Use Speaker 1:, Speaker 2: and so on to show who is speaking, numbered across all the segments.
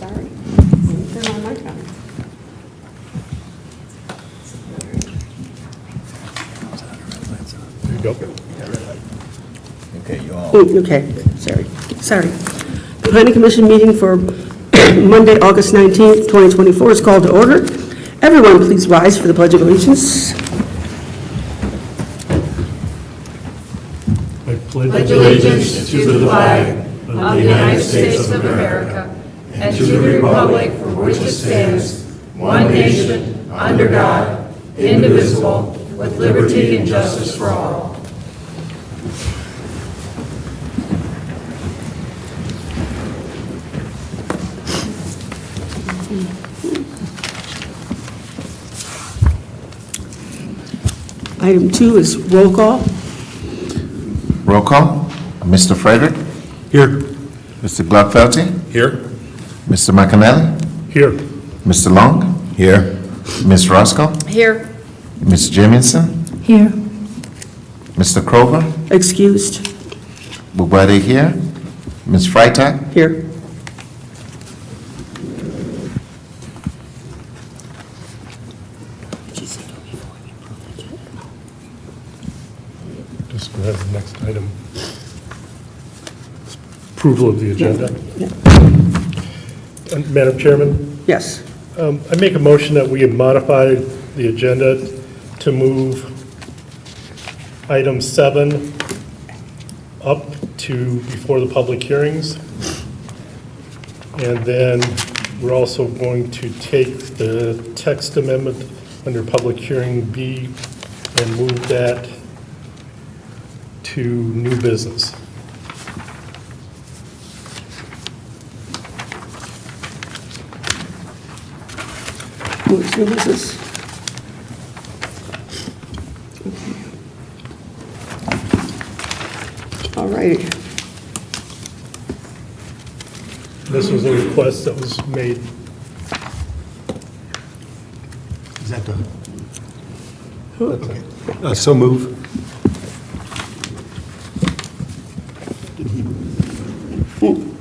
Speaker 1: Sorry. Turn on my camera.
Speaker 2: There you go.
Speaker 3: Okay, you all.
Speaker 1: Okay, sorry. The Planning Commission meeting for Monday, August 19th, 2024 is called to order. Everyone, please rise for the Pledge of Allegiance.
Speaker 2: I
Speaker 4: pledge allegiance to the flag of the United States of America and to the republic for which it stands, one nation, under God, indivisible, with liberty and justice for all.
Speaker 1: Item 2 is roll call.
Speaker 3: Roll call. Mr. Frederick?
Speaker 2: Here.
Speaker 3: Mr. Gladfelty?
Speaker 2: Here.
Speaker 3: Mr. McAnally?
Speaker 2: Here.
Speaker 3: Mr. Long? Here. Ms. Roscoe?
Speaker 4: Here.
Speaker 3: Ms. Jemison?
Speaker 4: Here.
Speaker 3: Mr. Crover?
Speaker 1: Excused.
Speaker 3: Bubade here. Ms. Freitag?
Speaker 1: Here.
Speaker 2: Just go ahead to the next item. Approval of the agenda. Madam Chairman,
Speaker 1: Yes.
Speaker 2: I make a motion that we modify the agenda to move item 7 up to before the public hearings. And then we're also going to take the text amendment under public hearing B and move that to new business.
Speaker 1: What's new business? All righty.
Speaker 2: This was a request that was made.
Speaker 5: Is that done? Okay. So move.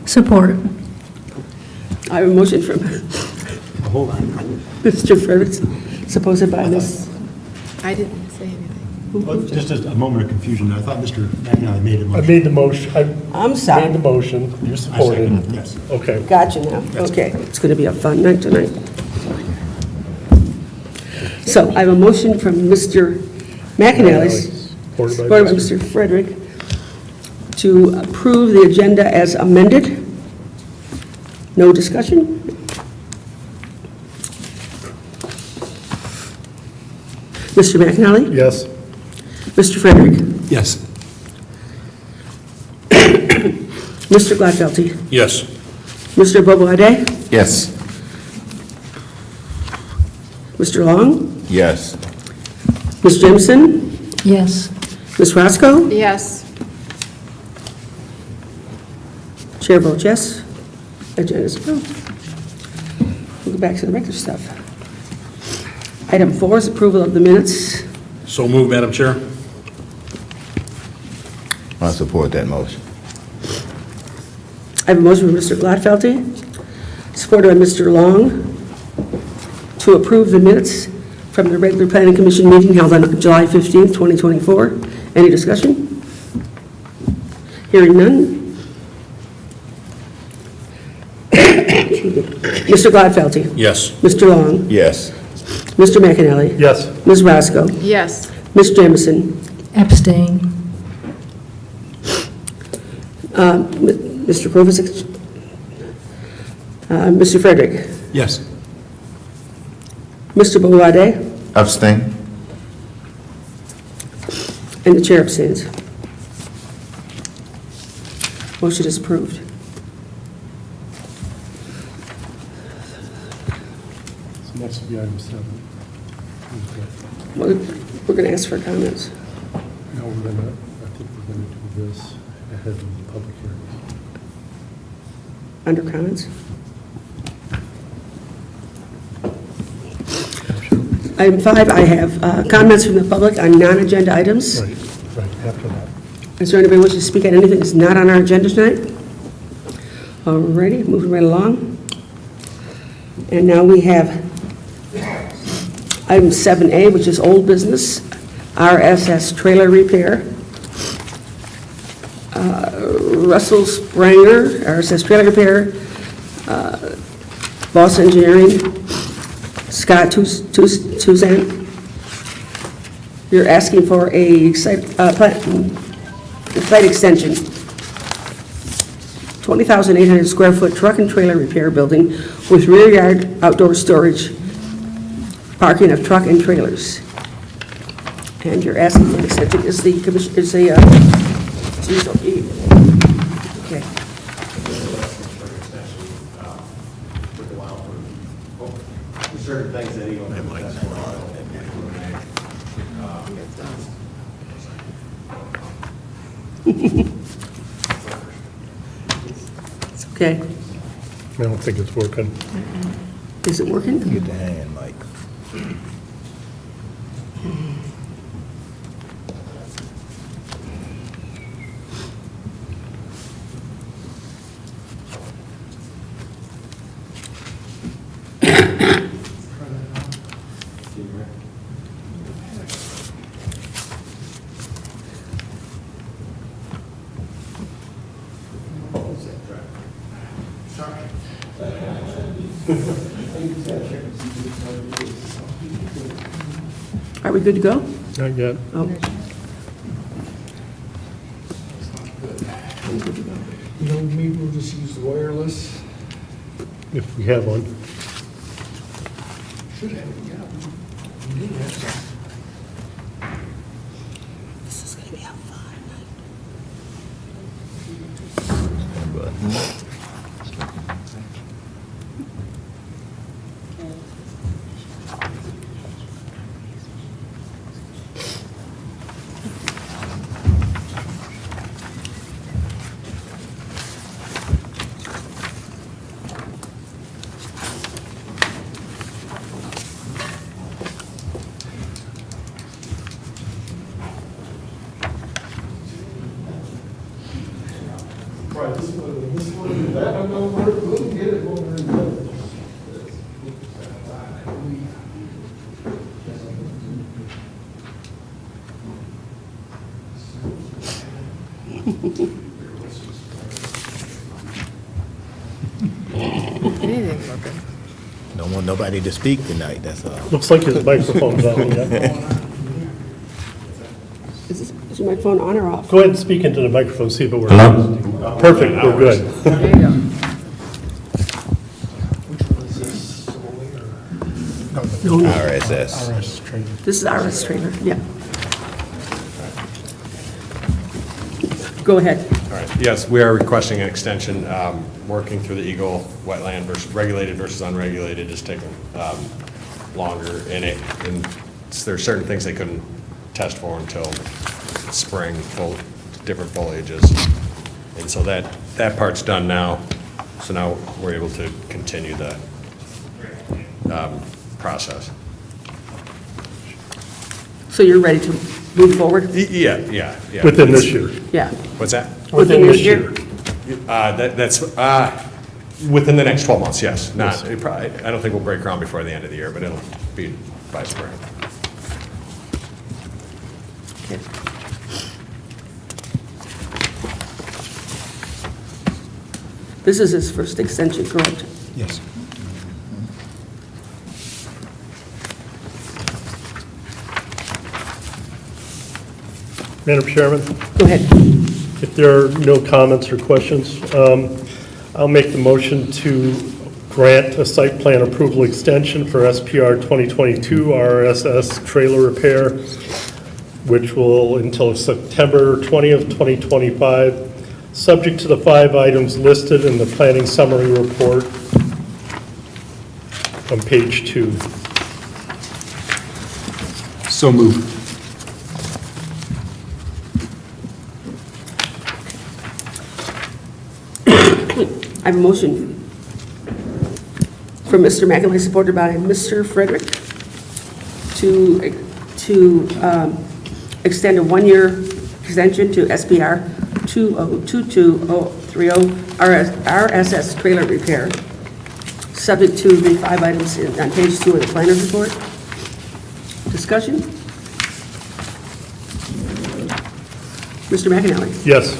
Speaker 4: Support.
Speaker 1: I have a motion from
Speaker 5: Hold on.
Speaker 1: Mr. Frederick, supported by Ms.
Speaker 4: I didn't say anything.
Speaker 5: Just a moment of confusion. I thought Mr. McNally made a
Speaker 2: I
Speaker 5: motion.
Speaker 2: made the motion,
Speaker 1: I'm
Speaker 2: made the
Speaker 1: sorry.
Speaker 2: motion, you
Speaker 5: I
Speaker 2: supported.
Speaker 5: second. Yes.
Speaker 2: Okay.
Speaker 1: Gotcha now. Okay, it's going to be a fun night tonight. So I have a motion from Mr. McAnally,
Speaker 2: Supported
Speaker 1: supported
Speaker 2: by
Speaker 1: by
Speaker 2: Mr.
Speaker 1: Mr. Frederick, to approve the agenda as amended. No discussion? Mr. McAnally?
Speaker 2: Yes.
Speaker 1: Mr. Frederick?
Speaker 5: Yes.
Speaker 1: Mr. Gladfelty?
Speaker 2: Yes.
Speaker 1: Mr. Boboade?
Speaker 3: Yes.
Speaker 1: Mr. Long?
Speaker 3: Yes.
Speaker 1: Ms. Jemison?
Speaker 4: Yes.
Speaker 1: Ms. Roscoe?
Speaker 4: Yes.
Speaker 1: Chair votes yes. Agenda is approved. We'll go back to the regular stuff. Item 4 is approval of the minutes.
Speaker 6: So moved, Madam Chair.
Speaker 3: I support that motion.
Speaker 1: I have a motion from Mr. Gladfelty, supported by Mr. Long, to approve the minutes from the regular planning commission meeting held on July 15th, 2024. Any discussion? Hearing none. Mr. Gladfelty?
Speaker 6: Yes.
Speaker 1: Mr. Long?
Speaker 3: Yes.
Speaker 1: Mr. McAnally?
Speaker 2: Yes.
Speaker 1: Ms. Roscoe?
Speaker 4: Yes.
Speaker 1: Ms. Jamison?
Speaker 4: Abstain.
Speaker 1: Mr. Clovis? Mr. Frederick?
Speaker 5: Yes.
Speaker 1: Mr. Boulade?
Speaker 3: Abstain?
Speaker 1: And the chair abstains. Motion is approved.
Speaker 2: So next will be item 7.
Speaker 1: We're going to ask for comments.
Speaker 2: Now we're gonna, I think we're gonna do this ahead of the public hearings.
Speaker 1: Under comments? Item 5, I have comments from the public on non-agenda items.
Speaker 2: Right, after that.
Speaker 1: Is there anybody who wishes to speak on anything that's not on our agenda tonight? All righty, moving right along. And now we have item 7A, which is old business, RSS trailer repair. Russell Spranger, RSS trailer repair. Boss Engineering, Scott Tuzan. You're asking for a site extension. 20,800 square foot truck and trailer repair building with rear yard outdoor storage, parking of truck and trailers. And you're asking for an extension, is the commission, okay.
Speaker 6: Certain things that he don't have.
Speaker 1: It's okay.
Speaker 2: I don't think it's working.
Speaker 1: Is it working?
Speaker 3: Get the hand, Mike.
Speaker 1: Are we good to go?
Speaker 2: Not yet.
Speaker 1: Oh,
Speaker 7: You know, maybe we'll just use the wireless.
Speaker 2: If we have one.
Speaker 7: Should have it, yeah. We do have some.
Speaker 1: this is going to be a fun night.
Speaker 7: Try this one, that one don't work, we'll get it when we're in the.
Speaker 3: Don't want nobody to speak tonight, that's all.
Speaker 2: Looks like his microphone's on, yeah.
Speaker 1: Is your microphone on or off?
Speaker 2: Go ahead and speak into the microphone, see if it works. Hello? Perfect, we're good.
Speaker 1: There you go.
Speaker 7: Which one is this? Savoy or?
Speaker 1: No, no,
Speaker 3: RSS.
Speaker 7: RS training.
Speaker 1: this is RS trailer, yeah. Go ahead.
Speaker 6: All right, yes, we are requesting an extension, working through the Eagle wetland versus regulated versus unregulated is taking longer, and there are certain things they couldn't test for until spring, different foliages. And so that part's done now, so now we're able to continue the process.
Speaker 1: So you're ready to move forward?
Speaker 6: Yeah.
Speaker 2: Within this year.
Speaker 1: Yeah.
Speaker 6: What's that?
Speaker 2: Within this year.
Speaker 6: That's within the next 12 months, yes. I don't think we'll break ground before the end of the year, but it'll be by spring.
Speaker 1: Okay. This is his first extension, correct?
Speaker 5: Yes.
Speaker 2: Madam Chairman,
Speaker 1: Go ahead.
Speaker 2: if there are no comments or questions, I'll make the motion to grant a site plan approval extension for SPR 2022 RSS trailer repair, which will until September 20th, 2025, subject to the 5 items listed in the planning summary report on page 2.
Speaker 5: So moved.
Speaker 1: I have a motion from Mr. McAvoy, supported by Mr. Frederick, to extend a one-year extension to SPR 2022030 RSS trailer repair, subject to the 5 items on page 2 of the planner's report. Discussion? Mr. McAnally?
Speaker 2: Yes.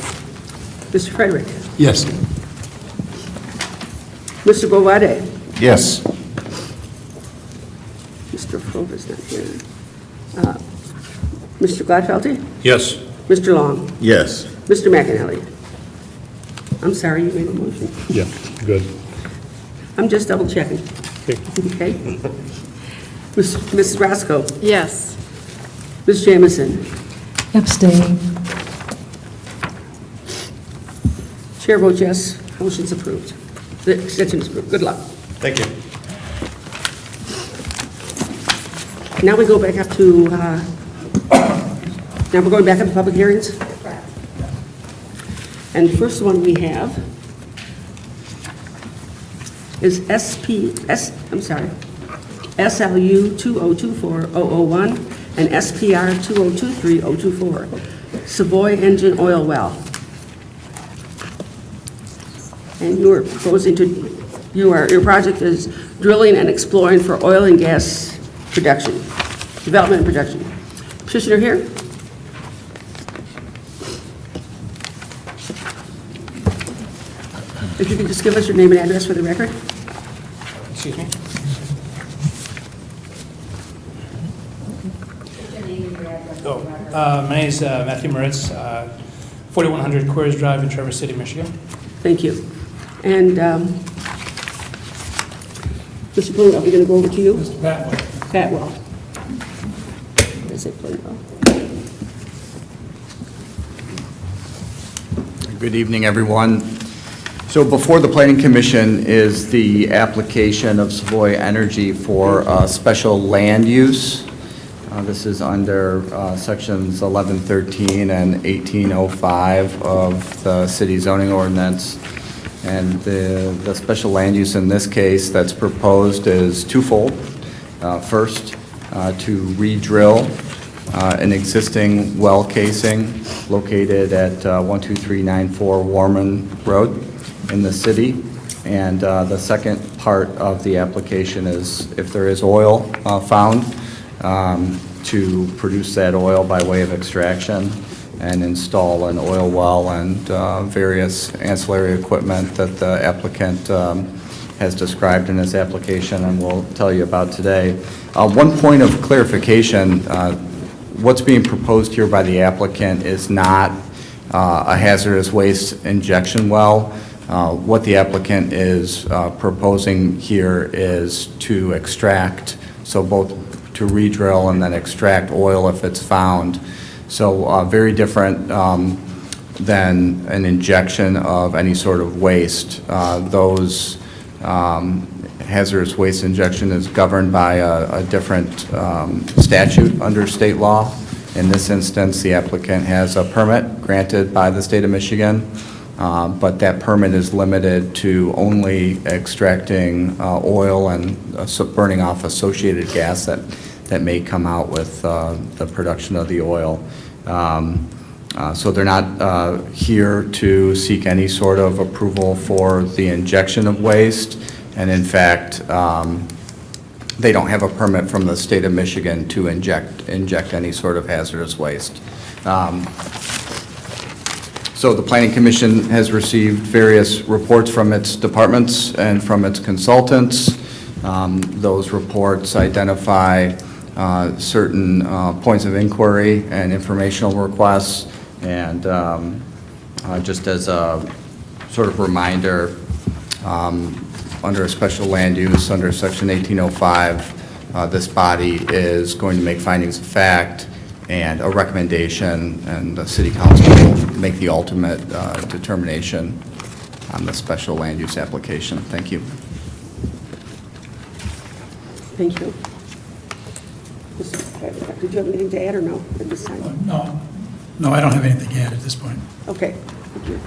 Speaker 1: Mr. Frederick?
Speaker 5: Yes.
Speaker 1: Mr. Bovade?
Speaker 3: Yes.
Speaker 1: Mr. Fove is not here. Mr. Gladfelter?
Speaker 5: Yes.
Speaker 3: Mr. Long? Yes.
Speaker 1: Mr. McAnally? I'm sorry, you made a motion.
Speaker 2: Yeah, good.
Speaker 1: I'm just double checking.
Speaker 2: Okay.
Speaker 1: Okay? Mrs. Roscoe?
Speaker 4: Yes.
Speaker 1: Ms. Jamison?
Speaker 8: Abstain.
Speaker 1: Chair votes yes, motion's approved. The extension is approved. Good luck.
Speaker 6: Thank you.
Speaker 1: Now we go back up to, now we're going back up to public hearings. And the first one we have is SLU 2024-001 and SPR 2023-024, Savoy Engine Oil Well. And you are proposing to, your project is drilling and exploring for oil and gas production, development and production. Petitioner here? If you could just give us your name and address for the record?
Speaker 9: Excuse me? My name is Matthew Moritz, 4100 Coors Drive in Traverse City, Michigan.
Speaker 1: Thank you. And Mr. Plinwell, we're going to go over to you?
Speaker 9: Mr. Patwell.
Speaker 1: Patwell. Is it Plinwell?
Speaker 10: Good evening, everyone. So before the Planning Commission is the application of Savoy Energy for special land use. This is under sections 1113 and 1805 of the city zoning ordinance. And the special land use in this case that's proposed is twofold. First, to re-drill an existing well casing located at 12394 Warman Road in the city. And the second part of the application is if there is oil found, to produce that oil by way of extraction and install an oil well and various ancillary equipment that the applicant has described in his application and will tell you about today. One point of clarification, what's being proposed here by the applicant is not a hazardous waste injection well. What the applicant is proposing here is to extract, so both to re-drill and then extract oil if it's found. So very different than an injection of any sort of waste. Those hazardous waste injection is governed by a different statute under state law. In this instance, the applicant has a permit granted by the state of Michigan, but that permit is limited to only extracting oil and burning off associated gas that may come out with the production of the oil. So they're not here to seek any sort of approval for the injection of waste, and in fact, they don't have a permit from the state of Michigan to inject any sort of hazardous waste. So the Planning Commission has received various reports from its departments and from its consultants. Those reports identify certain points of inquiry and informational requests, and just as a sort of reminder, under a special land use, under section 1805, this body is going to make findings of fact and a recommendation, and the city council will make the ultimate determination on the special land use application. Thank you.
Speaker 1: Thank you. Did you have anything to add or no at this time?
Speaker 11: No, I don't have anything to add at this point.
Speaker 1: Okay, thank you.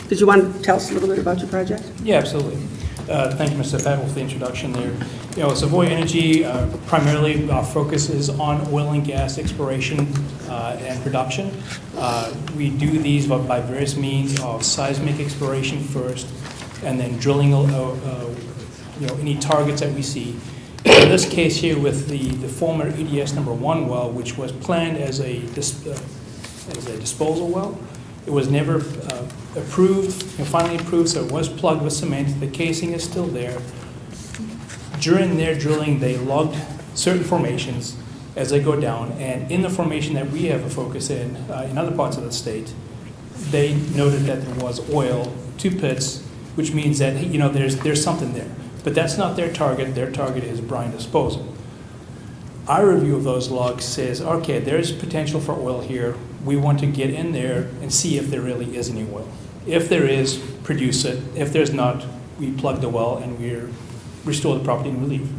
Speaker 1: Did you want to tell us a little bit about your project?
Speaker 9: Yeah, absolutely. Thank you, Mr. Patwell, for the introduction there. You know, Savoy Energy primarily focuses on oil and gas exploration and production. We do these by various means of seismic exploration first, and then drilling any targets that we see. In this case here with the former EDS number 1 well, which was planned as a disposal well, it was never approved, finally approved, so it was plugged with cement. The casing is still there. During their drilling, they logged certain formations as they go down, and in the formation that we have a focus in other parts of the state, they noted that there was oil, 2 pits, which means that, there's something there. But that's not their target. Their target is brine disposal. Our review of those logs says, okay, there's potential for oil here. We want to get in there and see if there really is any oil. If there is, produce it. If there's not, we plug the well and we restore the property and we leave.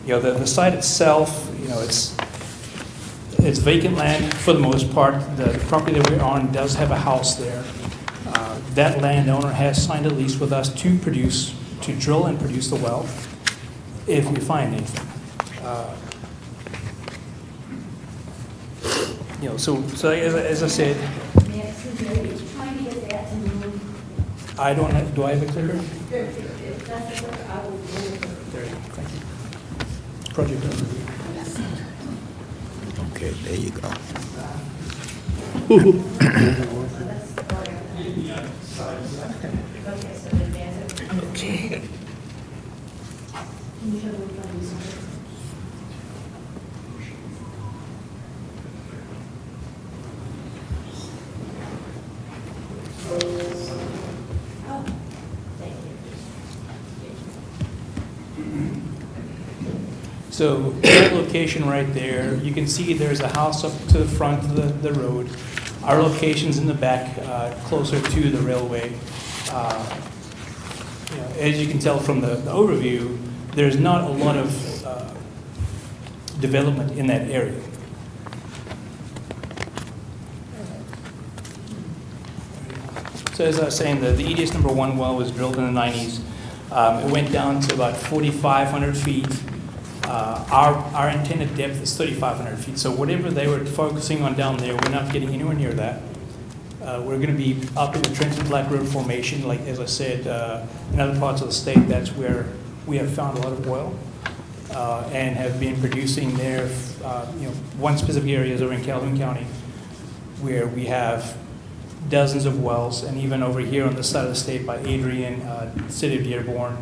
Speaker 9: The site itself, it's vacant land for the most part. The property that we're on does have a house there. That landowner has signed a lease with us to drill and produce the well if we find anything. So as I said,
Speaker 4: Trying to get that to move.
Speaker 9: do I have a clicker?
Speaker 4: If that's the work, I will do it.
Speaker 9: There you go, thank you. Project overview.
Speaker 3: Okay, there you go.
Speaker 1: Okay.
Speaker 9: So that location right there, you can see there's a house up to the front of the road. Our location's in the back, closer to the railway. As you can tell from the overview, there's not a lot of development in that area. So as I was saying, the EDS number 1 well was drilled in the 90s. It went down to about 4,500 feet. Our intended depth is 3,500 feet. So whatever they were focusing on down there, we're not getting anywhere near that. We're going to be up in the Trenton Black River Formation, like as I said, in other parts of the state, that's where we have found a lot of oil and have been producing there. One specific area is over in Calhoun County, where we have dozens of wells, and even over here on the side of the state by Adrian, city of Dearborn,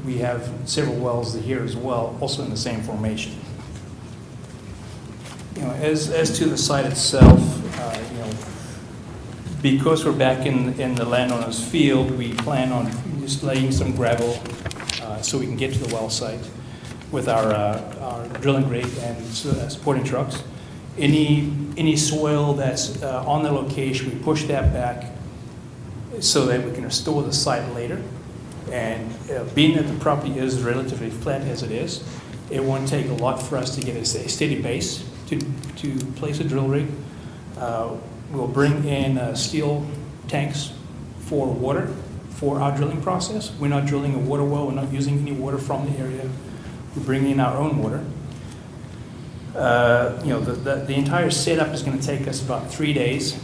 Speaker 9: we have several wells here as well, also in the same formation. As to the site itself, because we're back in the landowner's field, we plan on just laying some gravel so we can get to the well site with our drilling rig and supporting trucks. Any soil that's on the location, we push that back so that we can restore the site later. And being that the property is relatively flat as it is, it won't take a lot for us to get a steady base to place a drill rig. We'll bring in steel tanks for water for our drilling process. We're not drilling a water well. We're not using any water from the area. We're bringing in our own water. The entire setup is going to take us about 3 days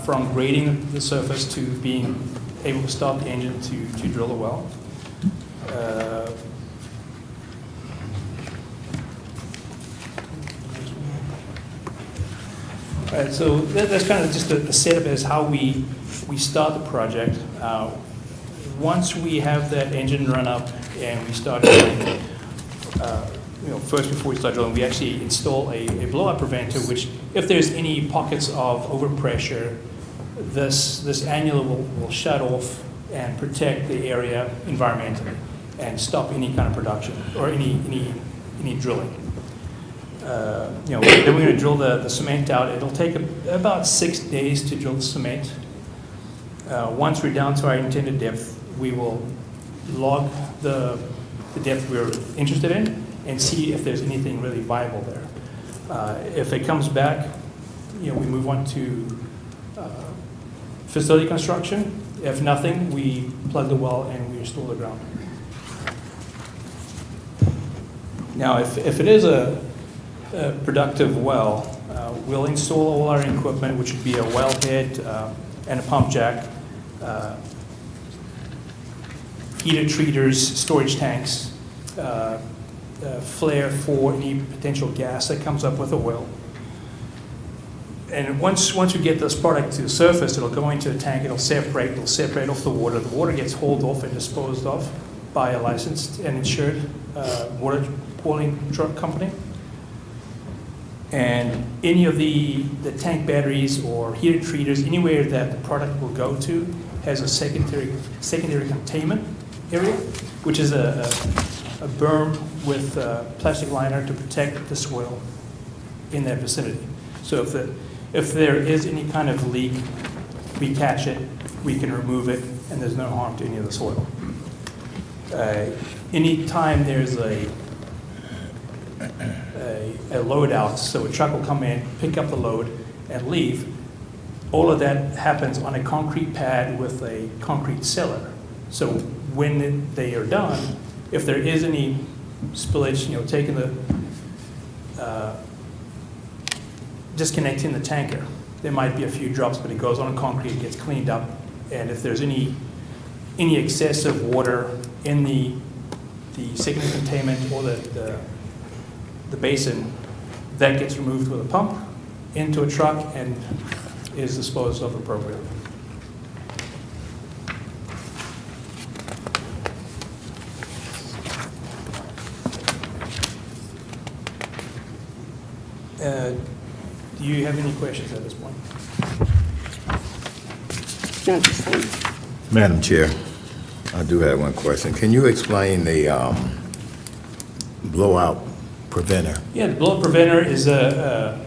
Speaker 9: from grading the surface to being able to start the engine to drill a well. All right, so that's kind of just the setup as how we start the project. Once we have that engine run up and we start drilling, first before we start drilling, we actually install a blowout preventer, which if there's any pockets of overpressure, this annular will shut off and protect the area environmentally and stop any kind of production or any drilling. Then we're going to drill the cement out. It'll take about 6 days to drill the cement. Once we're down to our intended depth, we will log the depth we're interested in and see if there's anything really viable there. If it comes back, we move on to facility construction. If nothing, we plug the well and we restore the ground. Now, if it is a productive well, we'll install all our equipment, which would be a wellhead and a pump jack. heater treaters, storage tanks, flare for any potential gas that comes up with the well. And once we get this product to the surface, it'll go into a tank, it'll separate off the water. The water gets hauled off and disposed of by a licensed and insured water hauling truck company. And any of the tank batteries or heater treaters, anywhere that the product will go to, has a secondary containment area, which is a berm with a plastic liner to protect the soil in that vicinity. So if there is any kind of leak, we catch it, we can remove it, and there's no harm to any of the soil. Anytime there's a load out, so a truck will come in, pick up the load, and leave, all of that happens on a concrete pad with a concrete cellar. So when they are done, if there is any spillage, taking the disconnecting the tanker, there might be a few drops, but it goes on concrete, gets cleaned up, and if there's any excessive water in the secondary containment or the basin, that gets removed with a pump into a truck and is disposed of appropriately. Do you have any questions at this point?
Speaker 1: Not this time.
Speaker 3: Madam Chair, I do have one question. Can you explain the blowout preventer?
Speaker 9: Yeah, the blowout preventer is a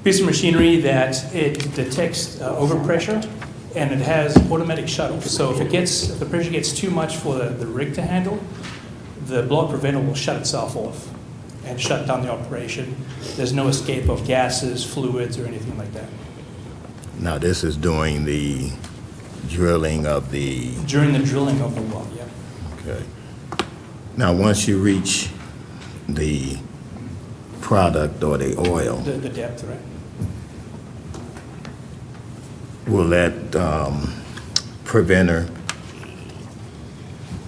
Speaker 9: piece of machinery that it detects overpressure, and it has automatic shut-off. So if the pressure gets too much for the rig to handle, the blowout preventer will shut itself off and shut down the operation. There's no escape of gases, fluids, or anything like that.
Speaker 3: Now, this is during the drilling of the...
Speaker 9: During the drilling of the well, yeah.
Speaker 3: Okay. Now, once you reach the product or the oil,
Speaker 9: The depth, right?
Speaker 3: will that preventer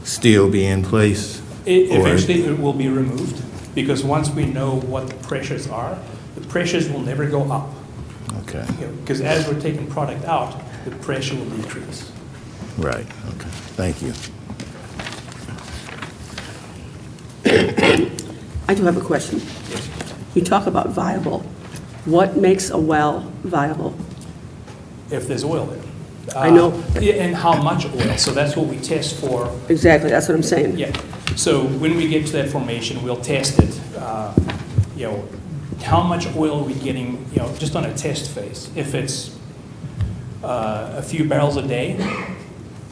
Speaker 3: still be in place?
Speaker 9: Eventually, it will be removed, because once we know what the pressures are, the pressures will never go up.
Speaker 3: Okay,
Speaker 9: Because as we're taking product out, the pressure will decrease.
Speaker 3: right, okay. Thank you.
Speaker 1: I do have a question. You talk about viable. What makes a well viable?
Speaker 9: If there's oil there.
Speaker 1: I know.
Speaker 9: And how much oil, so that's what we test for.
Speaker 1: Exactly, that's what I'm saying.
Speaker 9: Yeah, so when we get to that formation, we'll test it. How much oil are we getting, just on a test phase? If it's a few barrels a day,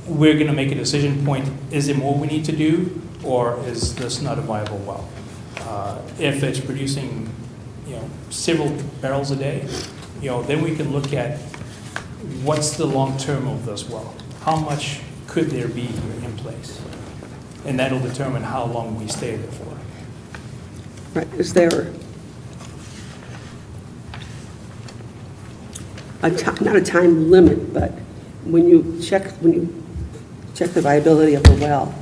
Speaker 9: we're gonna make a decision point, is there more we need to do, or is this not a viable well? If it's producing, several barrels a day, then we can look at what's the long term of this well? How much could there be in place? And that'll determine how long we stay there for.
Speaker 1: Right, is there not a time limit, but when you check the viability of a well,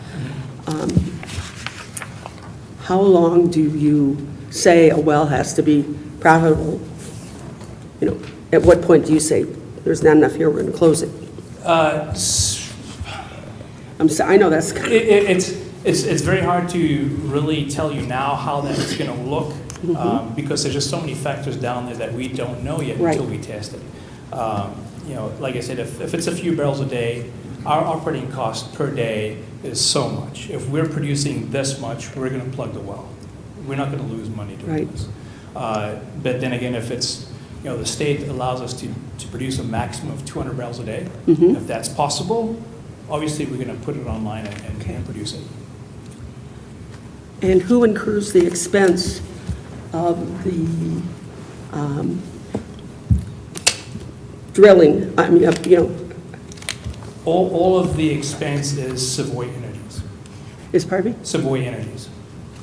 Speaker 1: how long do you say a well has to be profitable? At what point do you say, there's not enough here, we're going to close it? I know that's kind of...
Speaker 9: It's very hard to really tell you now how that's going to look, because there's just so many factors down there that we don't know yet
Speaker 1: Right.
Speaker 9: until we test it. Like I said, if it's a few barrels a day, our operating cost per day is so much. If we're producing this much, we're going to plug the well. We're not going to lose money doing
Speaker 1: Right.
Speaker 9: this. But then again, if it's, the state allows us to produce a maximum of 200 barrels a day. If that's possible, obviously we're going to put it online and produce it.
Speaker 1: And who incurs the expense of the drilling?
Speaker 9: All of the expense is Savoy Energies.
Speaker 1: Pardon me?
Speaker 9: Savoy Energies.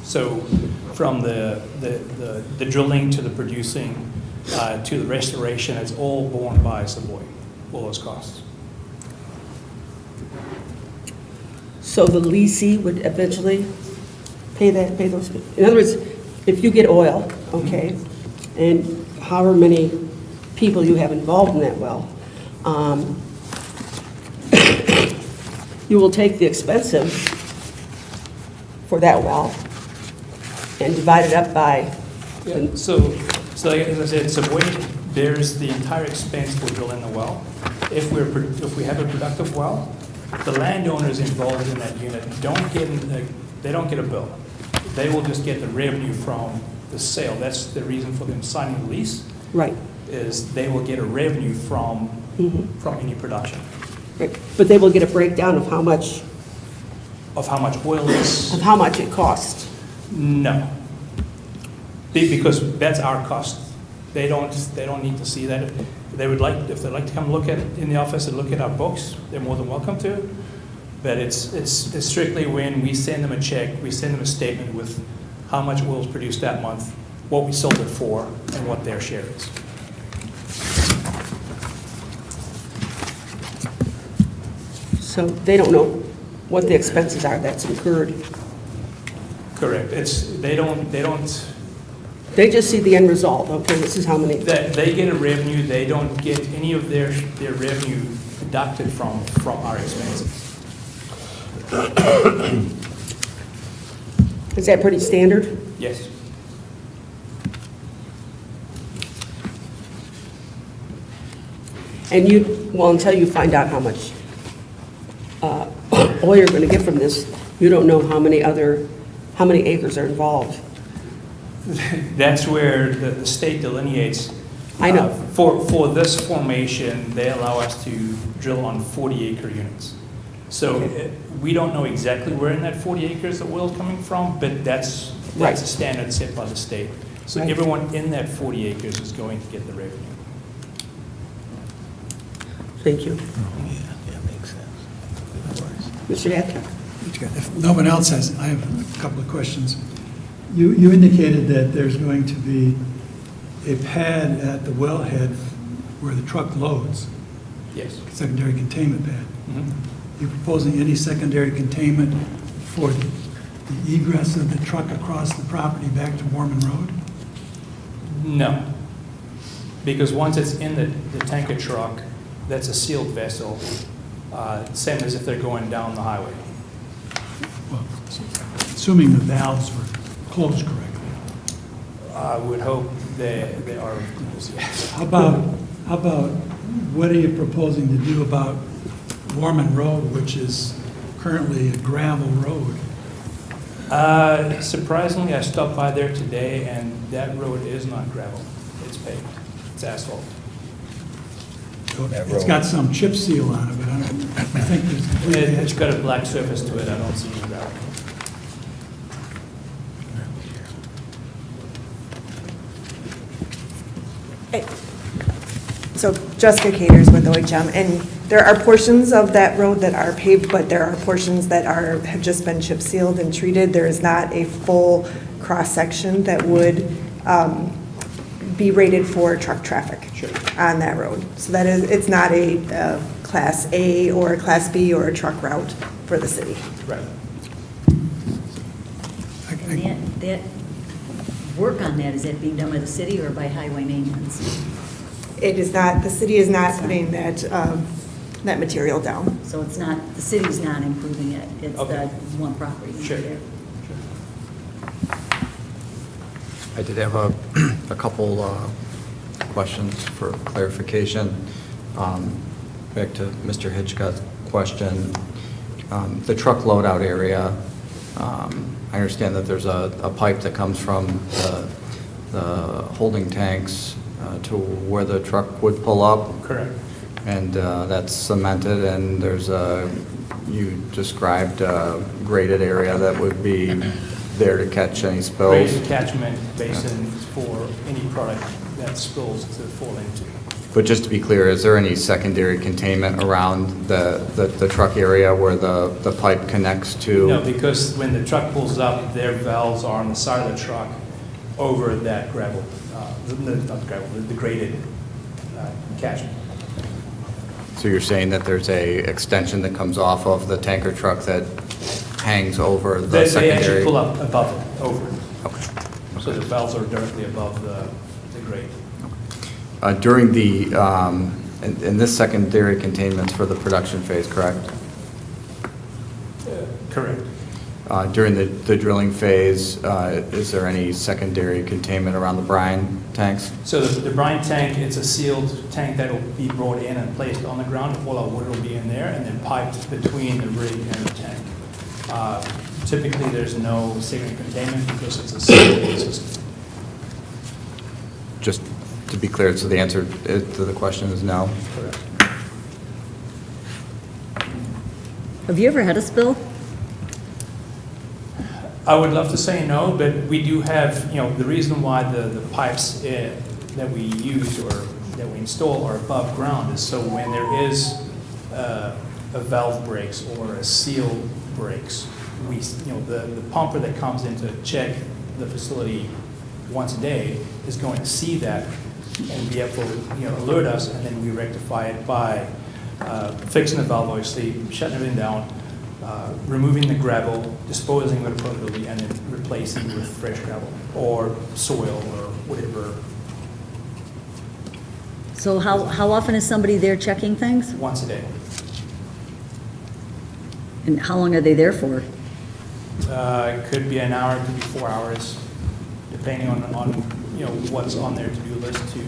Speaker 9: So from the drilling to the producing to the restoration, it's all borne by Savoy, all those costs.
Speaker 1: So the leasee would eventually pay those? In other words, if you get oil, okay, and however many people you have involved in that well, you will take the expensive for that well and divide it up by,
Speaker 9: Yeah, so like, as I said, Savoy bears the entire expense for drilling the well. If we have a productive well, the landowners involved in that unit don't get a bill. They will just get the revenue from the sale. That's the reason for them signing the lease,
Speaker 1: right.
Speaker 9: is they will get a revenue from any production,
Speaker 1: Right. But they will get a breakdown of how much
Speaker 9: of how much oil is.
Speaker 1: it costs.
Speaker 9: No. Because that's our cost. They don't need to see that. If they'd like to come look at it in the office and look at our books, they're more than welcome to. But it's strictly when we send them a check, we send them a statement with how much oil is produced that month, what we sold it for, and what their share is.
Speaker 1: So they don't know what the expenses are that's incurred.
Speaker 9: Correct. They
Speaker 1: They just see the end result, okay, this is how many.
Speaker 9: they get a revenue. They don't get any of their revenue deducted from our expenses.
Speaker 1: Is that pretty standard?
Speaker 9: Yes.
Speaker 1: And until you find out how much oil you're gonna get from this, you don't know how many acres are involved.
Speaker 9: That's where the state delineates.
Speaker 1: I know.
Speaker 9: For this formation, they allow us to drill on 40-acre units. So we don't know exactly where in that 40 acres the oil's coming from, but that's
Speaker 1: Right.
Speaker 9: a standard set by the state. So
Speaker 1: Right.
Speaker 9: everyone in that 40 acres is going to get the revenue.
Speaker 1: Thank you.
Speaker 3: Yeah, makes sense.
Speaker 1: Mr. Hathaway?
Speaker 11: If no one else has, I have a couple of questions. You indicated that there's going to be a pad at the wellhead where the truck loads,
Speaker 9: Yes.
Speaker 11: secondary containment pad.
Speaker 9: Mhm.
Speaker 11: You proposing any secondary containment for the egress of the truck across the property back to Warman Road?
Speaker 9: No. Because once it's in the tanker truck, that's a sealed vessel, same as if they're going down the highway.
Speaker 11: Well, assuming the valves were closed correctly.
Speaker 9: I would hope they are, yes.
Speaker 11: How about, what are you proposing to do about Warman Road, which is currently a gravel road?
Speaker 9: Surprisingly, I stopped by there today, and that road is not gravel. It's paved. It's asphalt.
Speaker 11: So It's got some chip seal on it, but I think there's completely...
Speaker 9: It's got a black surface to it. I don't see any gravel.
Speaker 8: So Jessica Caters with OHM, and there are portions of that road that are paved, but there are portions that have just been chip sealed and treated. There is not a full cross-section that would be rated for truck traffic on that road. So that is, it's not a Class A or a Class B or a truck route for the city.
Speaker 9: Right.
Speaker 12: That work on that, is that being done by the city or by highway maintenance?
Speaker 8: It is not, the city is not putting that, that material down.
Speaker 12: So it's not, the city's not improving it, it's
Speaker 9: Okay.
Speaker 12: the one property
Speaker 9: Sure.
Speaker 12: there.
Speaker 10: I did have a couple questions for clarification. Back to Mr. Hitchcock's question. The truck loadout area, I understand that there's a pipe that comes from the holding tanks to where the truck would pull up.
Speaker 9: Correct.
Speaker 10: And that's cemented, and there's you described a graded area that would be there to catch any spills.
Speaker 9: Graded catchment basins for any product that spills to fall into.
Speaker 10: But just to be clear, is there any secondary containment around the truck area where the pipe connects to?
Speaker 9: No, because when the truck pulls up, their valves are on the side of the truck over that gravel, not gravel, the graded catchment.
Speaker 10: So you're saying that there's a extension that comes off of the tanker truck that hangs over the
Speaker 9: They actually
Speaker 10: secondary?
Speaker 9: pull up above it, over it.
Speaker 10: Okay.
Speaker 9: So the valves are directly above the grate.
Speaker 10: During the, in this secondary containment's for the production phase, correct?
Speaker 9: Correct.
Speaker 10: During the drilling phase, is there any secondary containment around the brine tanks?
Speaker 9: So the brine tank, it's a sealed tank that will be brought in and placed on the ground. All our water will be in there and then piped between the rig and the tank. Typically, there's no secondary containment because it's a sealed system.
Speaker 10: Just to be clear, so the answer to the question is no?
Speaker 9: Correct.
Speaker 12: Have you ever had a spill?
Speaker 9: I would love to say no, but we do have, the reason why the pipes that we use or that we install are above ground is so when there is a valve breaks or a seal breaks, the pumper that comes in to check the facility once a day is going to see that and be able to, alert us, and then we rectify it by fixing the valve, obviously, shutting everything down, removing the gravel, disposing of it appropriately, and then replacing with fresh gravel or soil or whatever
Speaker 12: So how often is somebody there checking things?
Speaker 9: once a day.
Speaker 12: And how long are they there for?
Speaker 9: It could be an hour, it could be 4 hours, depending on what's on their to-do list to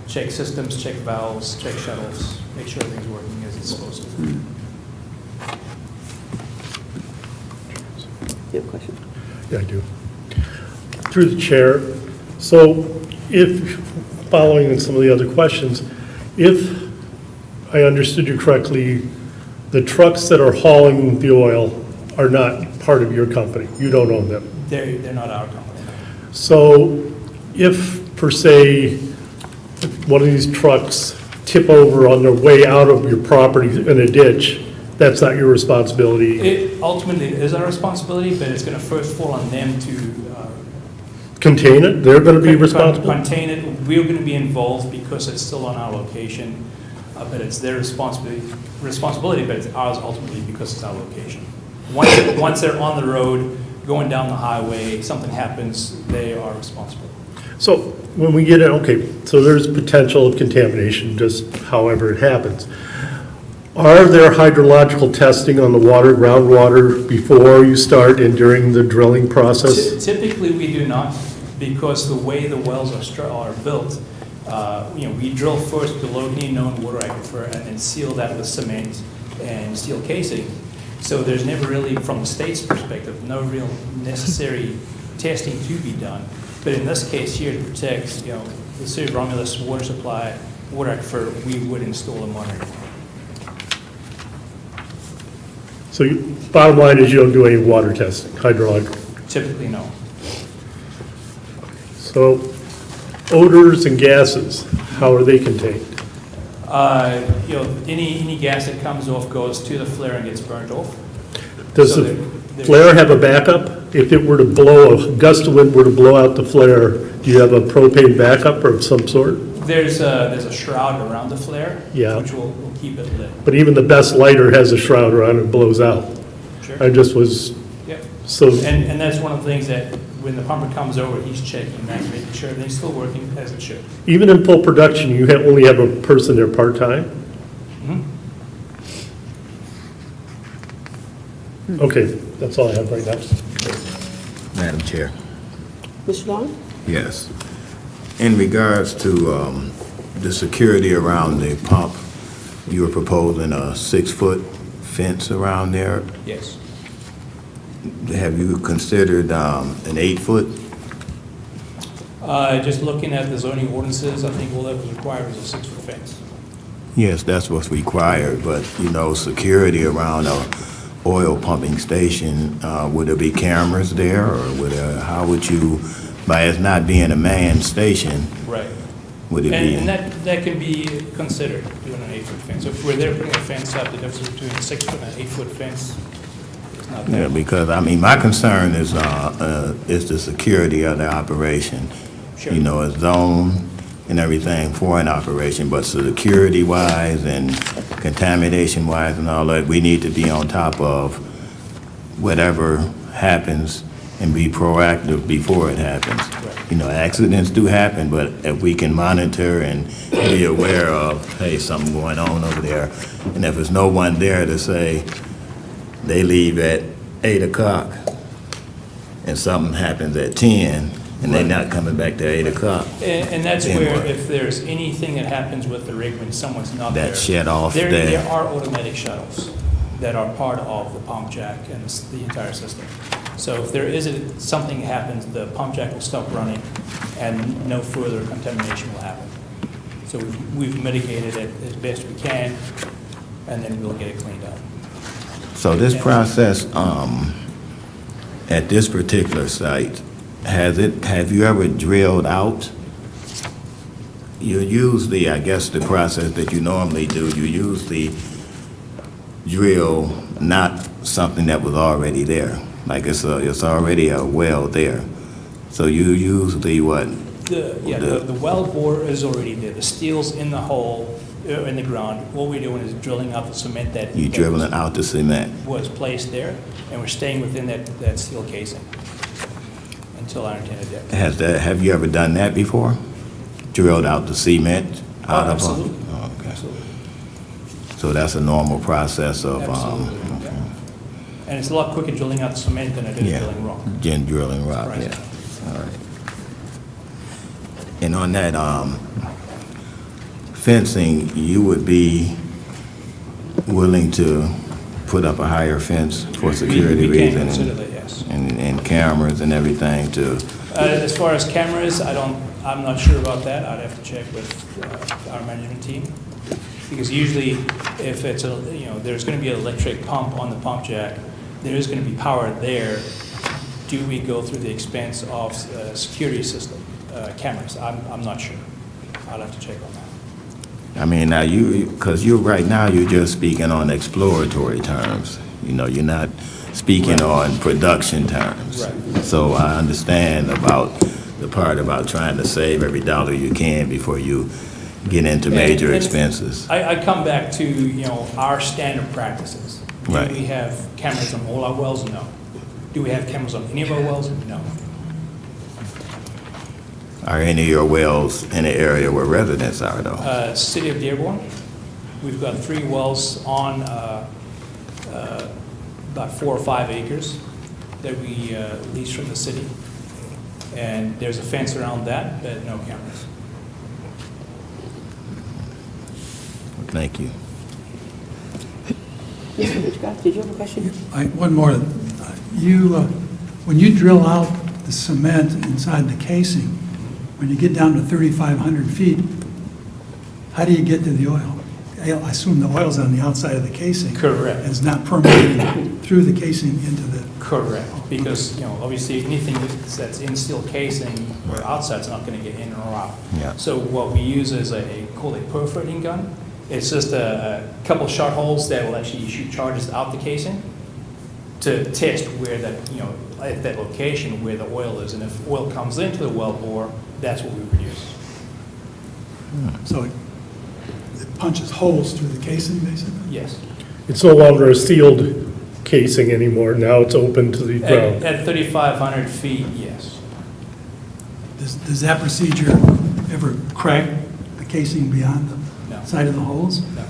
Speaker 9: check systems, check valves, check shuttles, make sure everything's working as it's supposed to.
Speaker 1: You have a question?
Speaker 2: Yeah, I do. Through the chair, so if, following some of the other questions, if I understood you correctly, the trucks that are hauling the oil are not part of your company, you don't own them.
Speaker 9: They're not our company.
Speaker 2: So if, per se, one of these trucks tip over on their way out of your property in a ditch, that's not your responsibility?
Speaker 9: It ultimately is our responsibility, but it's going to first fall on them to
Speaker 2: Contain it? They're going to be responsible?
Speaker 9: contain it. We're going to be involved because it's still on our location, but it's their responsibility, but it's ours ultimately because it's our location. Once they're on the road, going down the highway, something happens, they are responsible.
Speaker 2: So when we get in, okay, so there's potential of contamination, just however it happens. Are there hydrological testing on the water, groundwater, before you start and during the drilling process?
Speaker 9: Typically, we do not, because the way the wells are built, we drill first below any known water aquifer and then seal that with cement and steel casing. So there's never really, from the state's perspective, no real necessary testing to be done. But in this case here, to protect, the city of Romulus water supply, water aquifer, we would install a monitoring plant.
Speaker 2: So bottom line is you don't do any water testing, hydrological.
Speaker 9: Typically, no.
Speaker 2: So odors and gases, how are they contained?
Speaker 9: Any gas that comes off goes to the flare and gets burnt off.
Speaker 2: Does
Speaker 9: So
Speaker 2: the
Speaker 9: there's-
Speaker 2: flare have a backup? If it were to blow, a gust of wind were to blow out the flare, do you have a propane backup of some sort?
Speaker 9: There's a shroud around the flare,
Speaker 2: Yeah.
Speaker 9: which will keep it lit.
Speaker 2: But even the best lighter has a shroud around it and blows out.
Speaker 9: Sure.
Speaker 2: I just was,
Speaker 9: Yep.
Speaker 2: so,
Speaker 9: And that's one of the things that when the pumper comes over, he's checking that, making sure everything's still working as it should.
Speaker 2: even in full production, you only have a person there part-time?
Speaker 9: Mhm.
Speaker 2: Okay, that's all I have right now.
Speaker 3: Madam Chair.
Speaker 1: Mr. Long?
Speaker 3: Yes. In regards to the security around the pump, you were proposing a 6-foot fence around there.
Speaker 9: Yes.
Speaker 3: Have you considered an 8-foot?
Speaker 9: Just looking at the zoning ordinances, I think all that was required was a 6-foot fence.
Speaker 3: Yes, that's what's required, but, security around a oil pumping station, would there be cameras there, or how would you, by it not being a manned station,
Speaker 9: Right.
Speaker 3: would it be?
Speaker 9: And that can be considered, doing an 8-foot fence. So if we're there putting a fence up, the difference between a 6-foot and an 8-foot fence is not
Speaker 3: Yeah,
Speaker 9: that.
Speaker 3: because, my concern is the security of the operation.
Speaker 9: Sure.
Speaker 3: A zone and everything for an operation, but security-wise and contamination-wise and all that, we need to be on top of whatever happens and be proactive before it happens. You know, accidents do happen, but if we can monitor and be aware of, hey, something going on over there, and if there's no one there to say, they leave at 8 o'clock, and something happens at 10, and they're not coming back to 8 o'clock.
Speaker 9: And that's
Speaker 3: Then
Speaker 9: where,
Speaker 3: what?
Speaker 9: if there's anything that happens with the rig when someone's not there.
Speaker 3: That shut off
Speaker 9: There
Speaker 3: there.
Speaker 9: are automatic shuttles that are part of the pump jack and the entire system. So if there is something happens, the pump jack will stop running and no further contamination will happen. So we've mitigated it as best we can, and then we'll get it cleaned up.
Speaker 3: So this process, at this particular site, have you ever drilled out? You use the, I guess, the process that you normally do, you use the drill, not something that was already there. Like it's already a well there. So you use the what?
Speaker 9: The well bore is already there. The steel's in the hole, in the ground. What we're doing is drilling out the cement that.
Speaker 3: You dribbling out the cement.
Speaker 9: Was placed there, and we're staying within that steel casing until our intended depth.
Speaker 3: Have you ever done that before? Drilled out the cement out of?
Speaker 9: Absolutely.
Speaker 3: Oh, okay.
Speaker 9: Absolutely.
Speaker 3: So that's a normal process of,
Speaker 9: Absolutely, yeah. And it's a lot quicker drilling out the cement than it is
Speaker 3: yeah,
Speaker 9: drilling rock.
Speaker 3: drilling rock,
Speaker 9: Right.
Speaker 3: yeah. All right. And on that fencing, you would be willing to put up a higher fence for security
Speaker 9: We can
Speaker 3: reasons?
Speaker 9: consider that, yes.
Speaker 3: And cameras and everything to,
Speaker 9: As far as cameras, I'm not sure about that. I'd have to check with our management team. Because usually, if it's there's going to be an electric pump on the pump jack, there is going to be power there. Do we go through the expense of security system, cameras? I'm not sure. I'll have to check on that.
Speaker 3: I mean, now because right now, you're just speaking on exploratory terms. You know, you're not speaking on production terms.
Speaker 9: Right.
Speaker 3: So I understand about the part about trying to save every dollar you can before you get into major
Speaker 9: And
Speaker 3: expenses.
Speaker 9: I come back to, our standard practices.
Speaker 3: Right.
Speaker 9: Do we have cameras on all our wells? No. Do we have cameras on any of our wells? No.
Speaker 3: Are any of your wells in the area where residents are, though?
Speaker 9: City of Dearborn, we've got 3 wells on about 4 or 5 acres that we lease from the city. And there's a fence around that, but no cameras.
Speaker 3: Thank you.
Speaker 1: Mr. Hitchcock, did you have a question?
Speaker 11: One more. When you drill out the cement inside the casing, when you get down to 3,500 feet, how do you get to the oil? I assume the oil's on the outside of the casing.
Speaker 9: Correct.
Speaker 11: And it's not permeating through the casing into the...
Speaker 9: Correct, because, obviously anything that's in steel casing or outside is not going to get in or out.
Speaker 3: Yeah.
Speaker 9: So what we use is called a perforating gun. It's just a couple shot holes that will actually shoot charges out the casing to test where that, at that location where the oil is. And if oil comes into the well bore, that's what we produce.
Speaker 11: So it punches holes through the casing, basically?
Speaker 9: Yes.
Speaker 2: It's no longer a sealed casing anymore. Now it's open to the ground.
Speaker 9: At 3,500 feet, yes.
Speaker 11: Does that procedure ever crack the casing beyond the
Speaker 9: No.
Speaker 11: side of the holes?
Speaker 9: No.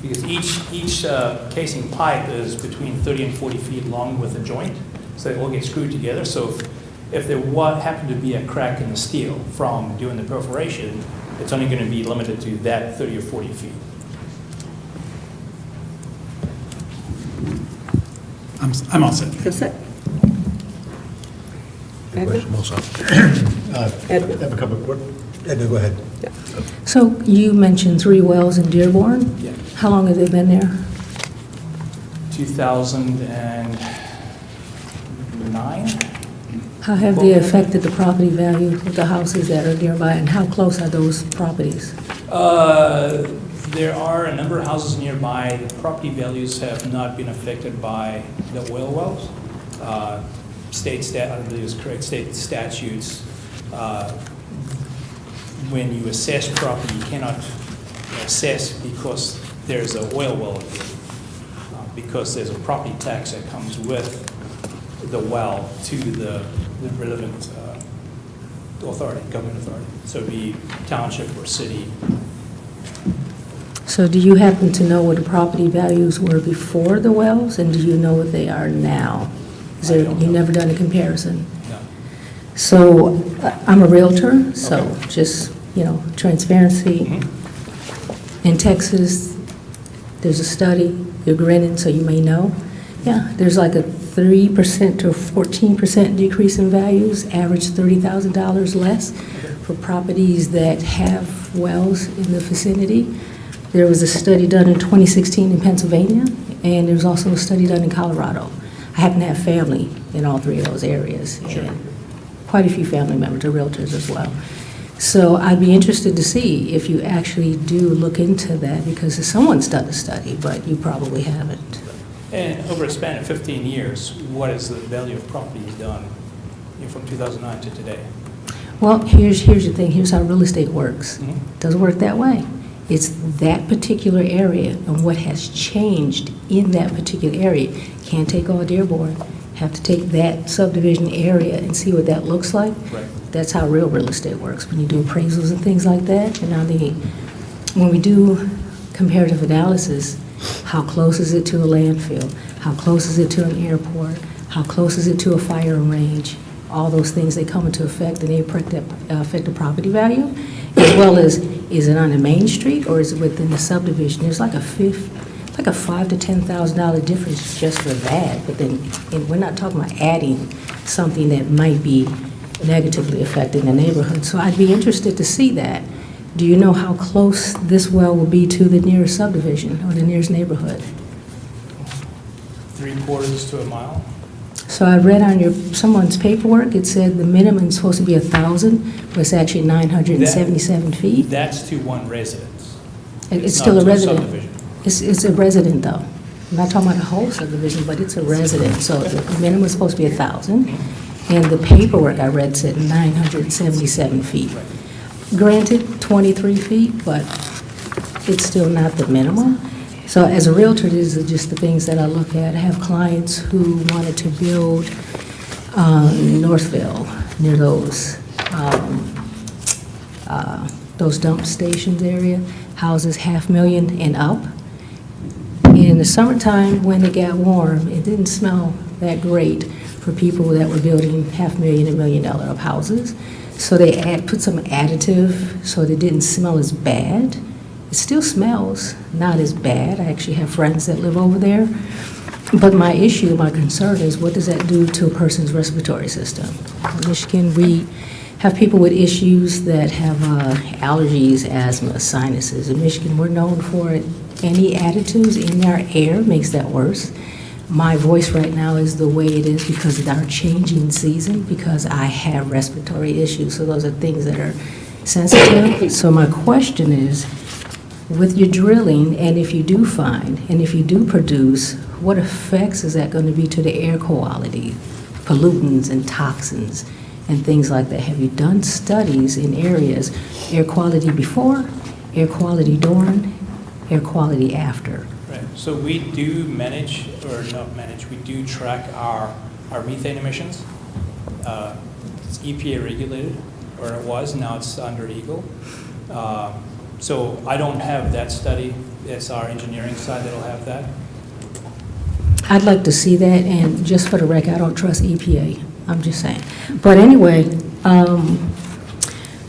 Speaker 9: Because each casing pipe is between 30 and 40 feet long with a joint, so they all get screwed together. So if there happened to be a crack in the steel from doing the perforation, it's only going to be limited to that 30 or 40 feet.
Speaker 11: I'm all set.
Speaker 1: That's it.
Speaker 5: Question also.
Speaker 1: Ed?
Speaker 5: I have a couple, Edna, go ahead.
Speaker 13: So you mentioned 3 wells in Dearborn?
Speaker 9: Yeah.
Speaker 13: How long have they been there?
Speaker 9: 2009?
Speaker 13: How have they affected the property value of the houses that are nearby, and how close are those properties?
Speaker 9: There are a number of houses nearby. The property values have not been affected by the oil wells. I believe it's correct, state statutes, when you assess property, you cannot assess because there's an oil well. because there's a property tax that comes with the well to the relevant authority, government authority. So it'd be township or city.
Speaker 13: So do you happen to know what the property values were before the wells, and do you know what they are now? Is there, you never done a comparison?
Speaker 9: No.
Speaker 13: So I'm a realtor, so just, transparency. In Texas, there's a study, you're grinning, so you may know. Yeah, there's like a 3% to 14% decrease in values, average $30,000 less for properties that have wells in the vicinity. There was a study done in 2016 in Pennsylvania, and there was also a study done in Colorado. I happen to have family in all three of those areas, and quite a few family members are realtors as well. So I'd be interested to see if you actually do look into that, because someone's done a study, but you probably haven't.
Speaker 9: And over a span of 15 years, what is the value of properties done from 2009 to today?
Speaker 13: Well, here's the thing. Here's how real estate works.
Speaker 9: Mhm.
Speaker 13: It doesn't work that way. It's that particular area and what has changed in that particular area. Can't take all Dearborn. Have to take that subdivision area and see what that looks like.
Speaker 9: Right.
Speaker 13: That's how real estate works. When you do appraisals and things like that, and when we do comparative analysis, how close is it to a landfill? How close is it to an airport? How close is it to a firing range? All those things, they come into effect, and they affect the property value, as well as, is it on a main street or is it within the subdivision? There's like a $5,000 to $10,000 difference just for that, but then, and we're not talking about adding something that might be negatively affecting the neighborhood. So I'd be interested to see that. Do you know how close this well will be to the nearest subdivision or the nearest neighborhood?
Speaker 9: 3/4 to a mile?
Speaker 13: So I read on someone's paperwork, it said the minimum is supposed to be 1,000, but it's actually 977 feet.
Speaker 9: That's to one residence.
Speaker 13: It's still
Speaker 9: not
Speaker 13: a
Speaker 9: to
Speaker 13: resident.
Speaker 9: subdivision.
Speaker 13: It's a resident, though. I'm not talking about a whole subdivision, but it's a resident. So the minimum is supposed to be 1,000, and the paperwork I read said 977 feet. Granted, 23 feet, but it's still not the minimum. So as a realtor, these are just the things that I look at. I have clients who wanted to build Northville, near those dump stations area, houses $500,000 and up. In the summertime, when it got warm, it didn't smell that great for people that were building $500,000 and $1 million up houses. So they put some additive so that it didn't smell as bad. It still smells not as bad. I actually have friends that live over there. But my concern is, what does that do to a person's respiratory system? In Michigan, we have people with issues that have allergies, asthma, sinuses. In Michigan, we're known for it. Any additives in our air makes that worse. My voice right now is the way it is because of our changing season, because I have respiratory issues. So those are things that are sensitive. So my question is, with your drilling, and if you do find, and if you do produce, what effects is that going to be to the air quality, pollutants and toxins and things like that? Have you done studies in areas, air quality before, air quality during, air quality after?
Speaker 9: Right. So we do manage, or not manage, we do track our methane emissions. It's EPA regulated, or it was, now it's under EGLE. So I don't have that study. It's our engineering side that'll have that.
Speaker 13: I'd like to see that, and just for the record, I don't trust EPA. I'm just saying. But anyway,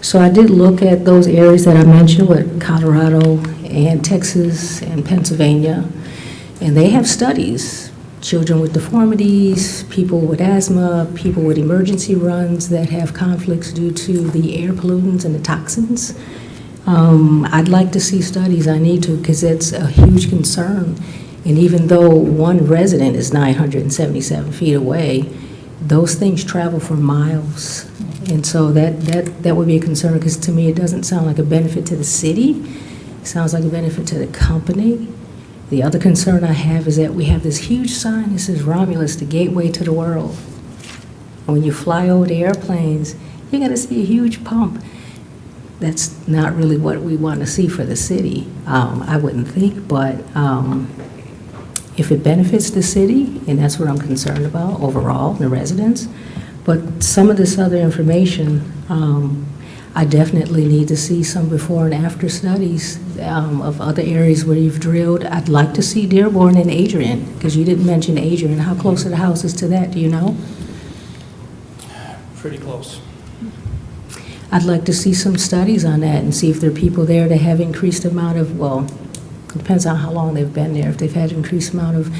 Speaker 13: so I did look at those areas that I mentioned with Colorado and Texas and Pennsylvania, and they have studies. Children with deformities, people with asthma, people with emergency runs that have conflicts due to the air pollutants and the toxins. I'd like to see studies. I need to, because it's a huge concern. And even though one resident is 977 feet away, those things travel for miles. And so that would be a concern, because to me, it doesn't sound like a benefit to the city. It sounds like a benefit to the company. The other concern I have is that we have this huge sign that says Romulus, the gateway to the world. And when you fly over the airplanes, you're going to see a huge pump. That's not really what we want to see for the city, I wouldn't think, but, if it benefits the city, and that's what I'm concerned about overall, the residents. But some of this other information, I definitely need to see some before and after studies of other areas where you've drilled. I'd like to see Dearborn and Adrian, because you didn't mention Adrian. How close are the houses to that, do you know?
Speaker 9: Pretty close.
Speaker 13: I'd like to see some studies on that and see if there are people there that have increased amount of, well, it depends on how long they've been there, if they've had increased amount of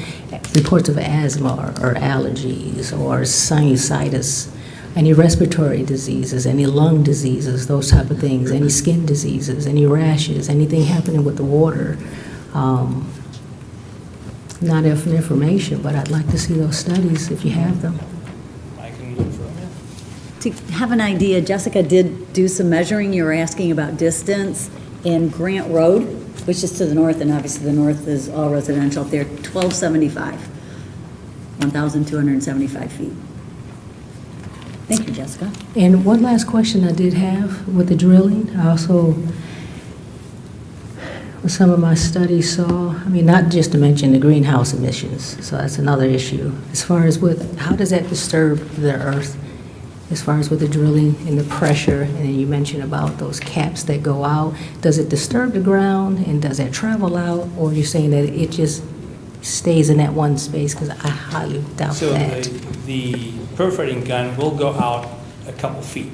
Speaker 13: reports of asthma or allergies or sinusitis, any respiratory diseases, any lung diseases, those type of things, any skin diseases, any rashes, anything happening with the water. Not enough information, but I'd like to see those studies if you have them.
Speaker 9: I can look for them, yeah.
Speaker 12: To have an idea, Jessica did do some measuring. You were asking about distance. In Grant Road, which is to the north, and obviously the north is all residential up there, 1,275, 1,275 feet. Thank you, Jessica.
Speaker 13: And one last question I did have with the drilling. I also, with some of my studies saw, I mean, not just to mention the greenhouse emissions, so that's another issue. As far as with, how does that disturb the earth? As far as with the drilling and the pressure, and then you mentioned about those caps that go out, does it disturb the ground and does it travel out? Or you're saying that it just stays in that one space? Because I highly doubt
Speaker 9: So
Speaker 13: that.
Speaker 9: the perforating gun will go out a couple feet.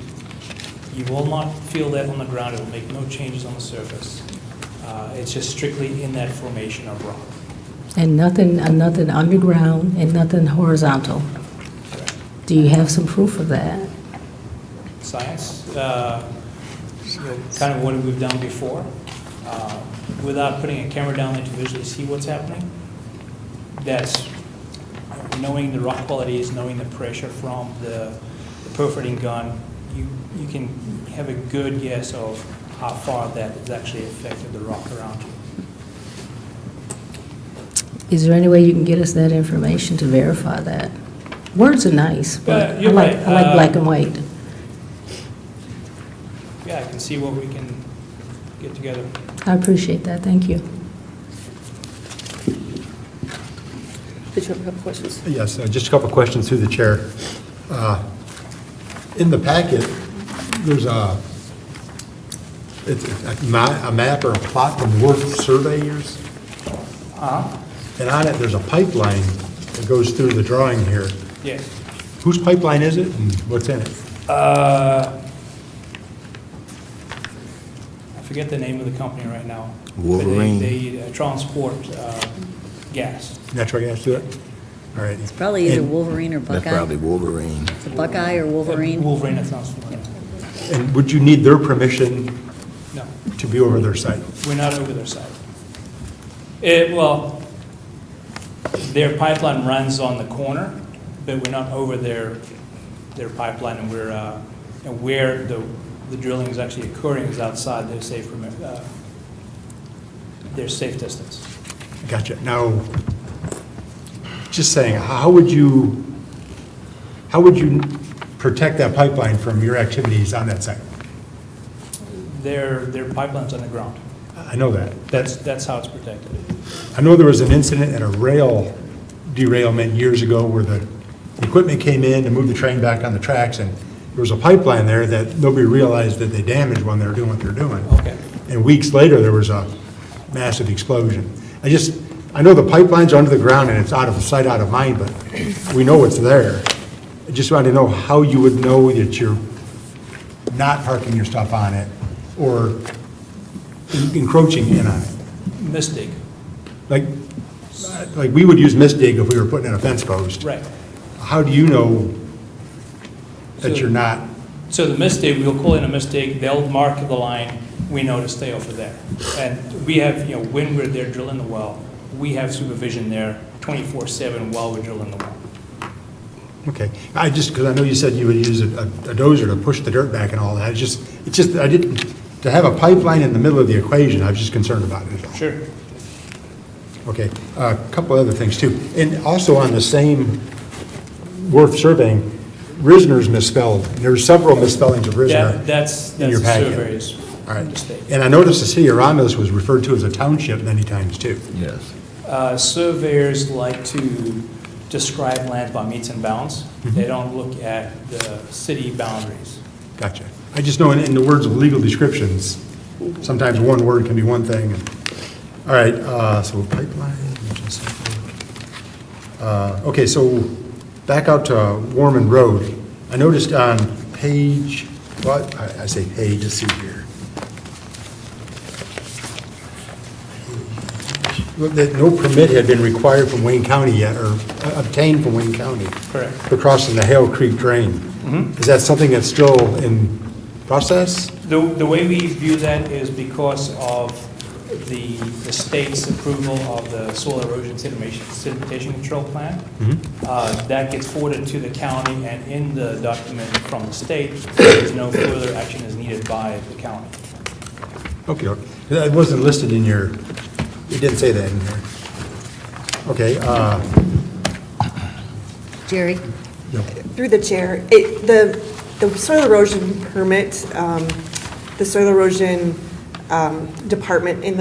Speaker 9: You will not feel that on the ground. It will make no changes on the surface. It's just strictly in that formation of rock.
Speaker 13: And nothing underground and nothing horizontal? Do you have some proof of that?
Speaker 9: Science, kind of what we've done before, without putting a camera down there to visually see what's happening. That's knowing the rock qualities, knowing the pressure from the perforating gun, you can have a good guess of how far that has actually affected the rock around you.
Speaker 13: Is there any way you can get us that information to verify that? Words are nice, but I
Speaker 9: You're
Speaker 13: like
Speaker 9: right.
Speaker 13: black and white.
Speaker 9: Yeah, I can see what we can get together.
Speaker 13: I appreciate that, thank you.
Speaker 1: Did you have a couple questions?
Speaker 5: Yes, just a couple of questions through the chair. In the packet, there's it's a map or a plot from Worth Surveyors. And on it, there's a pipeline that goes through the drawing here.
Speaker 9: Yes.
Speaker 5: Whose pipeline is it and what's in it?
Speaker 9: I forget the name of the company right now.
Speaker 3: Wolverine.
Speaker 9: But they transport gas.
Speaker 5: Natural gas to it? All right.
Speaker 12: It's probably either
Speaker 5: And-
Speaker 12: Wolverine or Buckeye.
Speaker 3: That's probably Wolverine.
Speaker 12: It's a Buckeye or Wolverine.
Speaker 9: Wolverine, that sounds familiar.
Speaker 5: And would you need their permission
Speaker 9: No,
Speaker 5: to be over their site?
Speaker 9: we're not over their side. Well, their pipeline runs on the corner, but we're not over their pipeline, and we're, and where the drilling is actually occurring is outside their safe distance.
Speaker 5: Gotcha. Now, just saying, how would you protect that pipeline from your activities on that site?
Speaker 9: Their pipeline's underground.
Speaker 5: I know that.
Speaker 9: That's how it's protected.
Speaker 5: I know there was an incident at a rail derailment years ago where the equipment came in to move the train back on the tracks, and there was a pipeline there that nobody realized that they damaged when they were doing what they were doing.
Speaker 9: Okay.
Speaker 5: And weeks later, there was a massive explosion. I know the pipeline's under the ground and it's out of sight, out of mind, but we know it's there. I just wanted to know how you would know that you're not parking your stuff on it or encroaching in on it.
Speaker 9: Mistig.
Speaker 5: Like we would use Mistig if we were putting in a fence post.
Speaker 9: Right.
Speaker 5: How do you know that
Speaker 9: So-
Speaker 5: you're not?
Speaker 9: So the mistake, we'll call in a mistake, they'll mark the line, we know to stay over there. And we have, when we're there drilling the well, we have supervision there 24/7 while we're drilling the well.
Speaker 5: Okay, because I know you said you would use a dozer to push the dirt back and all that. To have a pipeline in the middle of the equation, I was just concerned about it.
Speaker 9: Sure.
Speaker 5: Okay, a couple other things too. And also on the same Worth surveying, Risner's misspelled. There's several misspellings of Risner.
Speaker 9: That's
Speaker 5: in your
Speaker 9: the
Speaker 5: packet.
Speaker 9: surveyor's
Speaker 5: All right.
Speaker 9: mistake.
Speaker 5: And I noticed the city of Romulus was referred to as a township many times too.
Speaker 3: Yes.
Speaker 9: Surveyors like to describe land by meets and bounds. They don't look at the city boundaries.
Speaker 5: Gotcha. I just know in the words of legal descriptions, sometimes one word can be one thing. All right, so pipeline. Okay, so back out to Warman Road. I noticed on page, well, I say page, let's see here. That no permit had been required from Wayne County yet, or obtained from Wayne County.
Speaker 9: Correct.
Speaker 5: For crossing the Hale Creek drain. Is that something that's still in process?
Speaker 9: The way we view that is because of the state's approval of the soil erosion sedimentation control plan. That gets forwarded to the county, and in the document from the state, there's no further action is needed by the county.
Speaker 5: Okay, it wasn't listed in your, it didn't say that in here. Okay,
Speaker 12: Jerry?
Speaker 8: Through the chair, the soil erosion permit, the soil erosion department in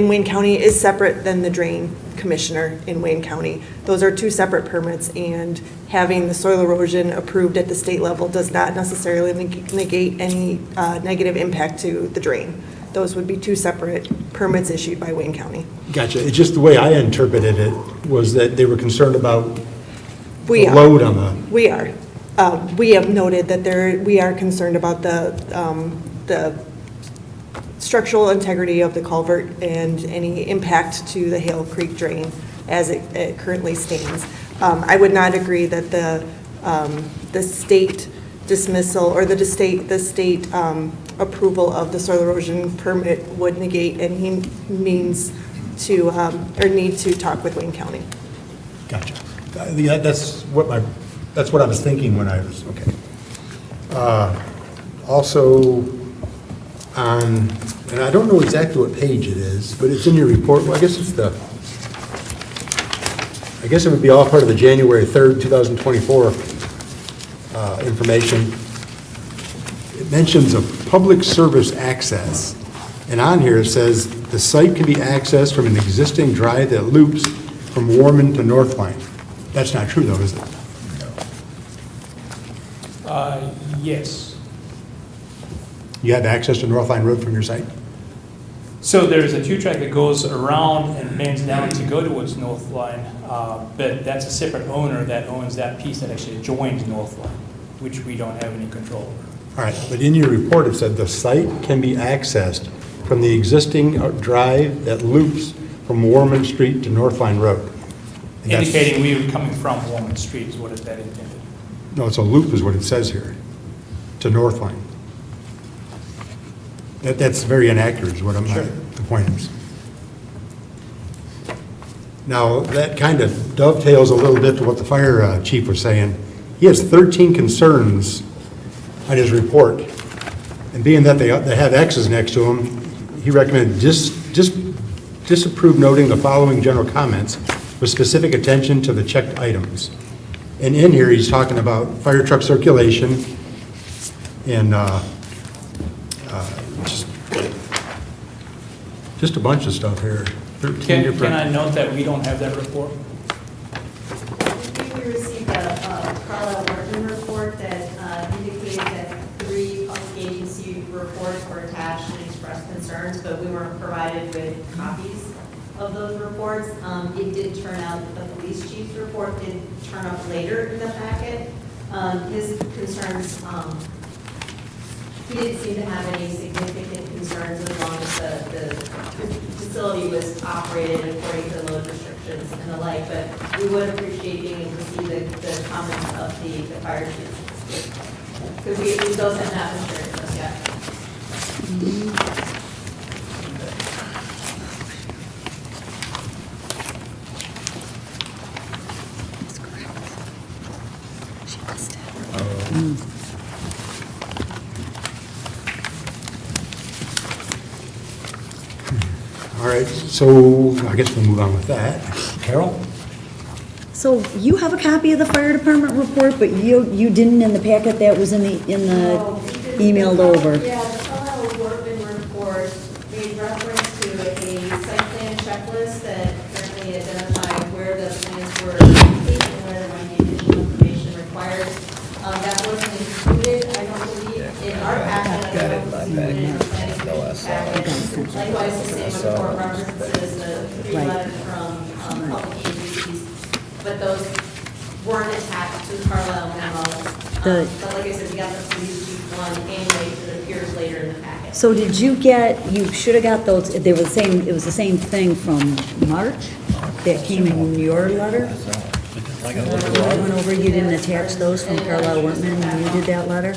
Speaker 8: Wayne County is separate than the drain commissioner in Wayne County. Those are two separate permits, and having the soil erosion approved at the state level does not necessarily negate any negative impact to the drain. Those would be two separate permits issued by Wayne County.
Speaker 5: gotcha. It's just the way I interpreted it was that they were concerned about
Speaker 8: We
Speaker 5: the
Speaker 8: are.
Speaker 5: load on the,
Speaker 8: We are. We have noted that we are concerned about the structural integrity of the culvert and any impact to the Hale Creek drain as it currently stands. I would not agree that the state dismissal or the state approval of the soil erosion permit would negate any means to, or need to talk with Wayne County.
Speaker 5: gotcha. Yeah, that's what I was thinking when I was, okay. Also, on, and I don't know exactly what page it is, but it's in your report, well, I guess it would be all part of the January 3rd, 2024 information. It mentions a public service access, and on here it says, the site can be accessed from an existing drive that loops from Warman to Northline. That's not true, though, is it?
Speaker 9: Yes.
Speaker 5: You have access to Northline Road from your site?
Speaker 9: So there's a two-track that goes around and bends down to go towards North Line, but that's a separate owner that owns that piece that actually joins North Line, which we don't have any control over.
Speaker 5: All right, but in your report, it said the site can be accessed from the existing drive that loops from Warman Street to Northline Road. And that's-
Speaker 9: Indicating we were coming from Warman Street is what that intended.
Speaker 5: No, it's a loop is what it says here, to Northline. That's very inaccurate is what the point is. Now, that kind of dovetails a little bit to what the fire chief was saying. He has 13 concerns on his report. And being that they have X's next to them, he recommended disapprove noting the following general comments with specific attention to the checked items. And in here, he's talking about fire truck circulation and just a bunch of stuff here. 13
Speaker 9: Can
Speaker 5: different.
Speaker 9: I note that we don't have that report?
Speaker 14: We received a Carlisle Workman report that indicated that 3 public agency reports were attached and expressed concerns, but we weren't provided with copies of those reports. It did turn out that the police chief's report did turn up later in the packet. His concerns, he didn't seem to have any significant concerns as long as the facility was operated according to load restrictions and the like, but we would appreciate being able to see the comments of the fire chief. Because those have not been shared with us yet.
Speaker 5: All right, so I guess we'll move on with that. Carol?
Speaker 12: So you have a copy of the fire department report, but you didn't in the packet that was in the emailed over.
Speaker 14: Yeah, the Carlisle Workman report made reference to a site plan checklist that apparently likewise, the same with court references, the three
Speaker 12: Right.
Speaker 14: letters from public agencies, but those weren't attached to the Carlisle memo.
Speaker 12: The-
Speaker 14: But like I said, we got the police chief one anyway, so it appears later in the packet.
Speaker 12: So did you get, you should have got those, they were the same, it was the same thing from March that came in your letter? I went over, you didn't attach those from Carlisle Wortman when you did that letter?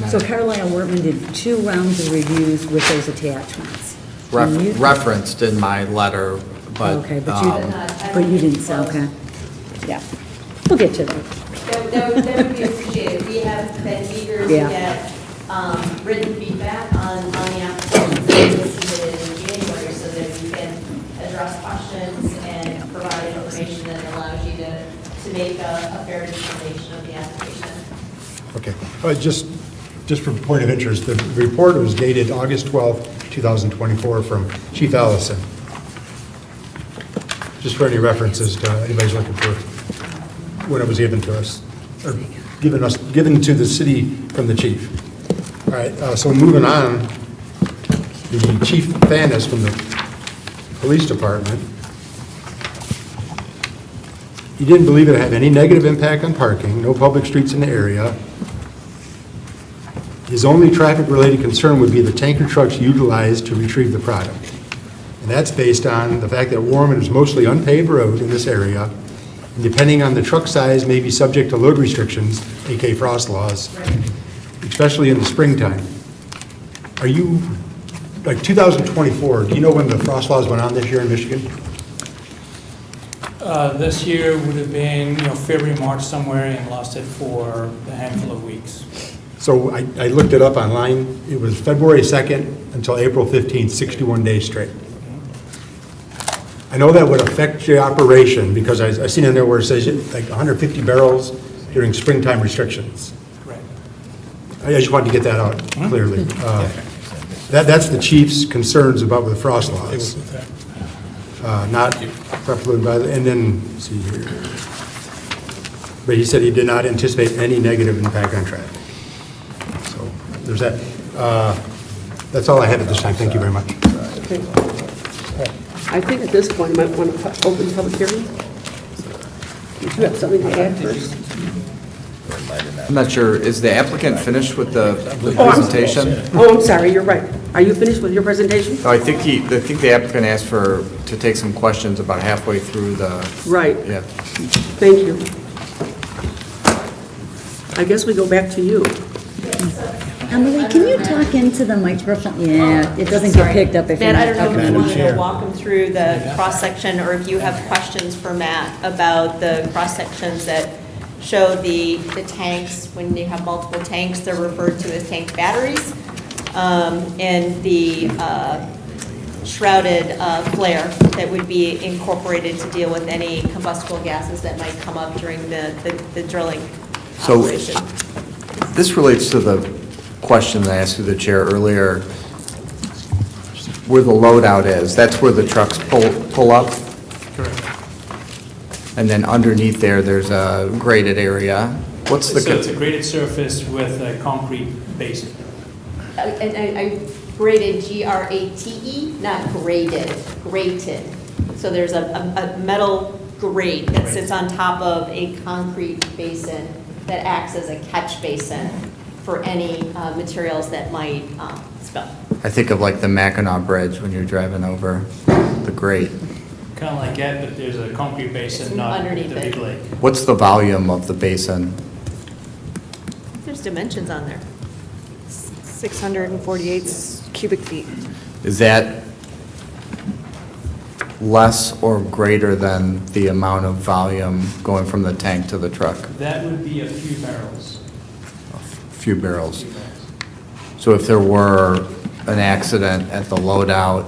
Speaker 12: So Carlisle Wortman did 2 rounds of reviews with those attachments. And you-
Speaker 10: Referenced in my letter, but.
Speaker 12: Okay, but you didn't say, okay. Yeah, we'll get to that.
Speaker 14: That would be appreciated. We have been eager to
Speaker 12: Yeah.
Speaker 14: get written feedback on the applications that were submitted in January so that we can address questions and provide information that allows you to make a fair determination of the application.
Speaker 5: Okay. Just for point of interest, the report was dated August 12th, 2024 from Chief Allison. Just for any references to anybody's looking for when it was given to us, or given to the city from the chief. All right, so moving on, the Chief Fanis from the police department, he didn't believe it had any negative impact on parking, no public streets in the area. His only traffic-related concern would be the tanker trucks utilized to retrieve the product. And that's based on the fact that Warman is mostly unpaved road in this area, and depending on the truck size, may be subject to load restrictions, aka frost laws, especially in the springtime. Are you, like 2024, do you know when the frost laws went on this year in Michigan?
Speaker 9: This year would have been, February, March somewhere, and lasted for a handful of weeks.
Speaker 5: So I looked it up online. It was February 2nd until April 15th, 61 days straight. I know that would affect your operation because I seen in there where it says like 150 barrels during springtime restrictions.
Speaker 9: Correct.
Speaker 5: I just wanted to get that out clearly. That's the chief's concerns about the frost laws. Not preferably by, and then, let's see here. But he said he did not anticipate any negative impact on traffic. So there's that. That's all I had at this time. Thank you very much.
Speaker 1: Okay. I think at this point, I might want to open the public hearing. Did you have something to add first?
Speaker 10: I'm not sure, is the applicant finished with the
Speaker 1: Oh,
Speaker 10: presentation?
Speaker 1: I'm sorry, you're right. Are you finished with your presentation?
Speaker 10: I think the applicant asked to take some questions about halfway through the.
Speaker 1: Right.
Speaker 10: Yeah.
Speaker 1: Thank you. I guess we go back to you.
Speaker 12: Emily, can you talk into the microphone? Yeah, it doesn't get picked up if you're
Speaker 14: Matt, I
Speaker 12: not
Speaker 14: don't know if
Speaker 12: talking.
Speaker 14: you wanted to walk them through the cross-section, or if you have questions for Matt about the cross-sections that show the tanks. When you have multiple tanks, they're referred to as tank batteries. And the shrouded flare that would be incorporated to deal with any combustible gases that might come up during the drilling
Speaker 10: So
Speaker 14: operation.
Speaker 10: this relates to the question I asked through the chair earlier, where the loadout is. That's where the trucks pull up?
Speaker 9: Correct.
Speaker 10: And then underneath there's a graded area. What's the?
Speaker 9: So it's a graded surface with a concrete basin.
Speaker 14: And I graded, G-R-A-T-E, not graded, grated. So there's a metal grate that sits on top of a concrete basin that acts as a catch basin for any materials that might spill.
Speaker 10: I think of like the Mackinac Bridge when you're driving over the grate.
Speaker 9: Kind of like that, but there's a concrete basin, not the
Speaker 14: Underneath it.
Speaker 9: big lake.
Speaker 10: What's the volume of the basin?
Speaker 14: There's dimensions on there.
Speaker 8: 648 cubic feet.
Speaker 10: Is that less or greater than the amount of volume going from the tank to the truck?
Speaker 9: That would be a few barrels.
Speaker 10: Few barrels. So if there were an accident at the loadout,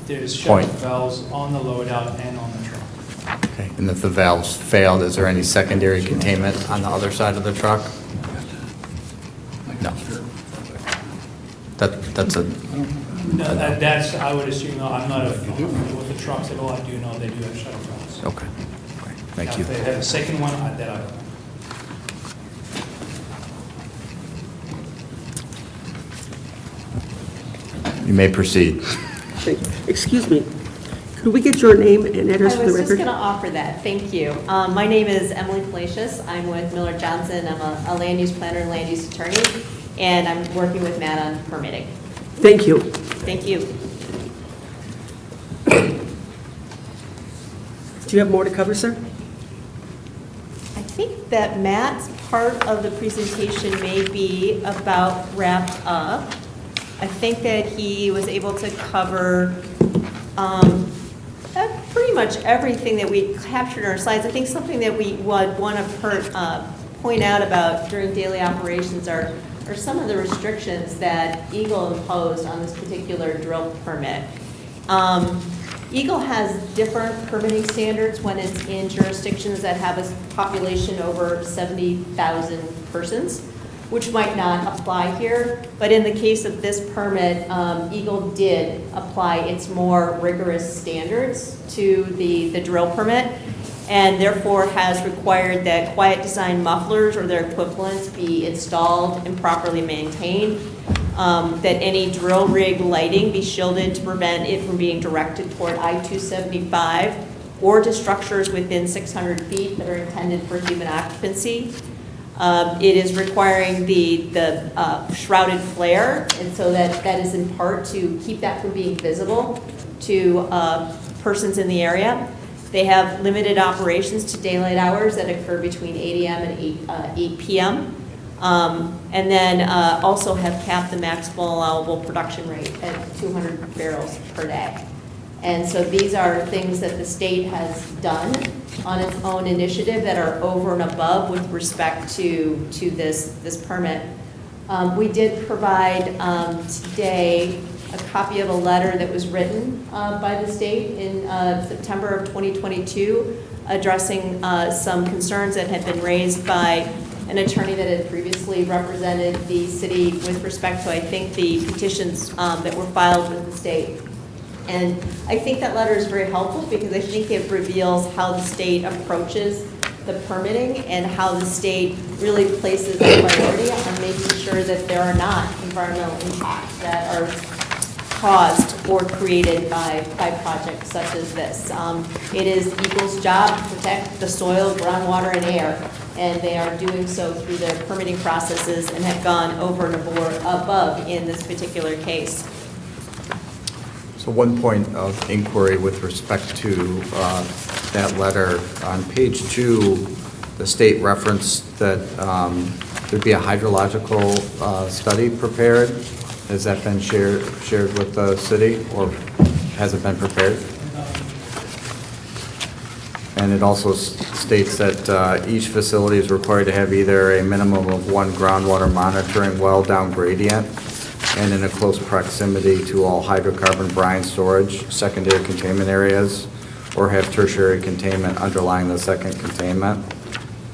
Speaker 9: There's
Speaker 10: Point.
Speaker 9: shut valves on the loadout and on the truck.
Speaker 10: okay, and if the valves failed, is there any secondary containment on the other side of the truck? No. That's a,
Speaker 9: No, that's, I would assume, no, I'm not familiar with the trucks at all. I do know they do have shuttle valves.
Speaker 10: okay. Thank
Speaker 9: Now,
Speaker 10: you.
Speaker 9: if they have a second one, that I don't know.
Speaker 10: You may proceed.
Speaker 1: Thank you. Excuse me. Could we get your name and address for the
Speaker 14: I was just
Speaker 1: record?
Speaker 14: going to offer that, thank you. My name is Emily Palacios, I'm with Miller Johnson, I'm a land use planner and land use attorney, and I'm working with Matt on permitting.
Speaker 1: Thank you.
Speaker 14: Thank you.
Speaker 1: Do you have more to cover, sir?
Speaker 14: I think that Matt's part of the presentation may be about wrapped up. I think that he was able to cover pretty much everything that we captured in our slides. I think something that we would want to point out about during daily operations are some of the restrictions that Eagle imposed on this particular drill permit. Eagle has different permitting standards when it's in jurisdictions that have a population over 70,000 persons, which might not apply here. But in the case of this permit, Eagle did apply its more rigorous standards to the drill permit, and therefore has required that quiet design mufflers or their equivalents be installed and properly maintained, that any drill rig lighting be shielded to prevent it from being directed toward I-275 or to structures within 600 feet that are intended for human occupancy. It is requiring the shrouded flare, and so that is in part to keep that from being visible to persons in the area. They have limited operations to daylight hours that occur between 8 a.m. and 8 p.m. And then also have capped the maximum allowable production rate at 200 barrels per day. And so these are things that the state has done on its own initiative that are over and above with respect to this permit. We did provide today a copy of a letter that was written by the state in September of 2022 addressing some concerns that had been raised by an attorney that had previously represented the city with respect to, I think, the petitions that were filed with the state. And I think that letter is very helpful because I think it reveals how the state approaches the permitting and how the state really places a priority on making sure that there are not environmental impacts that are caused or created by projects such as this. It is Eagle's job to protect the soil, groundwater, and air, and they are doing so through their permitting processes and have gone over and above in this particular case.
Speaker 10: So one point of inquiry with respect to that letter, on page 2, the state referenced that there'd be a hydrological study prepared. Has that been shared with the city, or has it been prepared? And it also states that each facility is required to have either a minimum of 1 groundwater monitoring well down gradient and in a close proximity to all hydrocarbon brine storage, secondary containment areas, or have tertiary containment underlying the second containment.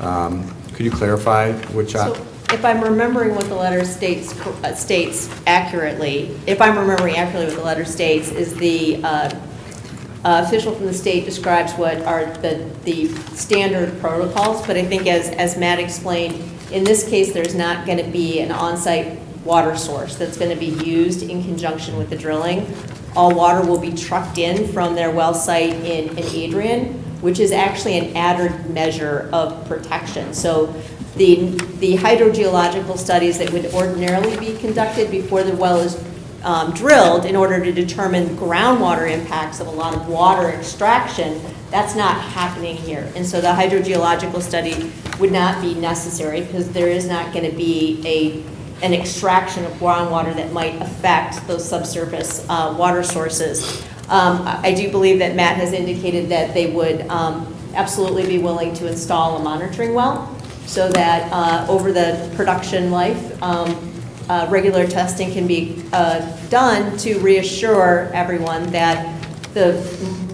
Speaker 10: Could you clarify which?
Speaker 14: So if I'm remembering what the letter states accurately, what the letter states is the official from the state describes what are the standard protocols, but I think as Matt explained, in this case, there's not going to be an on-site water source that's going to be used in conjunction with the drilling. All water will be trucked in from their well site in Adrian, which is actually an added measure of protection. So the hydrogeological studies that would ordinarily be conducted before the well is drilled in order to determine groundwater impacts of a lot of water extraction, that's not happening here. And so the hydrogeological study would not be necessary because there is not going to be an extraction of groundwater that might affect those subsurface water sources. I do believe that Matt has indicated that they would absolutely be willing to install a monitoring well so that over the production life, regular testing can be done to reassure everyone that the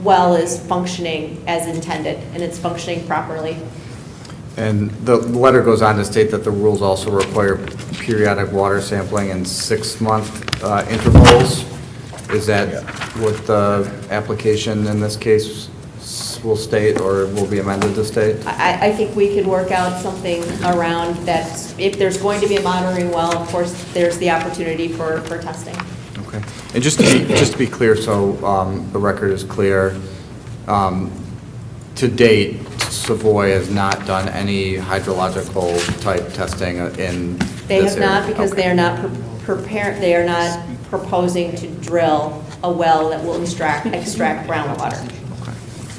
Speaker 14: well is functioning as intended and it's functioning properly.
Speaker 10: And the letter goes on to state that the rules also require periodic water sampling in 6-month intervals. Is that what the application in this case will state or will be amended to state?
Speaker 14: I think we could work out something around that. If there's going to be a monitoring well, of course, there's the opportunity for testing.
Speaker 10: Okay. And just to be clear, so the record is clear, to date, Savoy has not done any hydrological type testing in
Speaker 14: They
Speaker 10: this
Speaker 14: have not,
Speaker 10: area?
Speaker 14: because
Speaker 10: Okay.
Speaker 14: they are not they are not proposing to drill a well that will extract groundwater.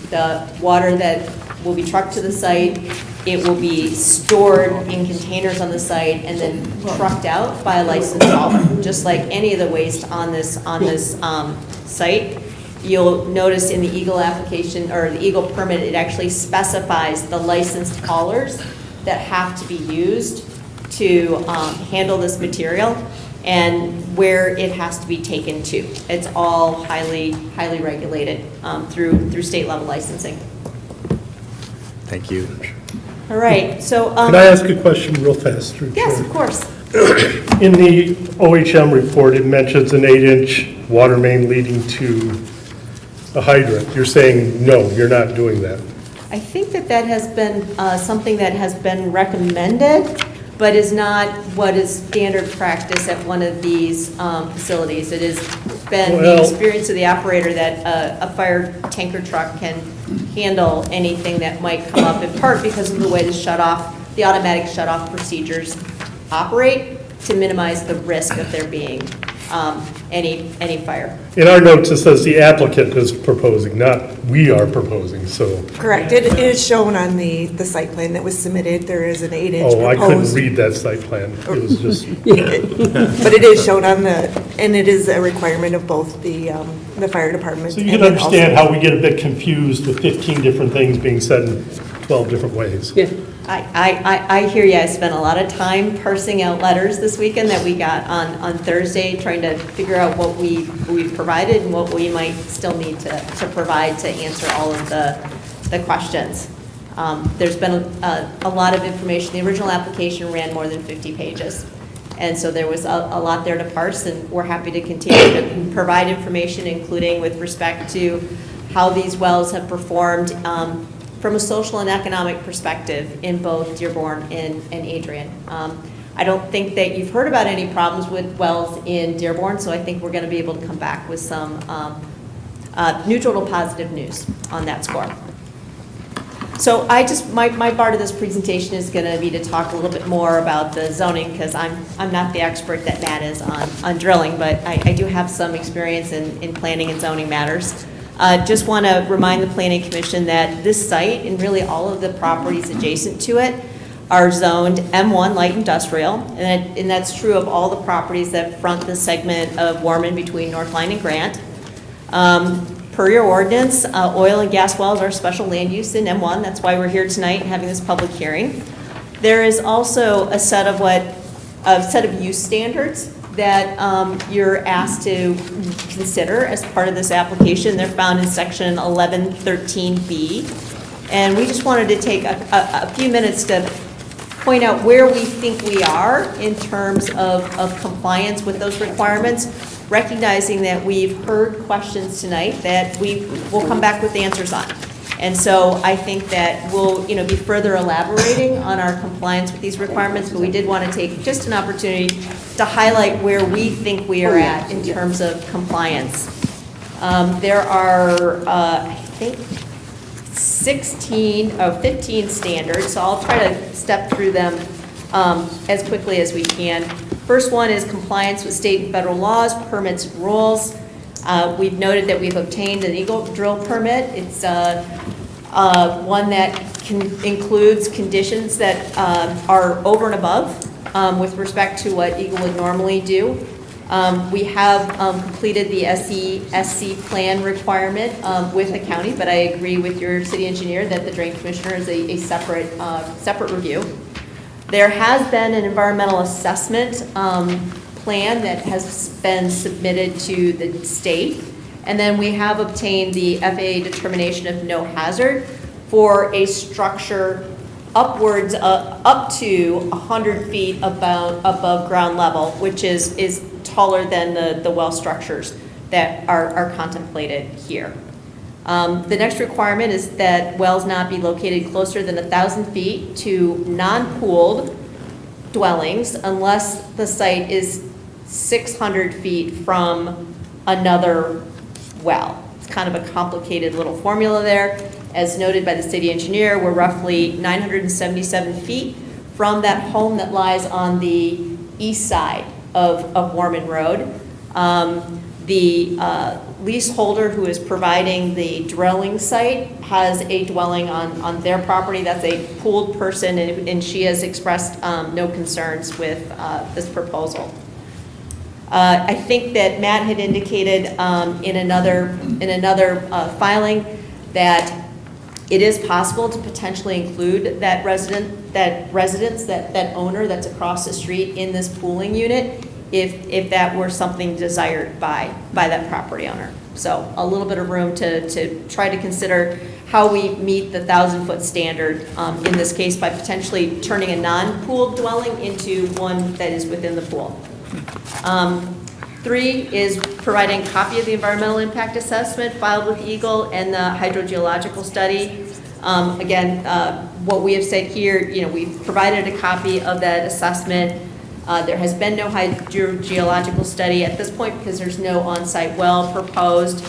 Speaker 14: The water that will be trucked to the site, it will be stored in containers on the site and then trucked out by a licensed hauler, just like any of the waste on this site. You'll notice in the Eagle application, or the Eagle permit, it actually specifies the licensed haulers that have to be used to handle this material and where it has to be taken to. It's all highly regulated through state level licensing.
Speaker 10: Thank you.
Speaker 14: All right, so.
Speaker 2: Can I ask a question real fast? through
Speaker 14: Yes,
Speaker 2: Chair?
Speaker 14: of course.
Speaker 2: In the OHM report, it mentions an 8-inch water main leading to a hydrant. You're saying, no, you're not doing that.
Speaker 14: I think that has been something that has been recommended, but is not what is standard practice at one of these facilities. It has been the
Speaker 2: Well-
Speaker 14: experience of the operator that a fire tanker truck can handle anything that might come up, in part because of the way the automatic shut-off procedures operate to minimize the risk of there being any fire.
Speaker 2: In our notes, it says the applicant is proposing, not we are proposing, so,
Speaker 8: Correct. It is shown on the site plan that was submitted. There is an 8-inch
Speaker 2: oh, I couldn't
Speaker 8: proposed.
Speaker 2: read that site plan. It was just,
Speaker 8: But it is shown on and it is a requirement of both the fire department.
Speaker 2: so you
Speaker 8: and
Speaker 2: can
Speaker 8: then
Speaker 2: understand
Speaker 8: also-
Speaker 2: how we get a bit confused with 15 different things being said in 12 different ways.
Speaker 1: Yeah.
Speaker 14: I hear you. I spent a lot of time parsing out letters this weekend that we got on Thursday, trying to figure out what we've provided and what we might still need to provide to answer all of the questions. There's been a lot of information. The original application ran more than 50 pages. And so there was a lot there to parse, and we're happy to continue to provide information, including with respect to how these wells have performed from a social and economic perspective in both Dearborn and Adrian. I don't think that you've heard about any problems with wells in Dearborn, so I think we're going to be able to come back with some neutral to positive news on that score. So my part of this presentation is going to be to talk a little bit more about the zoning, because I'm not the expert that Matt is on drilling, but I do have some experience in planning and zoning matters. Just want to remind the Planning Commission that this site and really all of the properties adjacent to it are zoned M1 light industrial, and that's true of all the properties that front the segment of Warman between Northline and Grant. Per your ordinance, oil and gas wells are special land use in M1. That's why we're here tonight having this public hearing. There is also a set of use standards that you're asked to consider as part of this application. They're found in section 1113B. And we just wanted to take a few minutes to point out where we think we are in terms of compliance with those requirements, recognizing that we've heard questions tonight that we will come back with answers on. And so I think that we'll, be further elaborating on our compliance with these requirements, but we did want to take just an opportunity to highlight where we think we are at in terms of compliance. There are, I think, 15 standards, so I'll try to step through them as quickly as we can. First one is compliance with state and federal laws, permits, and rules. We've noted that we've obtained an Eagle drill permit. It's one that includes conditions that are over and above with respect to what Eagle would normally do. We have completed the SC plan requirement with the county, but I agree with your city engineer that the drain commissioner is a separate review. There has been an environmental assessment plan that has been submitted to the state, and then we have obtained the FAA determination of no hazard for a structure upwards up to 100 feet above ground level, which is taller than the well structures that are contemplated here. The next requirement is that wells not be located closer than 1,000 feet to non-pooled dwellings unless the site is 600 feet from another well. It's kind of a complicated little formula there. As noted by the city engineer, we're roughly 977 feet from that home that lies on the east side of Warman Road. The leaseholder who is providing the drilling site has a dwelling on their property. That's a pooled person, and she has expressed no concerns with this proposal. I think that Matt had indicated in another filing that it is possible to potentially include that residence, that owner that's across the street in this pooling unit, if that were something desired by that property owner. So a little bit of room to try to consider how we meet the 1,000-foot standard in this case by potentially turning a non-pooled dwelling into one that is within the pool. 3 is providing a copy of the environmental impact assessment filed with Eagle and the hydrogeological study. Again, what we have said here, we've provided a copy of that assessment. There has been no hydrogeological study at this point because there's no on-site well proposed.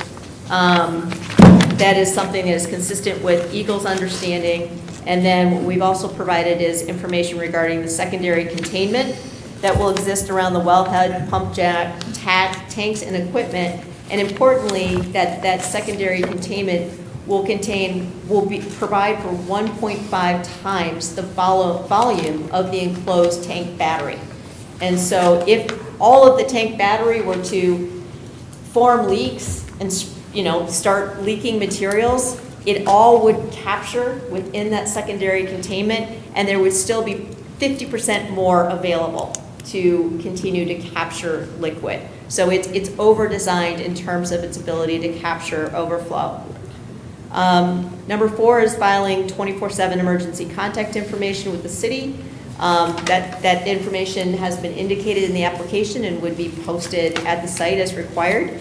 Speaker 14: That is something that is consistent with Eagle's understanding. And then what we've also provided is information regarding the secondary containment that will exist around the wellhead, pump jack, tanks, and equipment. And importantly, that secondary containment will provide for 1.5 times the volume of the enclosed tank battery. And so if all of the tank battery were to form leaks and start leaking materials, it all would capture within that secondary containment, and there would still be 50% more available to continue to capture liquid. So it's over-designed in terms of its ability to capture overflow. Number 4 is filing 24/7 emergency contact information with the city. That information has been indicated in the application and would be posted at the site as required.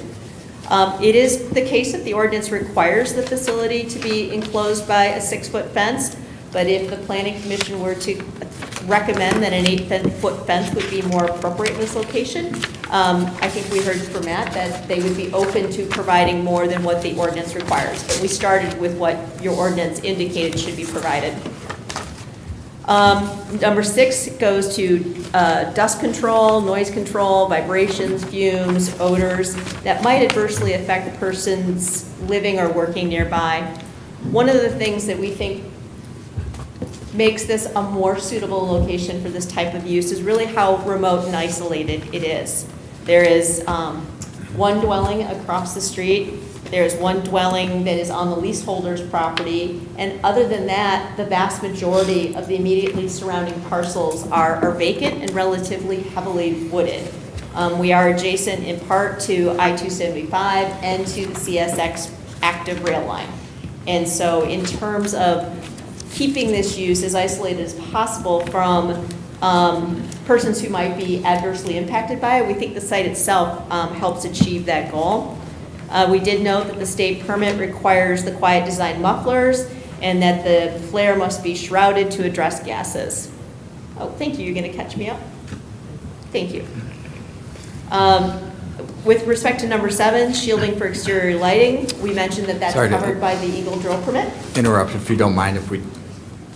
Speaker 14: It is the case that the ordinance requires the facility to be enclosed by a 6-foot fence, but if the planning commission were to recommend that an 8-foot fence would be more appropriate in this location, I think we heard from Matt that they would be open to providing more than what the ordinance requires. But we started with what your ordinance indicated should be provided. Number 6 goes to dust control, noise control, vibrations, fumes, odors that might adversely affect the persons living or working nearby. One of the things that we think makes this a more suitable location for this type of use is really how remote and isolated it is. There is one dwelling across the street. There's one dwelling that is on the leaseholder's property. And other than that, the vast majority of the immediately surrounding parcels are vacant and relatively heavily wooded. We are adjacent in part to I-275 and to the CSX active rail line. And so in terms of keeping this use as isolated as possible from persons who might be adversely impacted by it, we think the site itself helps achieve that goal. We did note that the state permit requires the quiet design mufflers and that the flare must be shrouded to address gases. Oh, thank you. You're going to catch me up? Thank you. With respect to number 7, shielding for exterior lighting, we mentioned that that's covered by the Eagle drill permit.
Speaker 10: Interrupt, if you don't mind, if we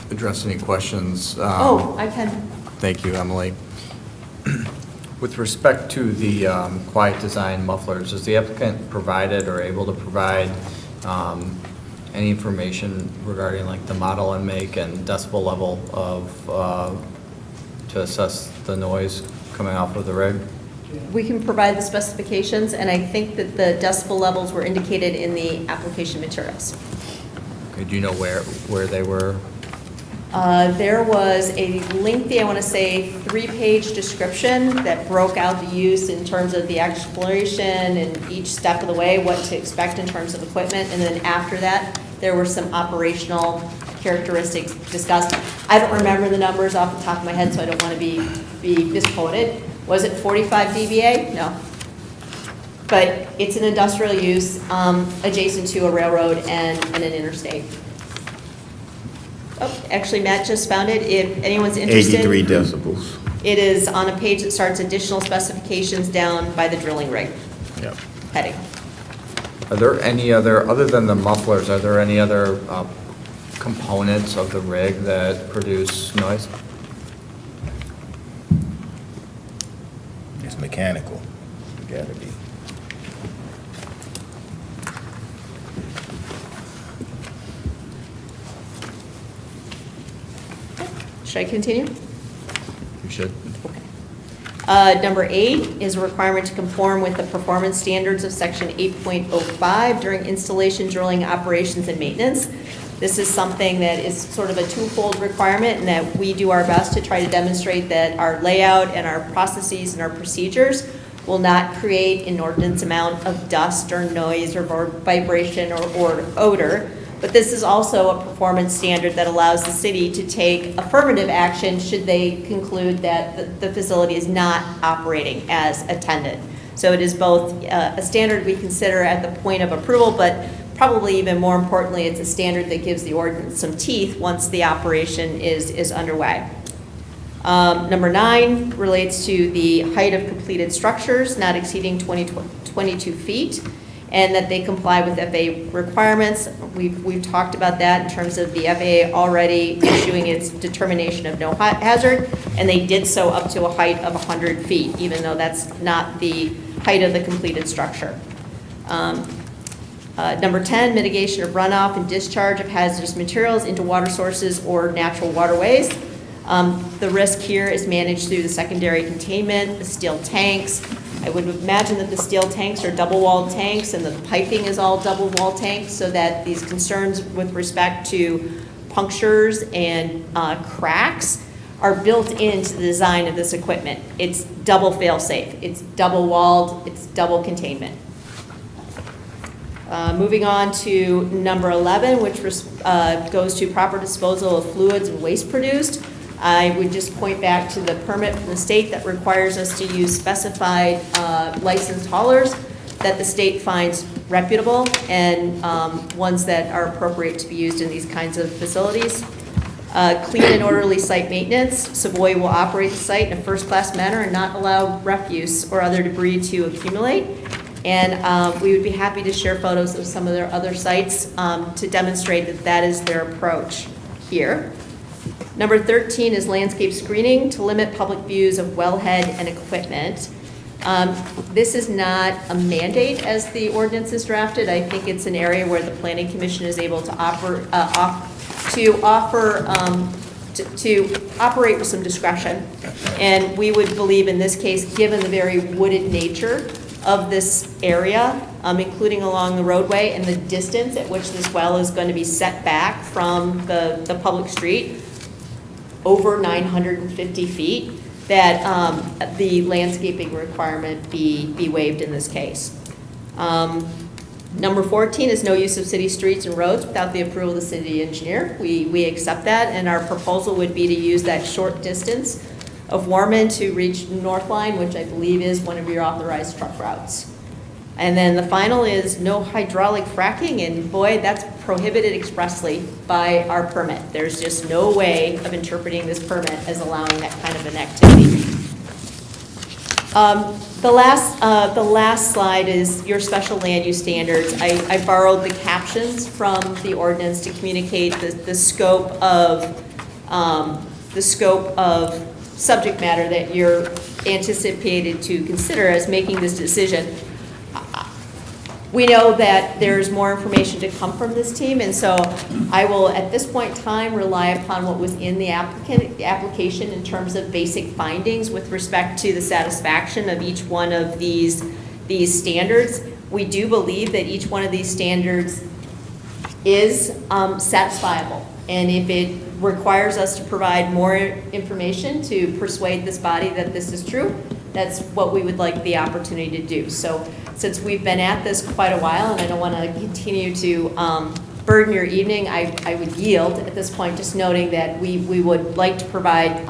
Speaker 10: address any questions.
Speaker 14: I can.
Speaker 10: Thank you, Emily. With respect to the quiet design mufflers, is the applicant provided or able to provide any information regarding like the model and make and decibel level of to assess the noise coming off of the rig?
Speaker 14: We can provide the specifications, and I think that the decibel levels were indicated in the application materials.
Speaker 10: Okay, do you know where they were?
Speaker 14: There was a lengthy, I want to say, 3-page description that broke out the use in terms of the exploration and each step of the way, what to expect in terms of equipment. And then after that, there were some operational characteristics discussed. I don't remember the numbers off the top of my head, so I don't want to be misquoted. Was it 45 dBA? No. But it's an industrial use adjacent to a railroad and an interstate. Oh, actually, Matt just found it. If anyone's interested.
Speaker 3: 83 decibels.
Speaker 14: It is on a page that starts additional specifications down by the drilling rig heading.
Speaker 10: Are there any other than the mufflers, are there any other components of the rig that produce noise?
Speaker 3: It's mechanical. Gotta be.
Speaker 14: Should I continue?
Speaker 10: You should.
Speaker 14: Number 8 is a requirement to conform with the performance standards of section 8.05 during installation, drilling, operations, and maintenance. This is something that is sort of a twofold requirement, and that we do our best to try to demonstrate that our layout and our processes and our procedures will not create an inordinate amount of dust or noise or vibration or odor. But this is also a performance standard that allows the city to take affirmative action should they conclude that the facility is not operating as intended. So it is both a standard we consider at the point of approval, but probably even more importantly, it's a standard that gives the ordinance some teeth once the operation is underway. Number 9 relates to the height of completed structures not exceeding 22 feet, and that they comply with FAA requirements. We've talked about that in terms of the FAA already issuing its determination of no hazard, and they did so up to a height of 100 feet, even though that's not the height of the completed structure. Number 10, mitigation of runoff and discharge of hazardous materials into water sources or natural waterways. The risk here is managed through the secondary containment, the steel tanks. I would imagine that the steel tanks are double-walled tanks and the piping is all double-walled tanks, so that these concerns with respect to punctures and cracks are built into the design of this equipment. It's double fail-safe, it's double-walled, it's double containment. Moving on to number 11, which goes to proper disposal of fluids and waste produced. I would just point back to the permit from the state that requires us to use specified licensed haulers that the state finds reputable and ones that are appropriate to be used in these kinds of facilities. Clean and orderly site maintenance. Savoy will operate the site in a first-class manner and not allow refuse or other debris to accumulate. And we would be happy to share photos of some of their other sites to demonstrate that that is their approach here. Number 13 is landscape screening to limit public views of wellhead and equipment. This is not a mandate as the ordinance is drafted. I think it's an area where the Planning Commission is able to operate with some discretion. And we would believe in this case, given the very wooded nature of this area, including along the roadway and the distance at which this well is going to be set back from the public street, over 950 feet, that the landscaping requirement be waived in this case. Number 14 is no use of city streets and roads without the approval of the city engineer. We accept that, and our proposal would be to use that short distance of Warman to reach North Line, which I believe is one of your authorized truck routes. And then the final is no hydraulic fracking, and boy, that's prohibited expressly by our permit. There's just no way of interpreting this permit as allowing that kind of an activity. The last slide is your special land use standards. I borrowed the captions from the ordinance to communicate the scope of subject matter that you're anticipated to consider as making this decision. We know that there's more information to come from this team, and so I will, at this point in time, rely upon what was in the application in terms of basic findings with respect to the satisfaction of each one of these standards. We do believe that each one of these standards is satisfiable, and if it requires us to provide more information to persuade this body that this is true, that's what we would like the opportunity to do. So since we've been at this quite a while, and I don't want to continue to burden your evening, I would yield at this point, just noting that we would like to provide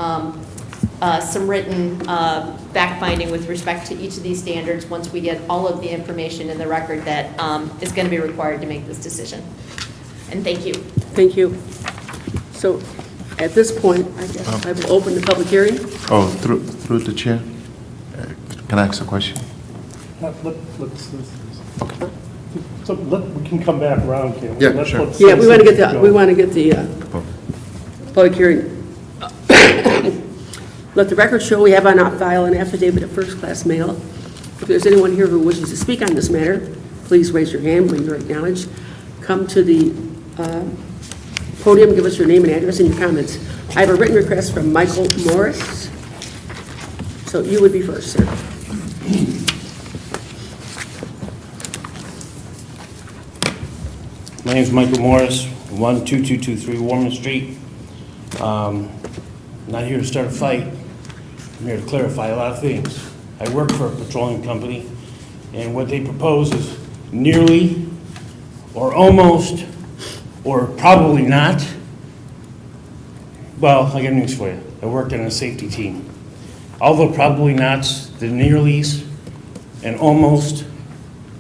Speaker 14: some written fact-finding with respect to each of these standards once we get all of the information in the record that is going to be required to make this decision. And thank you.
Speaker 1: Thank you. So At this point, I guess I will open the public hearing.
Speaker 15: Oh, through the chair, can I ask a question?
Speaker 2: We can come back around, can't we?
Speaker 15: Yeah, sure.
Speaker 1: Yeah, we want to get the public hearing. Let the record show we have on file an affidavit of first-class mail. If there's anyone here who wishes to speak on this matter, please raise your hand when you're acknowledged. Come to the podium, give us your name and address and your comments. I have a written request from Michael Morris. So you would be first, sir.
Speaker 16: My name is Michael Morris, 12223 Warman Street. Not here to start a fight. I'm here to clarify a lot of things. I work for a petroleum company, and what they propose is nearly, or almost, or probably not. Well, I got news for you. I work on a safety team. All the probably nots, the nearlies, and almost,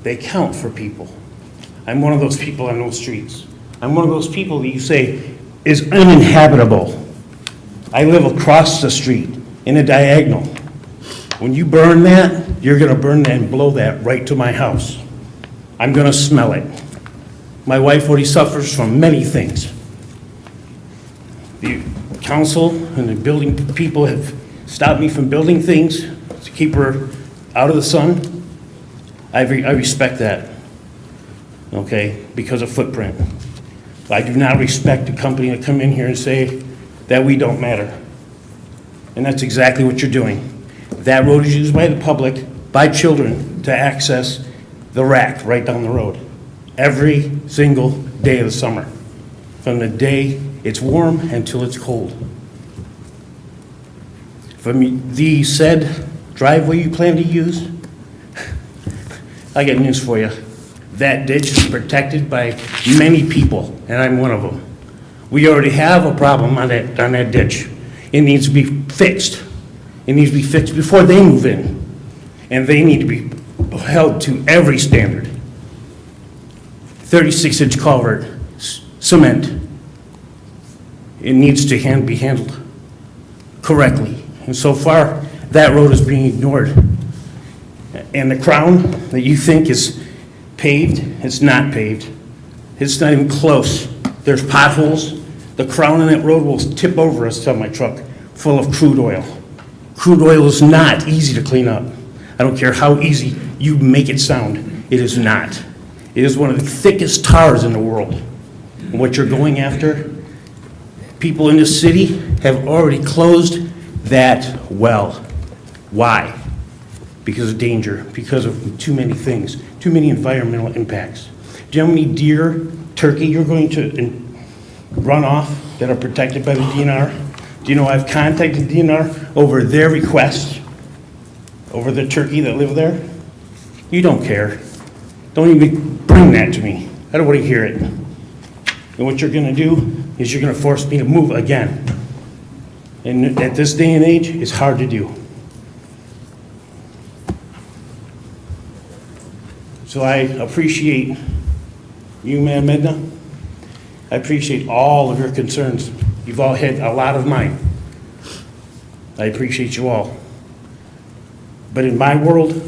Speaker 16: they count for people. I'm one of those people on those streets. I'm one of those people that you say is uninhabitable. I live across the street in a diagonal. When you burn that, you're gonna burn that and blow that right to my house. I'm gonna smell it. My wife already suffers from many things. The council and the building people have stopped me from building things to keep her out of the sun. I respect that, okay, because of footprint. I do not respect a company that come in here and say that we don't matter. And that's exactly what you're doing. That road is used by the public, by children, to access the rack right down the road every single day of the summer, from the day it's warm until it's cold. From the said driveway you plan to use, I got news for you. That ditch is protected by many people, and I'm one of them. We already have a problem on that ditch. It needs to be fixed. It needs to be fixed before they move in. And they need to be held to every standard. 36-inch culvert, cement. It needs to be handled correctly. And so far, that road is being ignored. And the crown that you think is paved, it's not paved. It's not even close. There's potholes. The crown on that road will tip over us on my truck full of crude oil. Crude oil is not easy to clean up. I don't care how easy you make it sound. It is not. It is one of the thickest tars in the world. And what you're going after, people in this city have already closed that well. Why? Because of danger, because of too many things, too many environmental impacts. Do you know how many deer, turkey you're going to run off that are protected by the DNR? Do you know I've contacted DNR over their request, over the turkey that live there? You don't care. Don't even bring that to me. I don't want to hear it. And what you're going to do is you're going to force me to move again. And at this day and age, it's hard to do. So I appreciate you, Ma'am Medna. I appreciate all of your concerns. You've all had a lot of mine. I appreciate you all. But in my world,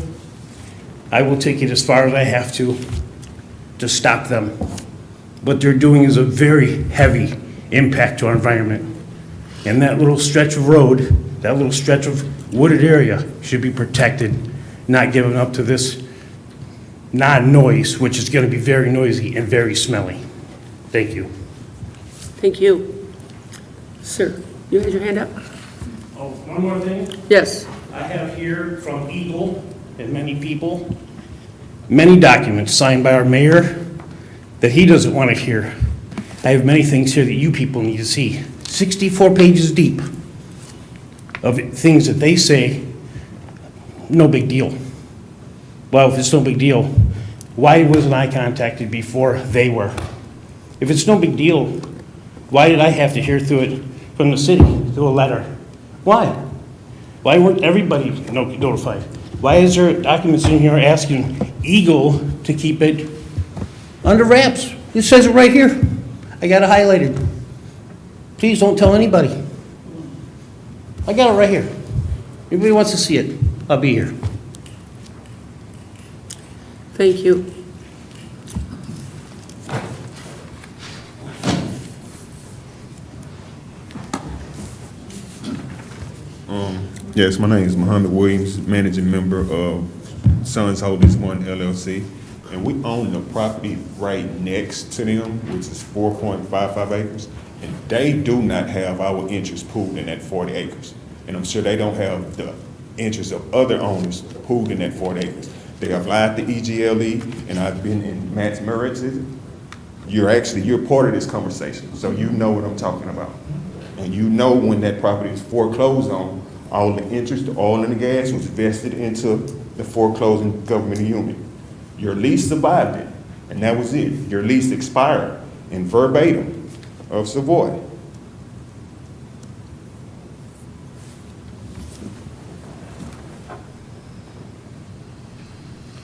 Speaker 16: I will take it as far as I have to stop them. What they're doing is a very heavy impact to our environment. And that little stretch of road, that little stretch of wooded area should be protected, not given up to this non-noise, which is going to be very noisy and very smelly. Thank you.
Speaker 1: Thank you. Sir, you had your hand up?
Speaker 16: Oh, one more thing.
Speaker 1: Yes.
Speaker 16: I have here from Eagle and many people, many documents signed by our mayor that he doesn't want to hear. I have many things here that you people need to see. 64 pages deep of things that they say, no big deal. Well, if it's no big deal, why wasn't I contacted before they were? If it's no big deal, why did I have to hear through it from the city, through a letter? Why? Why weren't everybody notified? Why is there documents in here asking Eagle to keep it under wraps? It says it right here. I got it highlighted. Please don't tell anybody. I got it right here. Anybody wants to see it, I'll be here.
Speaker 1: Thank you.
Speaker 15: Yes, my name is Muhammad Williams, managing member of Sons Holdings One LLC. And we own the property right next to them, which is 4.55 acres. And they do not have our interest pooled in that 40 acres. And I'm sure they don't have the interest of other owners pooled in that 40 acres. They have lied to EGLE, and I've been in Matt's marriages. You're part of this conversation, so you know what I'm talking about. And you know when that property is foreclosed on, all the interest, the oil and the gas was vested into the foreclosing government unit. Your lease survived it, and that was it. Your lease expired in verbatim of Savoy.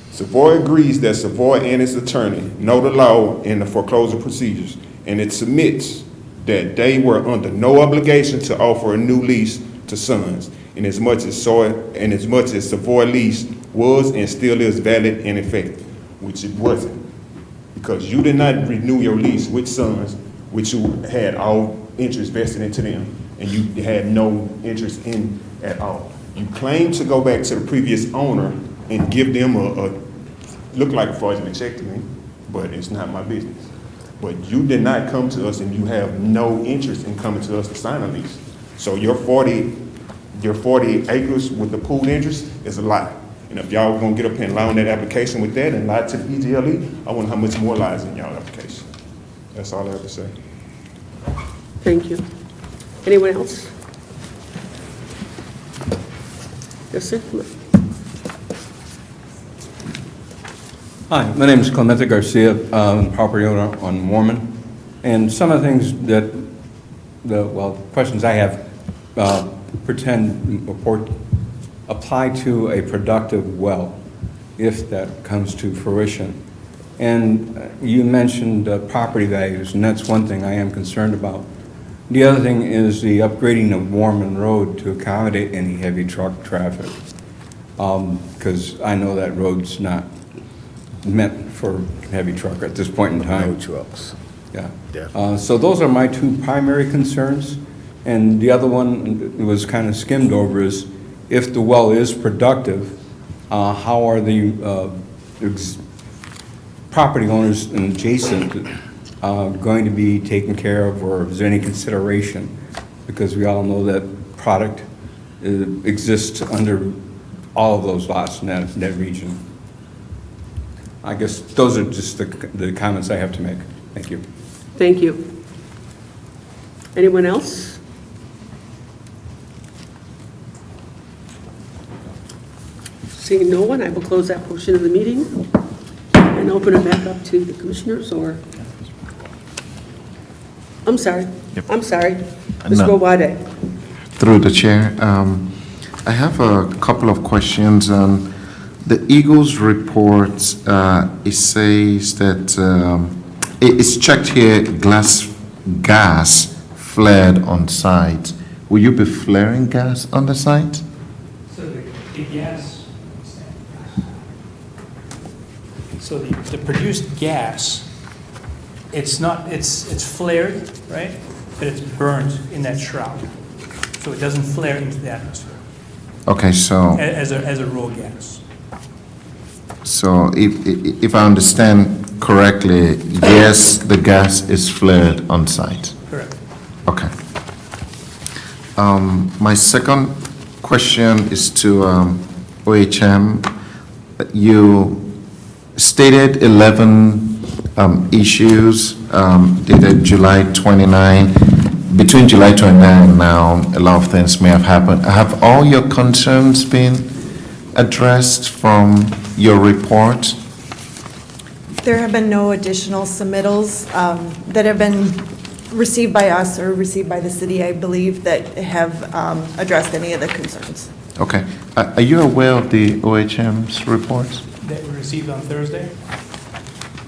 Speaker 15: Savoy agrees that Savoy and its attorney know the law and the foreclosure procedures, and it submits that they were under no obligation to offer a new lease to Sons, in as much as Savoy lease was and still is valid and effective, which it wasn't, because you did not renew your lease with Sons, which you had all interest vested into them, and you had no interest in at all. You claim to go back to the previous owner and give them a look like a fraudulent check to me, but it's not my business. But you did not come to us, and you have no interest in coming to us to sign a lease. So your 40 acres with the pooled interest is a lie. And if y'all gonna get up and lie on that application with that and lie to the EGLE, I wonder how much more lies in y'all application. That's all I have to say.
Speaker 1: Thank you. Anyone else? Yes, sir. Come on.
Speaker 17: Hi, my name is Clemente Garcia, property owner on Mormon. And some of the things that, questions I have apply to a productive well, if that comes to fruition. And you mentioned property values, and that's one thing I am concerned about. The other thing is the upgrading of Mormon Road to accommodate any heavy truck traffic. Because I know that road's not meant for heavy truck at this point in time.
Speaker 3: No trucks.
Speaker 17: Yeah.
Speaker 3: Definitely.
Speaker 17: So those are my two primary concerns. And the other one was kind of skimmed over is, if the well is productive, how are the property owners adjacent going to be taken care of, or is there any consideration? Because we all know that product exists under all of those lots in that region. I guess those are just the comments I have to make. Thank you.
Speaker 1: Thank you. Anyone else? Seeing no one, I will close that portion of the meeting and open it back up to the commissioners, or, I'm sorry, Mr. Owade.
Speaker 15: Through the chair, I have a couple of questions. The Eagles report, it says that it's checked here, gas flared on site. Will you be flaring gas on the site?
Speaker 9: So the gas, so the produced gas, it's flared, right? But it's burned in that shroud. So it doesn't flare into the atmosphere.
Speaker 15: Okay, so
Speaker 9: As a raw gas.
Speaker 15: so if I understand correctly, yes, the gas is flared on site.
Speaker 9: Correct.
Speaker 15: Okay. My second question is to OHM. You stated 11 issues dated July 29. Between July 29 and now, a lot of things may have happened. Have all your concerns been addressed from your report?
Speaker 8: There have been no additional submittals that have been received by us or received by the city, I believe, that have addressed any of the concerns.
Speaker 15: Okay. Are you aware of the OHM's reports?
Speaker 9: That we received on Thursday.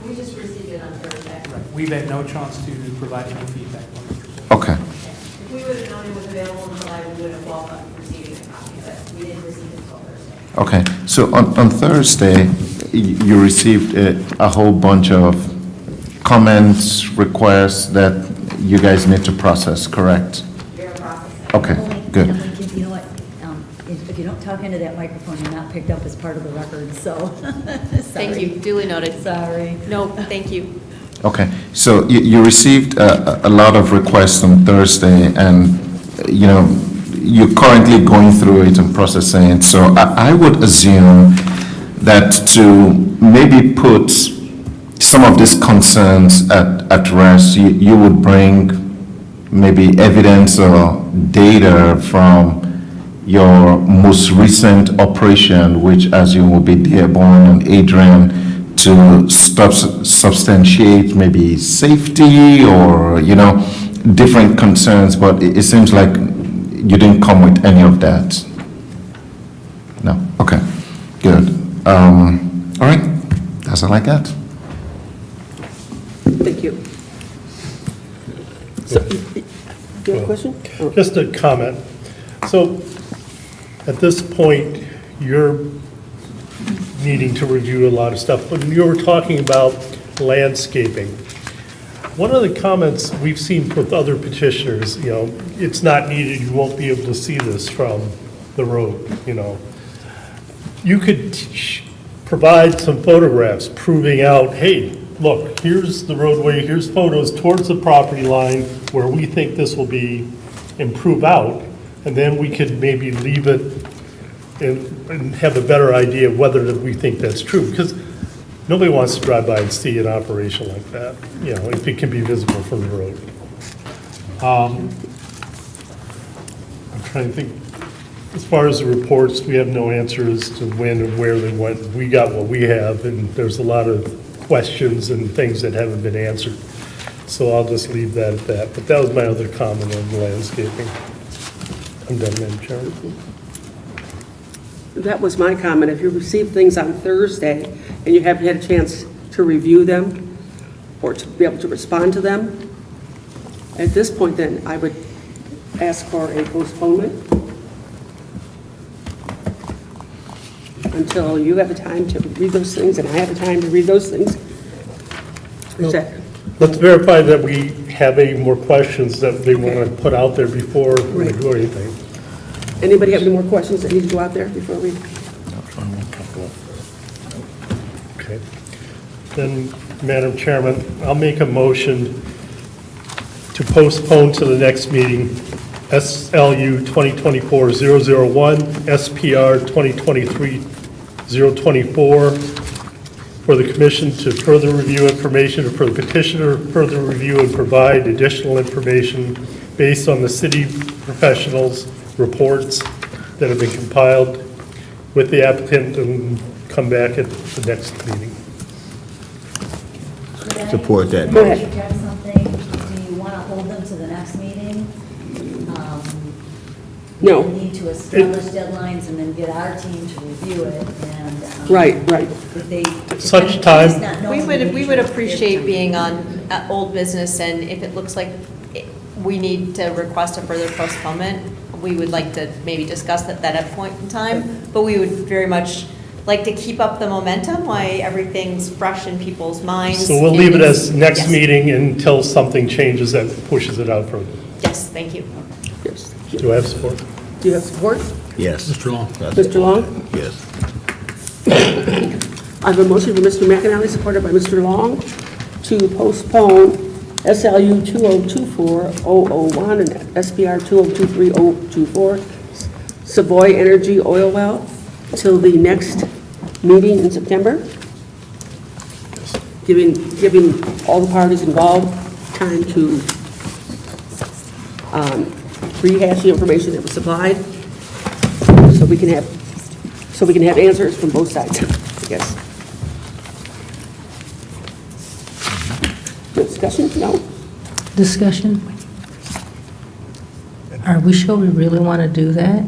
Speaker 14: We just received it on Thursday.
Speaker 9: We've had no chance to provide any feedback on it.
Speaker 15: Okay.
Speaker 14: available until I would have welcomed receiving a copy, but we didn't receive it until Thursday.
Speaker 18: Okay, so on Thursday, you received a whole bunch of comments, requests that you guys need to process, correct?
Speaker 14: You're processing.
Speaker 18: Okay, good.
Speaker 12: You know what, if you don't talk into that microphone, you're not picked up as part of the record, so.
Speaker 14: Thank you, duly noted.
Speaker 12: Sorry.
Speaker 14: No, thank you.
Speaker 18: Okay, so you received a lot of requests on Thursday, and, you're currently going through it and processing it. So I would assume that to maybe put some of these concerns at rest, you would bring maybe evidence or data from your most recent operation, which, as you will be Dearborn and Adrian, to substantiate maybe safety or, different concerns, but it seems like you didn't come with any of that. No? Okay, good. All right, that's all I got.
Speaker 1: Thank you. So, do you have a question? Oh.
Speaker 2: Just a comment. So, at this point, you're needing to review a lot of stuff, but you were talking about landscaping. One of the comments we've seen with other petitioners, it's not needed, you won't be able to see this from the road, You could provide some photographs proving out, hey, look, here's the roadway, here's photos towards the property line where we think this will be improved out, and then we could maybe leave it and have a better idea of whether we think that's true, because nobody wants to drive by and see an operation like that, if it can be visible from the road. I'm trying to think, as far as the reports, we have no answers to when and where they went. We got what we have, and there's a lot of questions and things that haven't been answered. So I'll just leave that at that. But that was my other comment on the landscaping. I'm done, Madam Chairman.
Speaker 1: That was my comment. If you receive things on Thursday and you haven't had a chance to review them or to be able to respond to them, at this point then, I would ask for a postponement until you have the time to read those things and I have the time to read those things. Is that-
Speaker 2: Let's verify that we have any more questions that they want to put out there before we do anything.
Speaker 1: Anybody have any more questions that need to go out there before we?
Speaker 2: Okay. Then, Madam Chairman, I'll make a motion to postpone to the next meeting SLU 2024-001, SPR 2023-024, for the commission to further review information, or for the petitioner further review and provide additional information based on the city professionals' reports that have been compiled with the applicant and come back at the next meeting.
Speaker 3: Support that.
Speaker 1: Go ahead.
Speaker 12: Interject something? Do you want to hold them to the next meeting?
Speaker 1: No.
Speaker 12: We need to establish deadlines and then get our team to review it and.
Speaker 1: Right.
Speaker 12: If they.
Speaker 2: Such time-
Speaker 12: just not knowing the
Speaker 14: We
Speaker 12: nature
Speaker 14: would
Speaker 12: of
Speaker 14: appreciate
Speaker 12: their-
Speaker 14: being on old business, and if it looks like we need to request a further postponement, we would like to maybe discuss that at a point in time, but we would very much like to keep up the momentum while everything's fresh in people's minds.
Speaker 2: So we'll leave it as
Speaker 14: And-
Speaker 2: next
Speaker 14: yes.
Speaker 2: meeting until something changes that pushes it out further.
Speaker 14: Yes, thank you.
Speaker 1: Yes.
Speaker 2: Do I have support?
Speaker 1: Do you have support?
Speaker 3: Yes.
Speaker 11: Mr. Long.
Speaker 1: Mr. Long?
Speaker 3: Yes.
Speaker 1: I have a motion for Mr. McAnally, supported by Mr. Long, to postpone SLU 2024-001 and SPR 2023-024, Savoy Energy Oil Well, till the next meeting in September, giving all the parties involved time to rehash the information that was supplied, so we can have answers from both sides, I guess. No discussion? No?
Speaker 13: Discussion? Are we sure we really want to do that?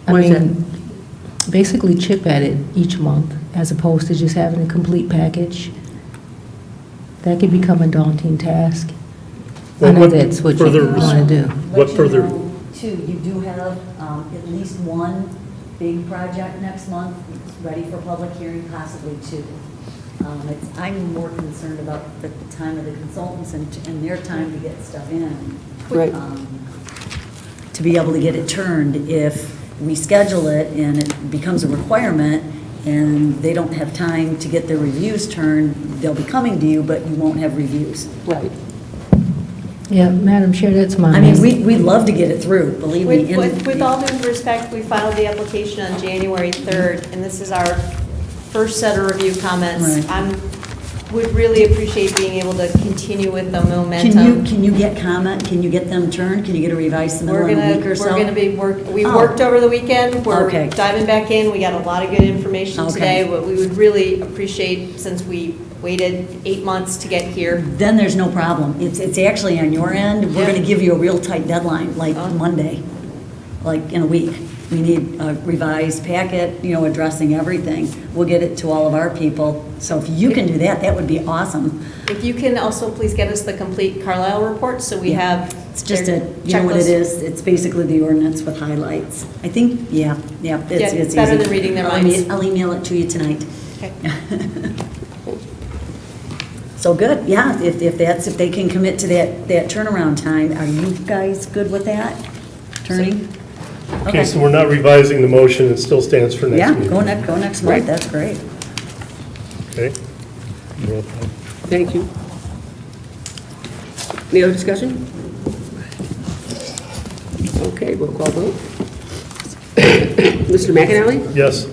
Speaker 13: I
Speaker 1: Why is
Speaker 13: mean, basically chip at it each month, as opposed to just having a complete package. That could become a daunting task. I know that's what you
Speaker 2: further-
Speaker 13: want to do.
Speaker 2: What further?
Speaker 12: Let you know, too, you do have at least one big project next month ready for public hearing, possibly two. I'm more concerned about the time of the consultants and their time to get stuff in.
Speaker 1: Right.
Speaker 12: To be able to get it turned. If we schedule it and it becomes a requirement and they don't have time to get their reviews turned, they'll be coming to you, but you won't have reviews.
Speaker 1: Right.
Speaker 13: Yeah, Madam Chair, that's my...
Speaker 12: I mean, we'd love to get it through, believe me.
Speaker 14: With all due respect, we filed the application on January 3rd, and this is our first set of review comments.
Speaker 12: Right.
Speaker 14: Would really appreciate being able to continue with the momentum.
Speaker 12: Can you get comment, can you get them turned, can you get a revised submittal in a week or so?
Speaker 14: We're gonna be we
Speaker 12: Oh.
Speaker 14: worked over the weekend, we're
Speaker 12: Okay.
Speaker 14: diving back in, we got a lot of good information
Speaker 12: Okay.
Speaker 14: today, what we would really appreciate, since we waited 8 months to get here.
Speaker 12: Then there's no problem. It's actually on your end, we're
Speaker 14: Yeah.
Speaker 12: gonna give you a real tight deadline, like Monday, like in a week. We need a revised packet, addressing everything. We'll get it to all of our people. So if you can do that, that would be awesome.
Speaker 14: If you can also please get us the complete Carlisle report, so we have.
Speaker 12: It's just
Speaker 14: their
Speaker 12: you know what it
Speaker 14: checklist.
Speaker 12: is? It's basically the ordinance with highlights. I think, yeah, it's
Speaker 14: better
Speaker 12: easy.
Speaker 14: than reading their
Speaker 12: I'll
Speaker 14: minds.
Speaker 12: I'll email it to you tonight.
Speaker 14: Okay.
Speaker 12: So good, yeah, if they can commit to that turnaround time, are you guys good with that? Turning?
Speaker 2: Okay, so we're not revising the motion, it still stands for next
Speaker 12: Yeah,
Speaker 2: meeting?
Speaker 12: go next month, that's great.
Speaker 2: Okay.
Speaker 1: Thank you. Any other discussion? Okay, roll call vote. Mr. McAnally?
Speaker 2: Yes.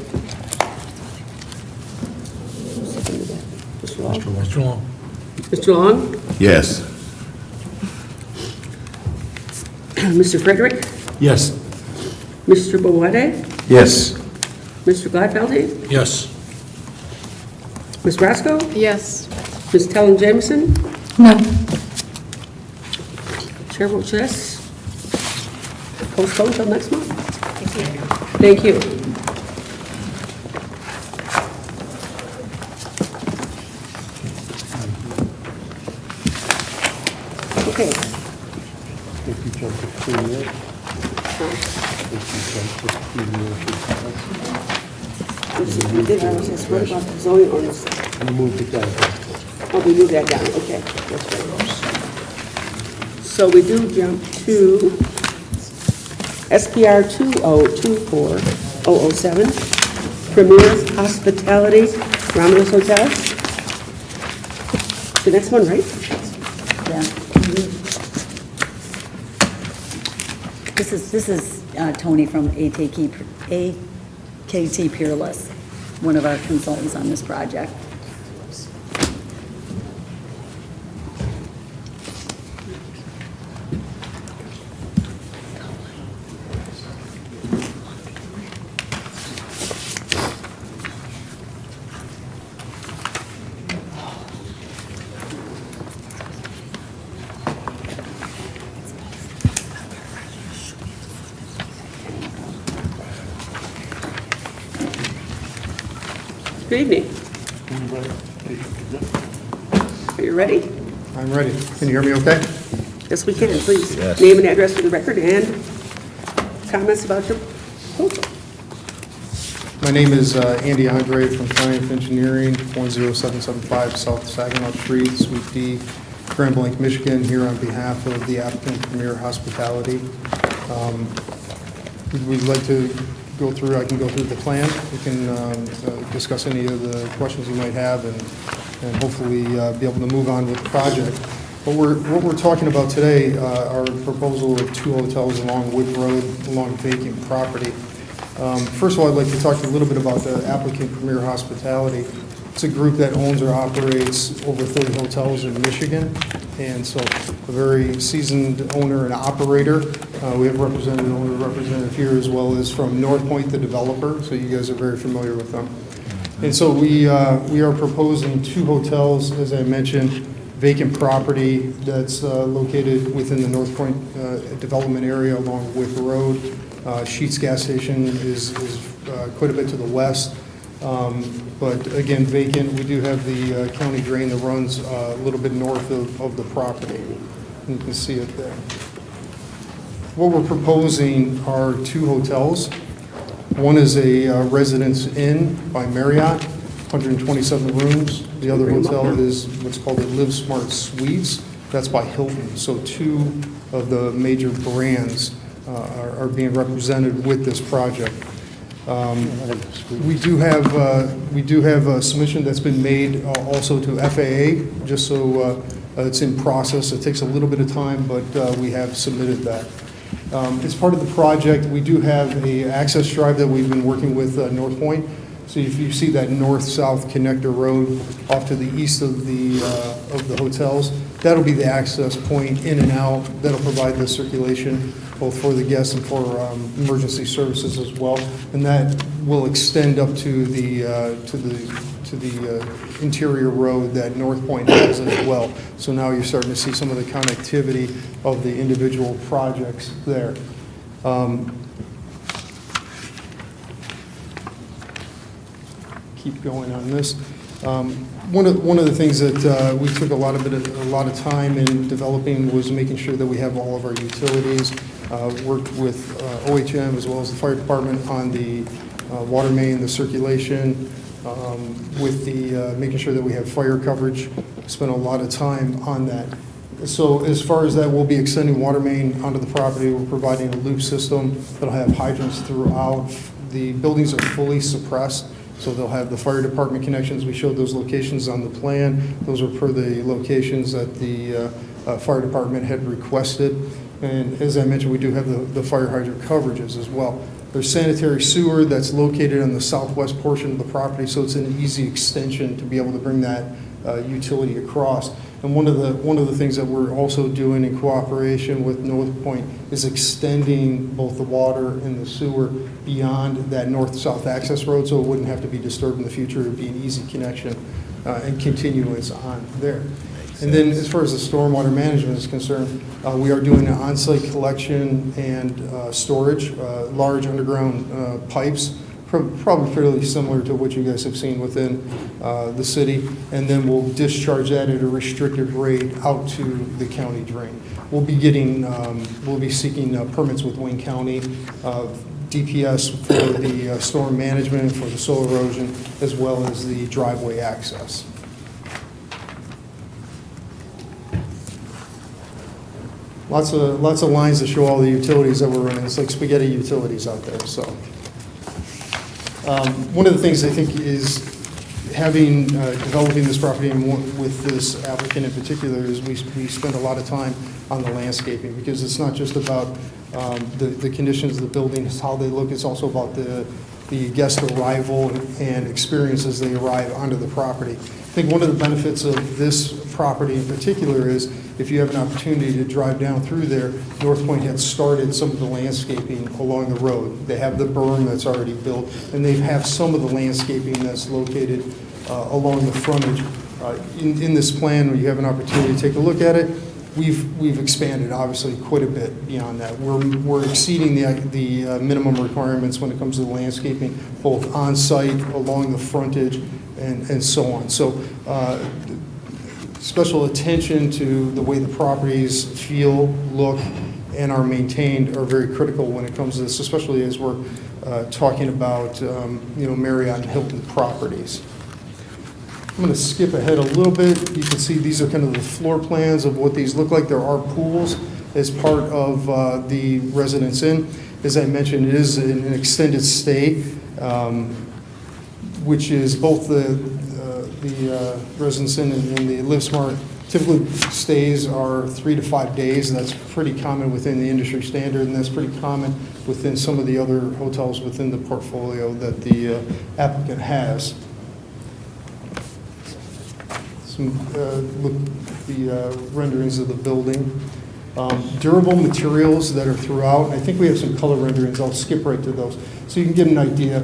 Speaker 1: Mr. Long?
Speaker 11: Mr. Long.
Speaker 1: Mr. Long?
Speaker 3: Yes.
Speaker 1: Mr. Frederick?
Speaker 5: Yes.
Speaker 1: Mr. Boade?
Speaker 18: Yes.
Speaker 1: Mr. Gladfeldy?
Speaker 11: Yes.
Speaker 1: Ms. Roscoe?
Speaker 4: Yes.
Speaker 1: Ms. Tellen Jameson?
Speaker 13: No.
Speaker 1: Chair votes yes. Postpone till next month. Thank you. Okay. We did, I was just, what about the zoning ordinance?
Speaker 2: We moved it down.
Speaker 1: Oh, we moved that down, okay. That's right. So we do jump to SPR 2024007, Premier Hospitality, Romulus Hotel. The next one, right?
Speaker 12: Yeah. This is Tony from AKT Peerless, one of our consultants on this project.
Speaker 1: Good evening. Are you ready?
Speaker 7: I'm ready. Can you hear me okay?
Speaker 1: Yes, we can, please.
Speaker 3: Yes.
Speaker 1: Name and address for the record and comments about your proposal.
Speaker 7: My name is Andy Andre from Triumph Engineering, 10775 South Saginaw Street, Suite D, Grand Blanc, Michigan, here on behalf of the applicant Premier Hospitality. We'd like to go through, I can go through the plan. We can discuss any of the questions you might have and hopefully be able to move on with the project. What we're talking about today are a proposal of 2 hotels along Wood Road, along vacant property. First of all, I'd like to talk a little bit about the applicant Premier Hospitality. It's a group that owns or operates over 30 hotels in Michigan, and so a very seasoned owner and operator. We have owner representative here as well as from North Point, the developer, so you guys are very familiar with them. And so we are proposing 2 hotels, as I mentioned, vacant property that's located within the North Point development area along Wick Road. Sheetz gas station is quite a bit to the west, but again, vacant. We do have the county drain that runs a little bit north of the property. You can see it there. What we're proposing are 2 hotels. One is a Residence Inn by Marriott, 127 rooms. The other hotel is what's called a Live Smart Suites. That's by Hilton. So 2 of the major brands are being represented with this project. We do have a submission that's been made also to FAA, just so it's in process. It takes a little bit of time, but we have submitted that. As part of the project, we do have an access drive that we've been working with North Point. So if you see that north-south connector road off to the east of the hotels, that'll be the access point in and out. That'll provide the circulation both for the guests and for emergency services as well. And that will extend up to the interior road that North Point has as well. So now you're starting to see some of the connectivity of the individual projects there. Keep going on this. One of the things that we took a lot of time in developing was making sure that we have all of our utilities. Worked with OHM as well as the fire department on the water main, the circulation, with the making sure that we have fire coverage. Spent a lot of time on that. So as far as that, we'll be extending water main onto the property. We're providing a loop system that'll have hydrants throughout. The buildings are fully suppressed, so they'll have the fire department connections. We showed those locations on the plan. Those are per the locations that the fire department had requested. And as I mentioned, we do have the fire hydrant coverages as well. There's sanitary sewer that's located on the southwest portion of the property, so it's an easy extension to be able to bring that utility across. And one of the things that we're also doing in cooperation with North Point is extending both the water and the sewer beyond that north-south access road, so it wouldn't have to be disturbed in the future. It would be an easy connection and continuance on there. And then as far as the stormwater management is concerned, we are doing an on-site collection and storage, large underground pipes, probably fairly similar to what you guys have seen within the city, and then we'll discharge that at a restricted rate out to the county drain. We'll be seeking permits with Wayne County, DPS for the storm management, for the soil erosion, as well as the driveway access. Lots of lines to show all the utilities that we're running. It's like spaghetti utilities out there. So one of the things I think is developing this property and with this applicant in particular is we spend a lot of time on the landscaping, because it's not just about the conditions of the buildings, how they look. It's also about the guest arrival and experience as they arrive onto the property. I think one of the benefits of this property in particular is if you have an opportunity to drive down through there, North Point had started some of the landscaping along the road. They have the berm that's already built, and they have some of the landscaping that's located along the frontage. In this plan, when you have an opportunity to take a look at it, we've expanded obviously quite a bit beyond that. We're exceeding the minimum requirements when it comes to the landscaping, both on-site, along the frontage, and so on. So special attention to the way the properties feel, look, and are maintained are very critical when it comes to this, especially as we're talking about Marriott and Hilton properties. I'm going to skip ahead a little bit. You can see these are kind of the floor plans of what these look like. There are pools as part of the Residence Inn. As I mentioned, it is an extended stay, which is both the Residence Inn and the Live Smart. Typically, stays are 3 to 5 days. That's pretty common within the industry standard, and that's pretty common within some of the other hotels within the portfolio that the applicant has. Look at the renderings of the building. Durable materials that are throughout. I think we have some color renderings. I'll skip right to those. So you can get an idea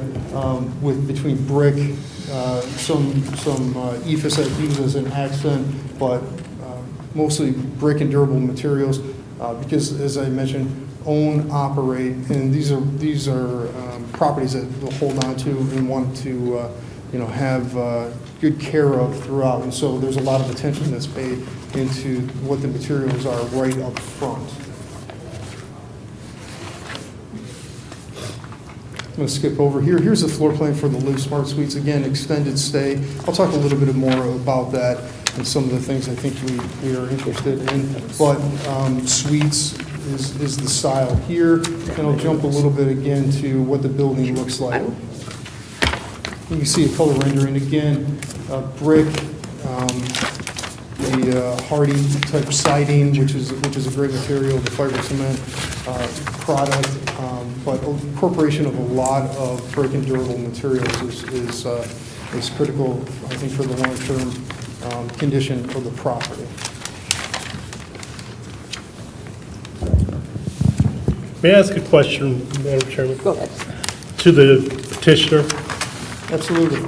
Speaker 7: between brick, some ephes that use as an accent, but mostly brick and durable materials because, as I mentioned, own, operate, and these are properties that they'll hold on to and want to have good care of throughout. And so there's a lot of attention that's paid into what the materials are right up front. I'm going to skip over here. Here's the floor plan for the Live Smart Suites. Again, extended stay. I'll talk a little bit more about that and some of the things I think we are interested in. But suites is the style here. And I'll jump a little bit again to what the building looks like. You can see a color rendering again, brick, the hardy type siding, which is a great material, the fiber cement product, but incorporation of a lot of brick and durable materials is critical, I think, for the long-term condition of the property.
Speaker 2: May I ask a question, Madam Chairman?
Speaker 1: Go ahead.
Speaker 2: To the petitioner?
Speaker 7: Absolutely.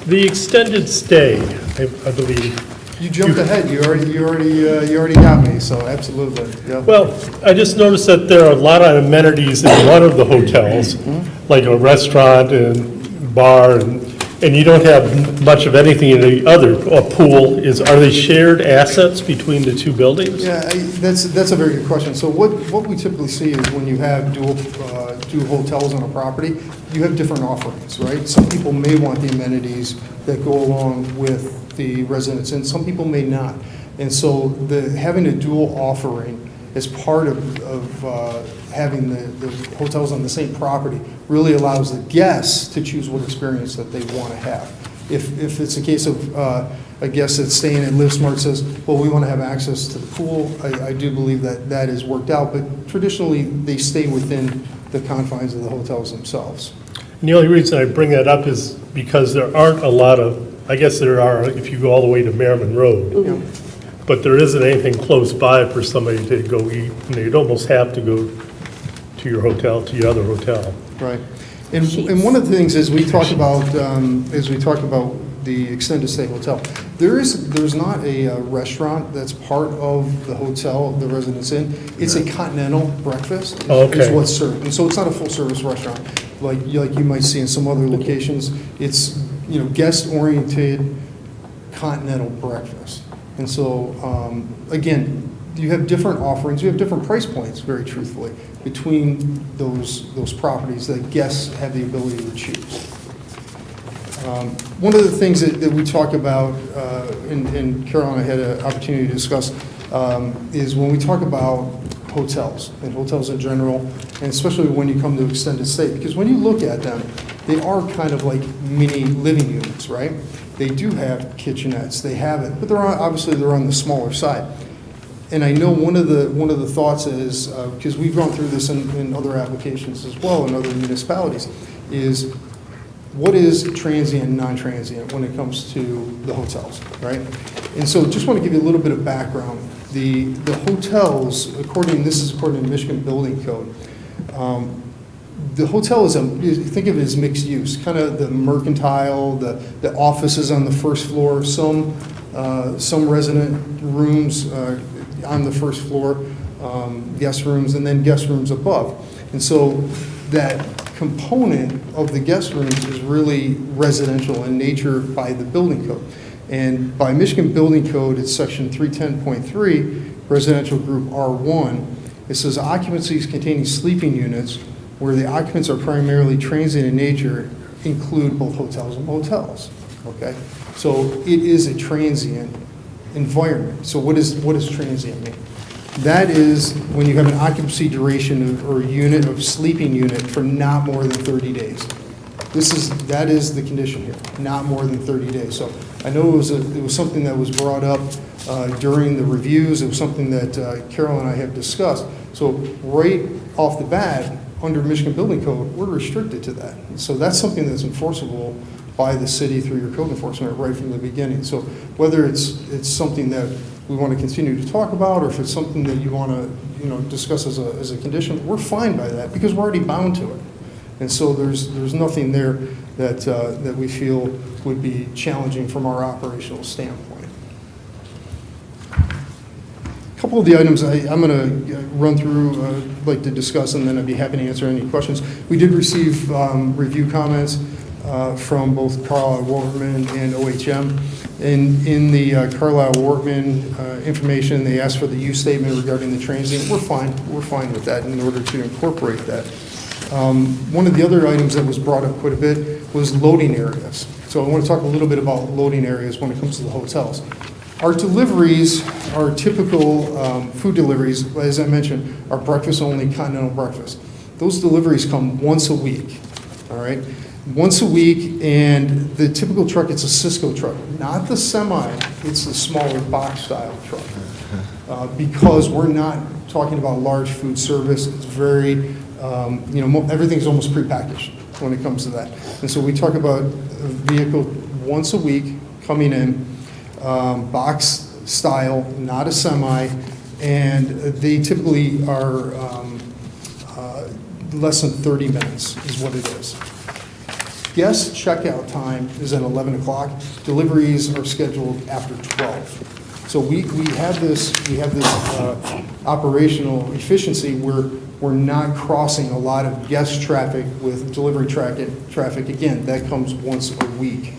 Speaker 2: The extended stay, I believe.
Speaker 7: You jumped ahead. You already got me. So absolutely. Yeah.
Speaker 2: Well, I just noticed that there are a lot of amenities in one of the hotels, like a restaurant and bar, and you don't have much of anything in the other. A pool are they shared assets between the two buildings?
Speaker 7: Yeah, that's a very good question. So what we typically see is when you have dual hotels on a property, you have different offerings, right? Some people may want the amenities that go along with the residents, and some people may not. And so having a dual offering as part of having the hotels on the same property really allows the guests to choose what experience that they want to have. If it's a case of a guest that's staying at Live Smart says, well, we want to have access to the pool, I do believe that is worked out, but traditionally they stay within the confines of the hotels themselves.
Speaker 2: And the only reason I bring that up is because there aren't a lot of, I guess there are if you go all the way to Merriman Road, but there isn't anything close by for somebody to go eat, and they'd almost have to go to your hotel, to your other hotel.
Speaker 7: Right. And one of the things as we talk about the extended stay hotel, there's not a restaurant that's part of the hotel the residents in. It's a continental breakfast is what's served, and so it's not a full service restaurant like you might see in some other locations. It's guest oriented continental breakfast, and so again, you have different offerings, you have different price points, very truthfully, between those properties that guests have the ability to choose. One of the things that we talk about, and Carol and I had an opportunity to discuss, is when we talk about hotels, and hotels in general, and especially when you come to extended stay, because when you look at them, they are kind of like mini living units, right? They do have kitchenettes, they have it, but they're on the smaller side. And I know one of the thoughts is, because we've gone through this in other applications as well, in other municipalities, is what is transient and non-transient when it comes to the hotels, right? And so just want to give you a little bit of background. The hotels, this is according to Michigan Building Code, the hotel is think of it as mixed use, kind of the mercantile, the offices on the first floor, some resident rooms on the first floor, guest rooms, and then guest rooms above. And so that component of the guest rooms is really residential in nature by the building code. And by Michigan Building Code, it's section 310.3, residential group R1. It says occupancies containing sleeping units where the occupants are primarily transient in nature include both hotels and motels, okay? So it is a transient environment. So what does transient mean? That is when you have an occupancy duration or unit of sleeping unit for not more than 30 days. That is the condition here, not more than 30 days. So I know it was something that was brought up during the reviews. It was something that Carol and I have discussed. So right off the bat, under Michigan Building Code, we're restricted to that. So that's something that's enforceable by the city through your code enforcement right from the beginning. So whether it's something that we want to continue to talk about, or if it's something that you want to discuss as a condition, we're fine by that because we're already bound to it. And so there's nothing there that we feel would be challenging from our operational standpoint. A couple of the items I'm going to run through, like to discuss, and then I'd be happy to answer any questions. We did receive review comments from both Carlisle Workman and OHM. In the Carlisle Workman information, they asked for the use statement regarding the transient. We're fine with that in order to incorporate that. One of the other items that was brought up quite a bit was loading areas. So I want to talk a little bit about loading areas when it comes to the hotels. Our deliveries, our typical food deliveries, as I mentioned, are breakfast only, continental breakfast. Those deliveries come once a week, all right? Once a week, and the typical truck, it's a Cisco truck, not the semi, it's the smaller box style truck. Because we're not talking about large food service, it's very, everything's almost prepackaged when it comes to that. And so we talk about a vehicle once a week coming in, box style, not a semi, and they typically are less than 30 minutes is what it is. Guest checkout time is at 11 o'clock. Deliveries are scheduled after 12. So we have this operational efficiency where we're not crossing a lot of guest traffic with delivery traffic. Again, that comes once a week.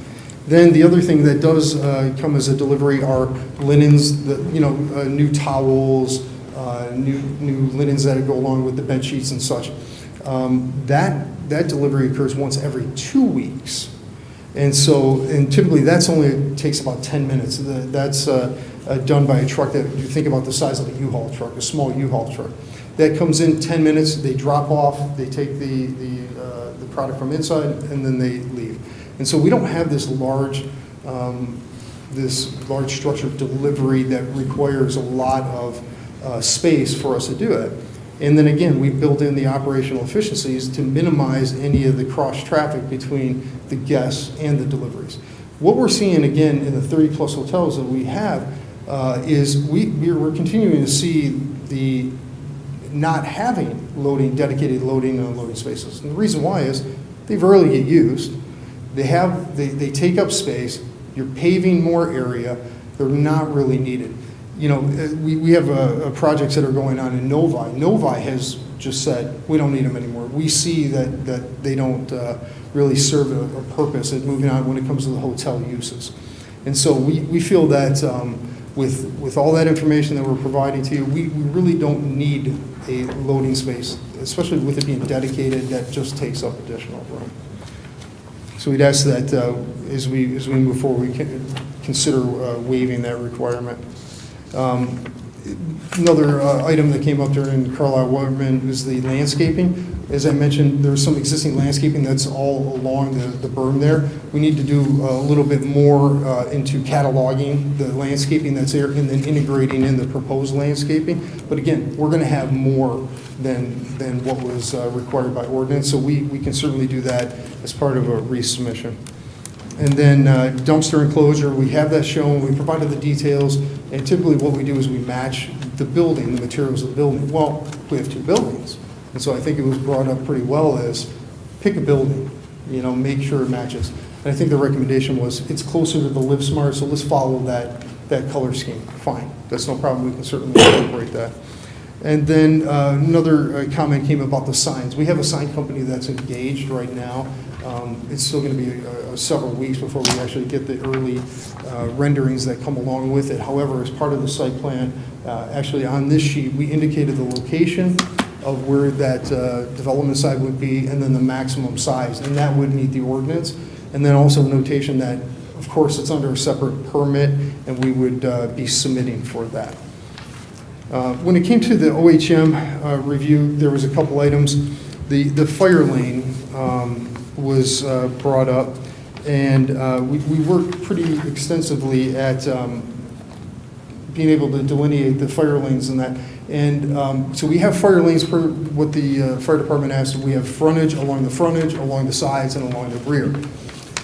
Speaker 7: Then the other thing that does come as a delivery are linens, new towels, new linens that go along with the bed sheets and such. That delivery occurs once every 2 weeks. And typically that's only takes about 10 minutes. That's done by a truck that, you think about the size of a U-Haul truck, a small U-Haul truck. That comes in 10 minutes, they drop off, they take the product from inside, and then they leave. And so we don't have this large structured delivery that requires a lot of space for us to do it. And then again, we built in the operational efficiencies to minimize any of the cross traffic between the guests and the deliveries. What we're seeing again in the 30-plus hotels that we have is we're continuing to see the not having dedicated loading and unloading spaces. And the reason why is they rarely get used. They take up space. You're paving more area. They're not really needed. We have projects that are going on in Novi. Novi has just said, we don't need them anymore. We see that they don't really serve a purpose at moving on when it comes to the hotel uses. And so we feel that with all that information that we're providing to you, we really don't need a loading space, especially with it being dedicated, that just takes up additional room. So we'd ask that as we move forward, we can consider waiving that requirement. Another item that came up during Carlisle Waterman was the landscaping. As I mentioned, there's some existing landscaping that's all along the berm there. We need to do a little bit more into cataloging the landscaping that's there and then integrating in the proposed landscaping. But again, we're going to have more than what was required by ordinance, so we can certainly do that as part of a resubmission. And then dumpster enclosure, we have that shown, we provided the details, and typically what we do is we match the building, the materials of the building. Well, we have two buildings, and so I think it was brought up pretty well as pick a building, make sure it matches. And I think the recommendation was it's closer to the Live Smart, so let's follow that color scheme. Fine, that's no problem, we can certainly incorporate that. And then another comment came about the signs. We have a sign company that's engaged right now. It's still going to be several weeks before we actually get the early renderings that come along with it. However, as part of the site plan, actually on this sheet, we indicated the location of where that development site would be and then the maximum size, and that would meet the ordinance. And then also notation that, of course, it's under a separate permit, and we would be submitting for that. When it came to the OHM review, there was a couple items. The fire lane was brought up, and we worked pretty extensively at being able to delineate the fire lanes and that. And so we have fire lanes per what the fire department asked. We have frontage, along the sides, and along the rear.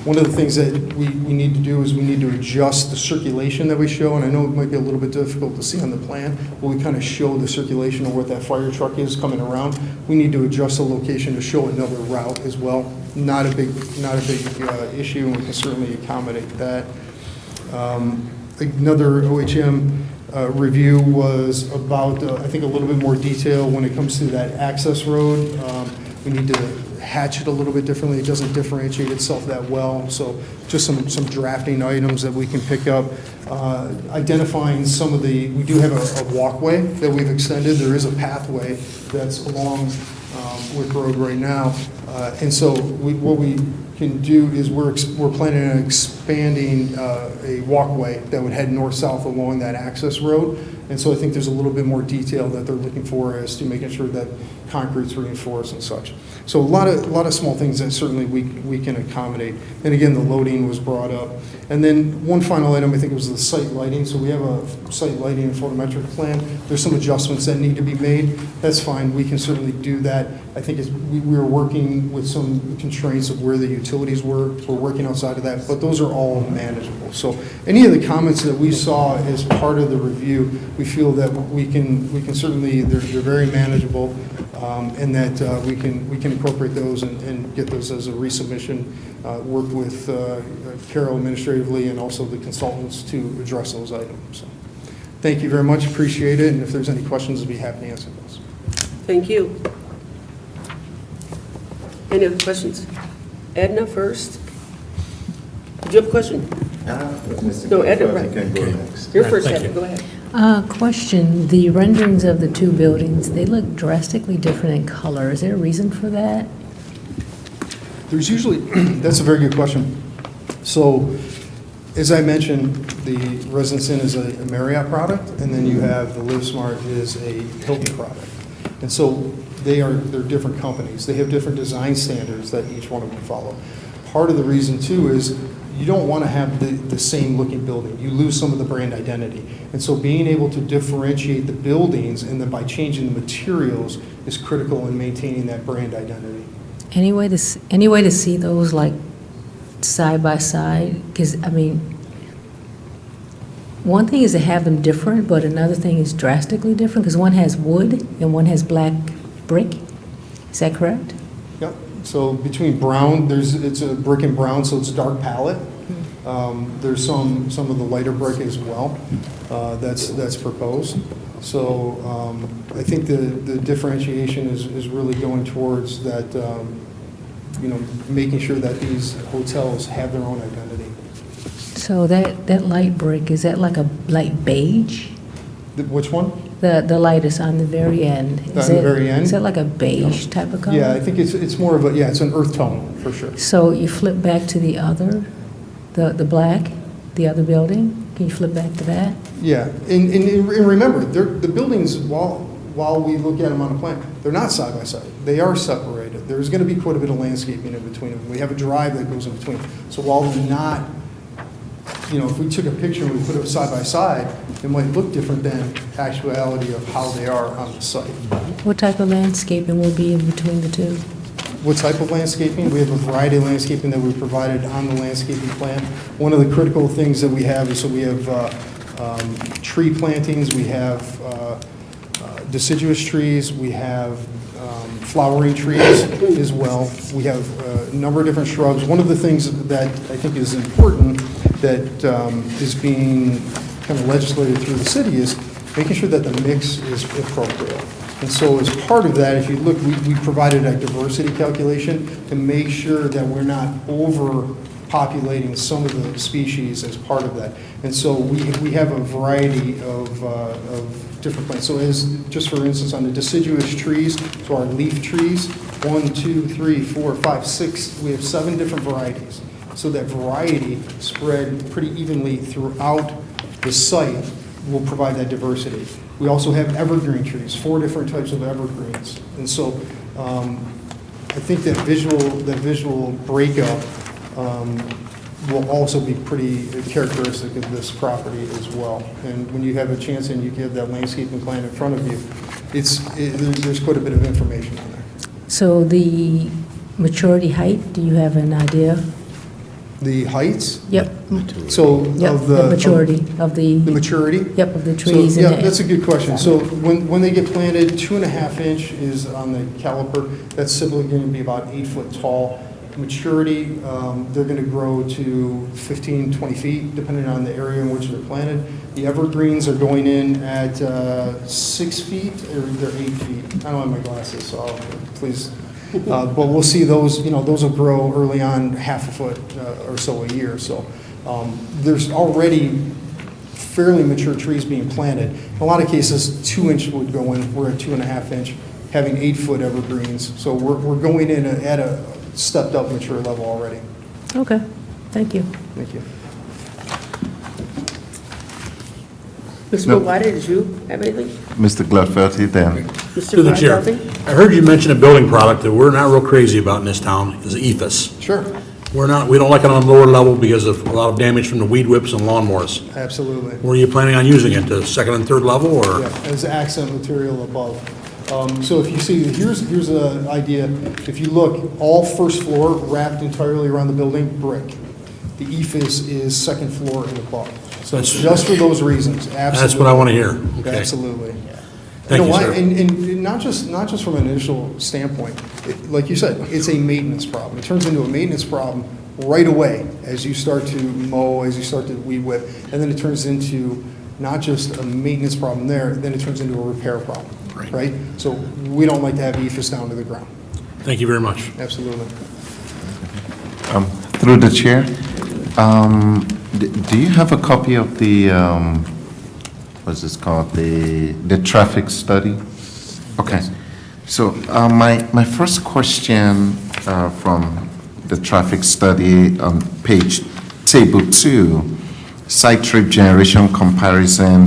Speaker 7: One of the things that we need to do is we need to adjust the circulation that we show, and I know it might be a little bit difficult to see on the plan, but we kind of show the circulation of where that fire truck is coming around. We need to adjust the location to show another route as well. Not a big issue, and we can certainly accommodate that. Another OHM review was about, I think, a little bit more detail when it comes to that access road. We need to hatch it a little bit differently. It doesn't differentiate itself that well. So just some drafting items that we can pick up. Identifying some of we do have a walkway that we've extended. There is a pathway that's along Wick Road right now. And so what we can do is we're planning on expanding a walkway that would head north-south along that access road. And so I think there's a little bit more detail that they're looking for as to making sure that concrete's reinforced and such. So a lot of small things that certainly we can accommodate. And again, the loading was brought up. And then one final item, I think it was the site lighting. So we have a site lighting and photometric plan. There's some adjustments that need to be made. That's fine. We can certainly do that. I think we were working with some constraints of where the utilities were. We're working outside of that, but those are all manageable. So any of the comments that we saw as part of the review, we feel that we can certainly, they're very manageable, and that we can incorporate those and get those as a resubmission, work with Carol administratively and also the consultants to address those items. So, thank you very much, appreciate it, and if there's any questions, I'd be happy to answer those.
Speaker 1: Thank you. Any other questions? Edna first. Did you have a question? No, Edna, right. You're first, Edna, go ahead.
Speaker 13: Question, the renderings of the two buildings, they look drastically different in color. Is there a reason for that?
Speaker 7: There's usually, that's a very good question. So, as I mentioned, the Residence Inn is a Marriott product, and then you have the LiveSmart is a Hilton product. And so they're different companies. They have different design standards that each one of them follow. Part of the reason too is you don't want to have the same looking building. You lose some of the brand identity. And so being able to differentiate the buildings and then by changing the materials is critical in maintaining that brand identity.
Speaker 13: Any way to see those like side by side? Because, I mean, one thing is to have them different, but another thing is drastically different because one has wood and one has black brick. Is that correct?
Speaker 7: Yep. So between brown, it's a brick and brown, so it's a dark palette. There's some of the lighter brick as well that's proposed. So I think the differentiation is really going towards that, making sure that these hotels have their own identity.
Speaker 13: So that light brick, is that like a light beige?
Speaker 7: Which one?
Speaker 13: The light is on the very end.
Speaker 7: On the very end?
Speaker 13: Is that like a beige type of color?
Speaker 7: Yeah, I think it's more of it's an earth tone for sure.
Speaker 13: So you flip back to the other, the black, the other building? Can you flip back to that?
Speaker 7: Yeah, and remember, the buildings, while we look at them on a plan, they're not side by side. They are separated. There's going to be quite a bit of landscaping in between them. We have a drive that goes in between. So while they're not, if we took a picture and we put it side by side, it might look different than actuality of how they are on the site.
Speaker 13: What type of landscaping will be in between the two?
Speaker 7: What type of landscaping? We have a variety of landscaping that we provided on the landscaping plan. One of the critical things that we have is, so we have tree plantings, we have deciduous trees, we have flowering trees as well. We have a number of different shrubs. One of the things that I think is important that is being kind of legislated through the city is making sure that the mix is appropriate. And so as part of that, if you look, we provided a diversity calculation to make sure that we're not overpopulating some of the species as part of that. And so we have a variety of different plants. So just for instance, on the deciduous trees, so our leaf trees, 1, 2, 3, 4, 5, 6, we have 7 different varieties. So that variety spread pretty evenly throughout the site will provide that diversity. We also have evergreen trees, 4 different types of evergreens. And so I think that visual breakup will also be pretty characteristic of this property as well. And when you have a chance and you have that landscaping plan in front of you, there's quite a bit of information on there.
Speaker 13: So the maturity height, do you have an idea?
Speaker 7: The heights?
Speaker 13: Yep.
Speaker 7: So
Speaker 13: Yep,
Speaker 7: of
Speaker 13: the maturity of the...
Speaker 7: The maturity?
Speaker 13: Yep, of the trees.
Speaker 7: So, yeah, that's a good question. So when they get planted, 2.5 inch is on the caliper. That's simply going to be about 8 foot tall. Maturity, they're going to grow to 15, 20 feet, depending on the area in which they're planted. The evergreens are going in at 6 feet, or they're 8 feet. I don't have my glasses, so please But we'll see those, those will grow early on half a foot or so a year. So there's already fairly mature trees being planted. In a lot of cases, 2-inch would go in, we're at 2.5-inch, having 8-foot evergreens. So we're going in at a stepped up mature level already.
Speaker 13: Okay, thank you.
Speaker 7: Thank you.
Speaker 1: Mr.
Speaker 18: No.
Speaker 1: Guadi, did you have anything?
Speaker 18: Mr. Gladfeldy, then.
Speaker 1: Mr.
Speaker 5: To the chair.
Speaker 1: Gladfeldy?
Speaker 5: I heard you mention a building product that we're not real crazy about in this town, is EFS.
Speaker 7: Sure.
Speaker 5: We don't like it on the lower level because of a lot of damage from the weed whips and lawnmowers.
Speaker 7: Absolutely.
Speaker 5: Where are you planning on using it, the second and third level, or?
Speaker 7: Yeah, as accent material above. So if you see, here's an idea. If you look, all first floor wrapped entirely around the building, brick. The EFS is second floor and above. So it's just for those reasons, absolutely.
Speaker 5: That's what I want to hear. Okay.
Speaker 7: Absolutely.
Speaker 5: Thank you,
Speaker 7: why?
Speaker 5: sir.
Speaker 7: And not just from an initial standpoint, like you said, it's a maintenance problem. It turns into a maintenance problem right away as you start to mow, as you start to weed whip, and then it turns into not just a maintenance problem there, then it turns into a repair problem, right? So we don't like to have EFS down to the ground.
Speaker 5: Thank you very much.
Speaker 7: Absolutely.
Speaker 18: Through the chair, do you have a copy of the, what's this called, the traffic study? Okay. So my first question from the traffic study on page table 2, site trip generation comparison.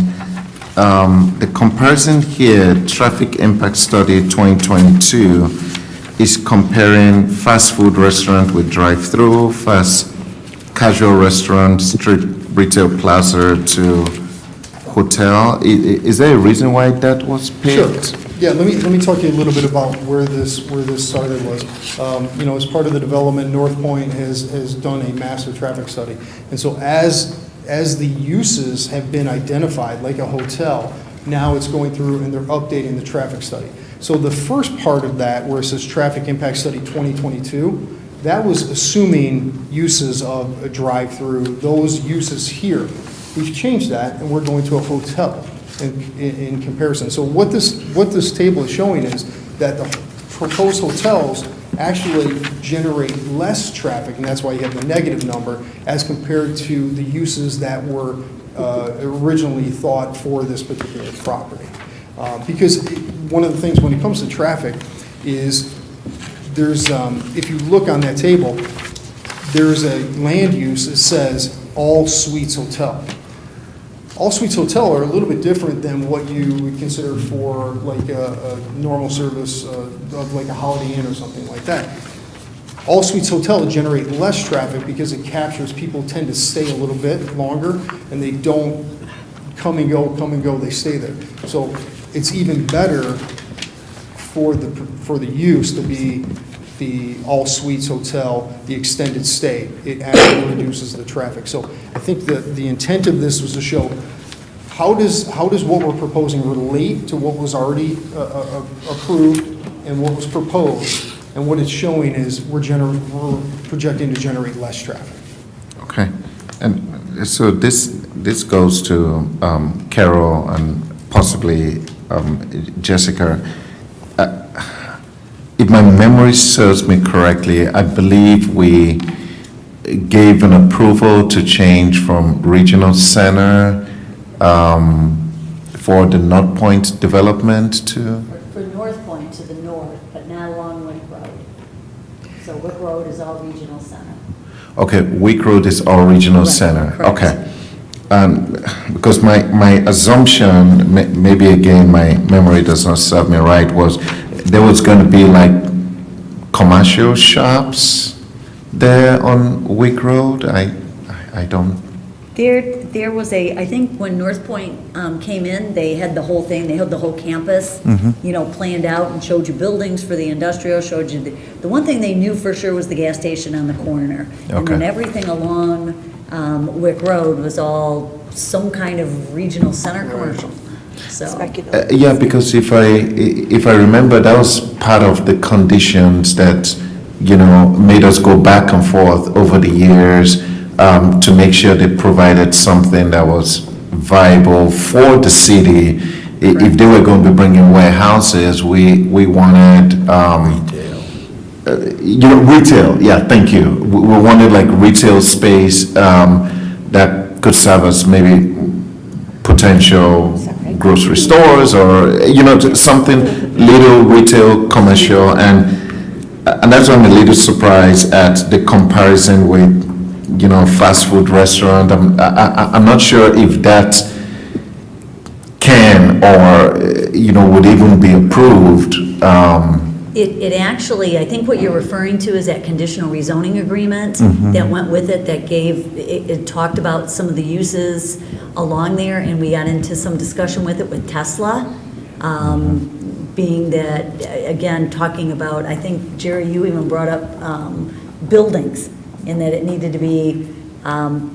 Speaker 18: The comparison here, traffic impact study 2022, is comparing fast food restaurant with drive-through, fast casual restaurant, street retail plaza to hotel. Is there a reason why that was picked?
Speaker 7: Sure. Yeah, let me talk to you a little bit about where this started was. As part of the development, North Point has done a master traffic study. And so as the uses have been identified, like a hotel, now it's going through and they're updating the traffic study. So the first part of that, where it says traffic impact study 2022, that was assuming uses of a drive-through, those uses here. We've changed that and we're going to a hotel in comparison. So what this table is showing is that the proposed hotels actually generate less traffic, and that's why you have the negative number, as compared to the uses that were originally thought for this particular property. Because one of the things when it comes to traffic is there's, if you look on that table, there's a land use that says all suites hotel. All suites hotel are a little bit different than what you would consider for like a normal service of like a Holiday Inn or something like that. All suites hotel generate less traffic because it captures people tend to stay a little bit longer and they don't come and go, they stay there. So it's even better for the use to be the all suites hotel, the extended stay. It actually reduces the traffic. So I think that the intent of this was to show how does what we're proposing relate to what was already approved and what was proposed. And what it's showing is we're projecting to generate less traffic.
Speaker 18: Okay. And so this goes to Carol and possibly Jessica. If my memory serves me correctly, I believe we gave an approval to change from regional center for the North Point development to?
Speaker 12: For North Point to the north, but not along Wick Road. So Wick Road is all regional center.
Speaker 18: Okay, Wick Road is all regional
Speaker 12: Right,
Speaker 18: center.
Speaker 12: correct.
Speaker 18: Okay. Because my assumption, maybe again, my memory does not serve me right, was there was going to be like commercial shops there on Wick Road. I don't.
Speaker 12: There was I think when North Point came in, they had the whole thing, they had the whole campus, planned out and showed you buildings for the industrial, showed you the one thing they knew for sure was the gas station on the corner. And then
Speaker 18: Okay.
Speaker 12: everything along Wick Road was all some kind of regional center commercial. So,
Speaker 18: Yeah, because if I remember, that was part of the conditions that, made us go back and forth over the years to make sure they provided something that was viable for the city. If they were going to be bringing warehouses, we wanted retail, yeah, thank you. We wanted like retail space that could serve as maybe potential grocery stores or, something little retail, commercial, and that's why I'm a little surprised at the comparison with, fast food restaurant. I'm not sure if that can or, would even be approved.
Speaker 12: It actually, I think what you're referring to is that conditional rezoning agreement that went with it, that it talked about some of the uses along there, and we got into some discussion with it with Tesla, being that, again, talking about, I think, Jerry, you even brought up buildings, and that it needed to be,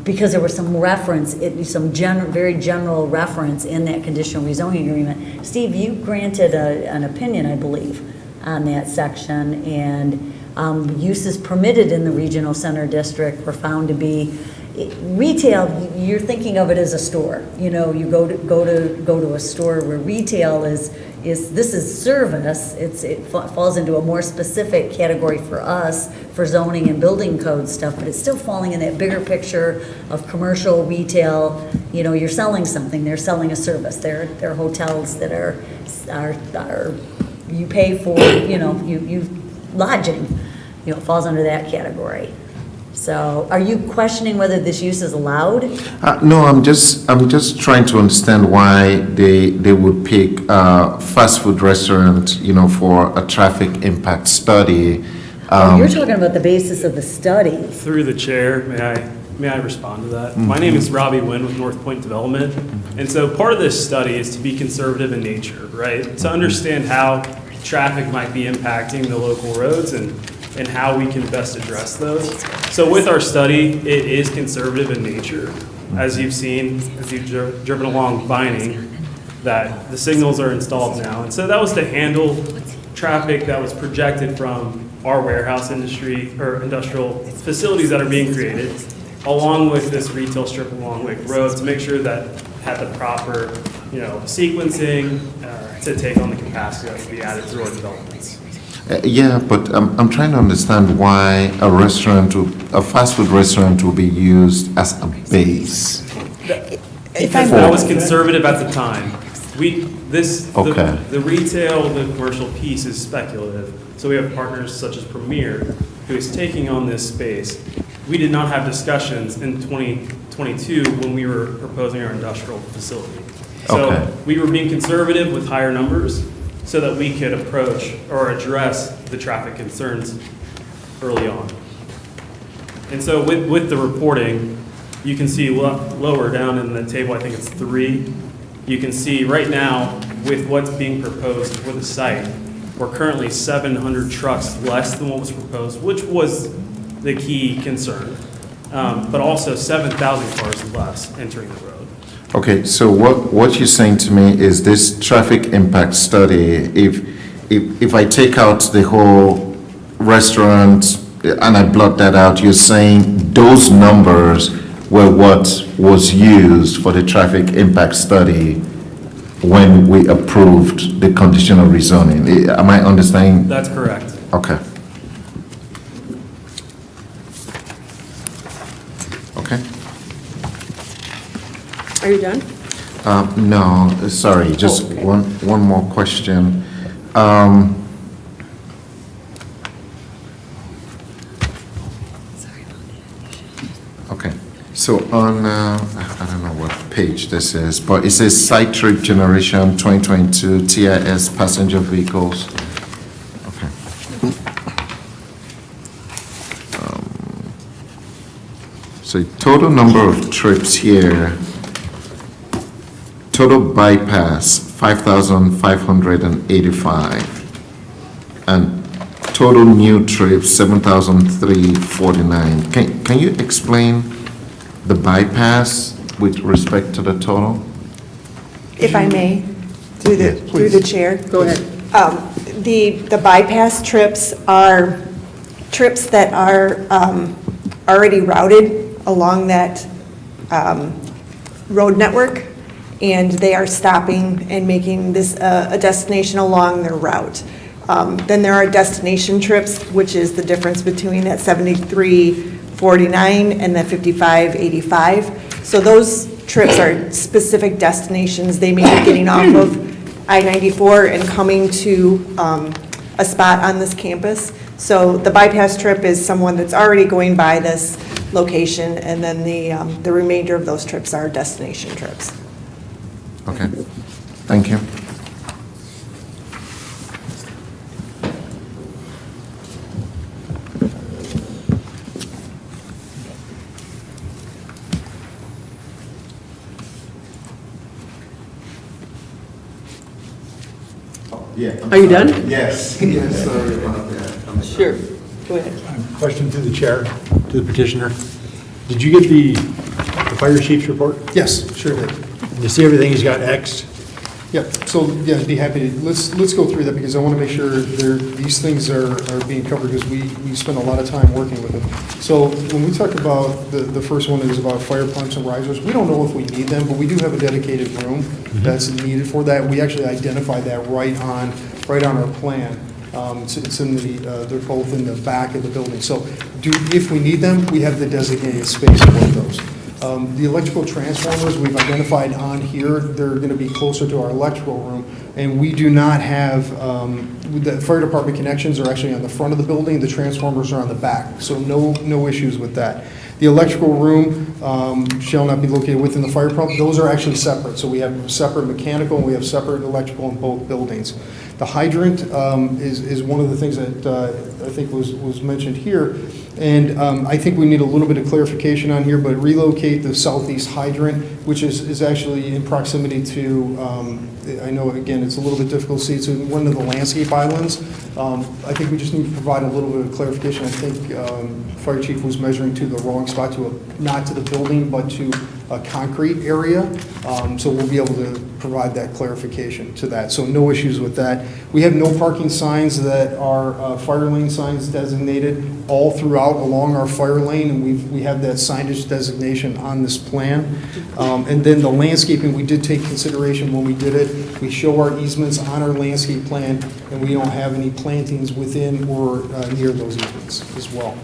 Speaker 12: because there was some reference, very general reference in that conditional rezoning agreement. Steve, you granted an opinion, I believe, on that section, and uses permitted in the regional center district were found to be retail. You're thinking of it as a store. You go to a store where retail is this is service. It falls into a more specific category for us for zoning and building code stuff, but it's still falling in that bigger picture of commercial retail. You're selling something. They're selling a service. They're hotels that are you pay for, you lodging, it falls under that category. So are you questioning whether this use is allowed?
Speaker 18: No, I'm just trying to understand why they would pick a fast food restaurant, for a traffic impact study.
Speaker 12: You're talking about the basis of the study.
Speaker 19: Through the chair, may I respond to that? My name is Robbie Wynn with North Point Development. And so part of this study is to be conservative in nature, right? To understand how traffic might be impacting the local roads and how we can best address those. So with our study, it is conservative in nature. As you've seen, as you've driven along Vining, that the signals are installed now. And so that was to handle traffic that was projected from our warehouse industry or industrial facilities that are being created, along with this retail strip along Lake Road, to make sure that had the proper, sequencing to take on the capacity that would be added through our developments.
Speaker 18: Yeah, but I'm trying to understand why a fast food restaurant will be used as a base.
Speaker 19: Because that was conservative at the time. The retail, the commercial piece is speculative. So we have partners such as Premier, who is taking on this space. We did not have discussions in 2022 when we were proposing our industrial facility. So we were being conservative with higher numbers so that we could approach or address the traffic concerns early on. And so with the reporting, you can see lower down in the table, I think it's 3, you can see right now with what's being proposed for the site, we're currently 700 trucks less than what was proposed, which was the key concern, but also 7,000 cars less entering the road.
Speaker 18: Okay, so what you're saying to me is this traffic impact study, if I take out the whole restaurant and I blot that out, you're saying those numbers were what was used for the traffic impact study when we approved the conditional rezoning. Am I understanding?
Speaker 19: That's correct.
Speaker 18: Okay. Okay.
Speaker 1: Are you done?
Speaker 18: No, sorry, just one more question. Okay, so on, I don't know what page this is, but it says site trip generation 2022 TIS passenger vehicles. Okay. So total number of trips here, total bypass 5,585, and total new trips 7,349. Can you explain the bypass with respect to the total?
Speaker 8: If I may, through the chair.
Speaker 1: Go ahead.
Speaker 8: The bypass trips are trips that are already routed along that road network, and they are stopping and making this a destination along their route. Then there are destination trips, which is the difference between that 73.49 and the 55.85. So those trips are specific destinations. They may be getting off of I-94 and coming to a spot on this campus. So the bypass trip is someone that's already going by this location, and then the remainder of those trips are destination trips.
Speaker 18: Okay, thank you.
Speaker 1: Are you done?
Speaker 5: Yes. Yes, sorry about that.
Speaker 1: Sure. Go ahead.
Speaker 5: Question to the chair, to the petitioner. Did you get the fire chief's report?
Speaker 7: Yes, sure did.
Speaker 5: You see everything he's got X?
Speaker 7: Yep, so, yeah, I'd be happy to, let's go through that, because I want to make sure these things are being covered, because we spend a lot of time working with them. So, when we talk about, the first one is about fire pumps and risers, we don't know if we need them, but we do have a dedicated room that's needed for that. We actually identified that right on our plan. It's in they're both in the back of the building. So, if we need them, we have the designated space for those. The electrical transformers we've identified on here, they're going to be closer to our electrical room, and we do not have, the fire department connections are actually on the front of the building, the transformers are on the back, so no issues with that. The electrical room shall not be located within the fire pump. Those are actually separate, so we have separate mechanical and we have separate electrical in both buildings. The hydrant is one of the things that I think was mentioned here. And I think we need a little bit of clarification on here, but relocate the southeast hydrant, which is actually in proximity to, I know, again, it's a little bit difficult to see, it's in one of the landscape islands. I think we just need to provide a little bit of clarification. I think Fire Chief was measuring to the wrong spot, not to the building, but to a concrete area. So we'll be able to provide that clarification to that. So no issues with that. We have no parking signs that are fire lane signs designated all throughout along our fire lane, and we have that signage designation on this plan. And then the landscaping, we did take consideration when we did it. We show our easements on our landscape plan, and we don't have any plantings within or near those easements as well.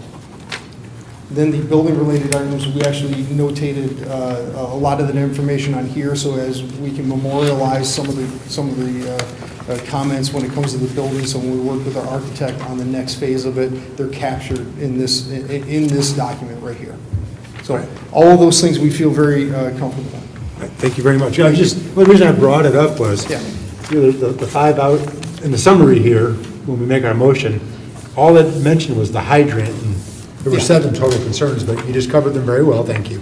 Speaker 7: Then the building-related items, we actually notated a lot of that information on here, so as we can memorialize some of the comments when it comes to the building. So when we work with our architect on the next phase of it, they're captured in this document right here. So all of those things we feel very comfortable on.
Speaker 5: Thank you very much. The reason I brought it up was, the five out, in the summary here, when we make our motion, all it mentioned was the hydrant, and there were 7 total concerns, but you just covered them very well, thank you.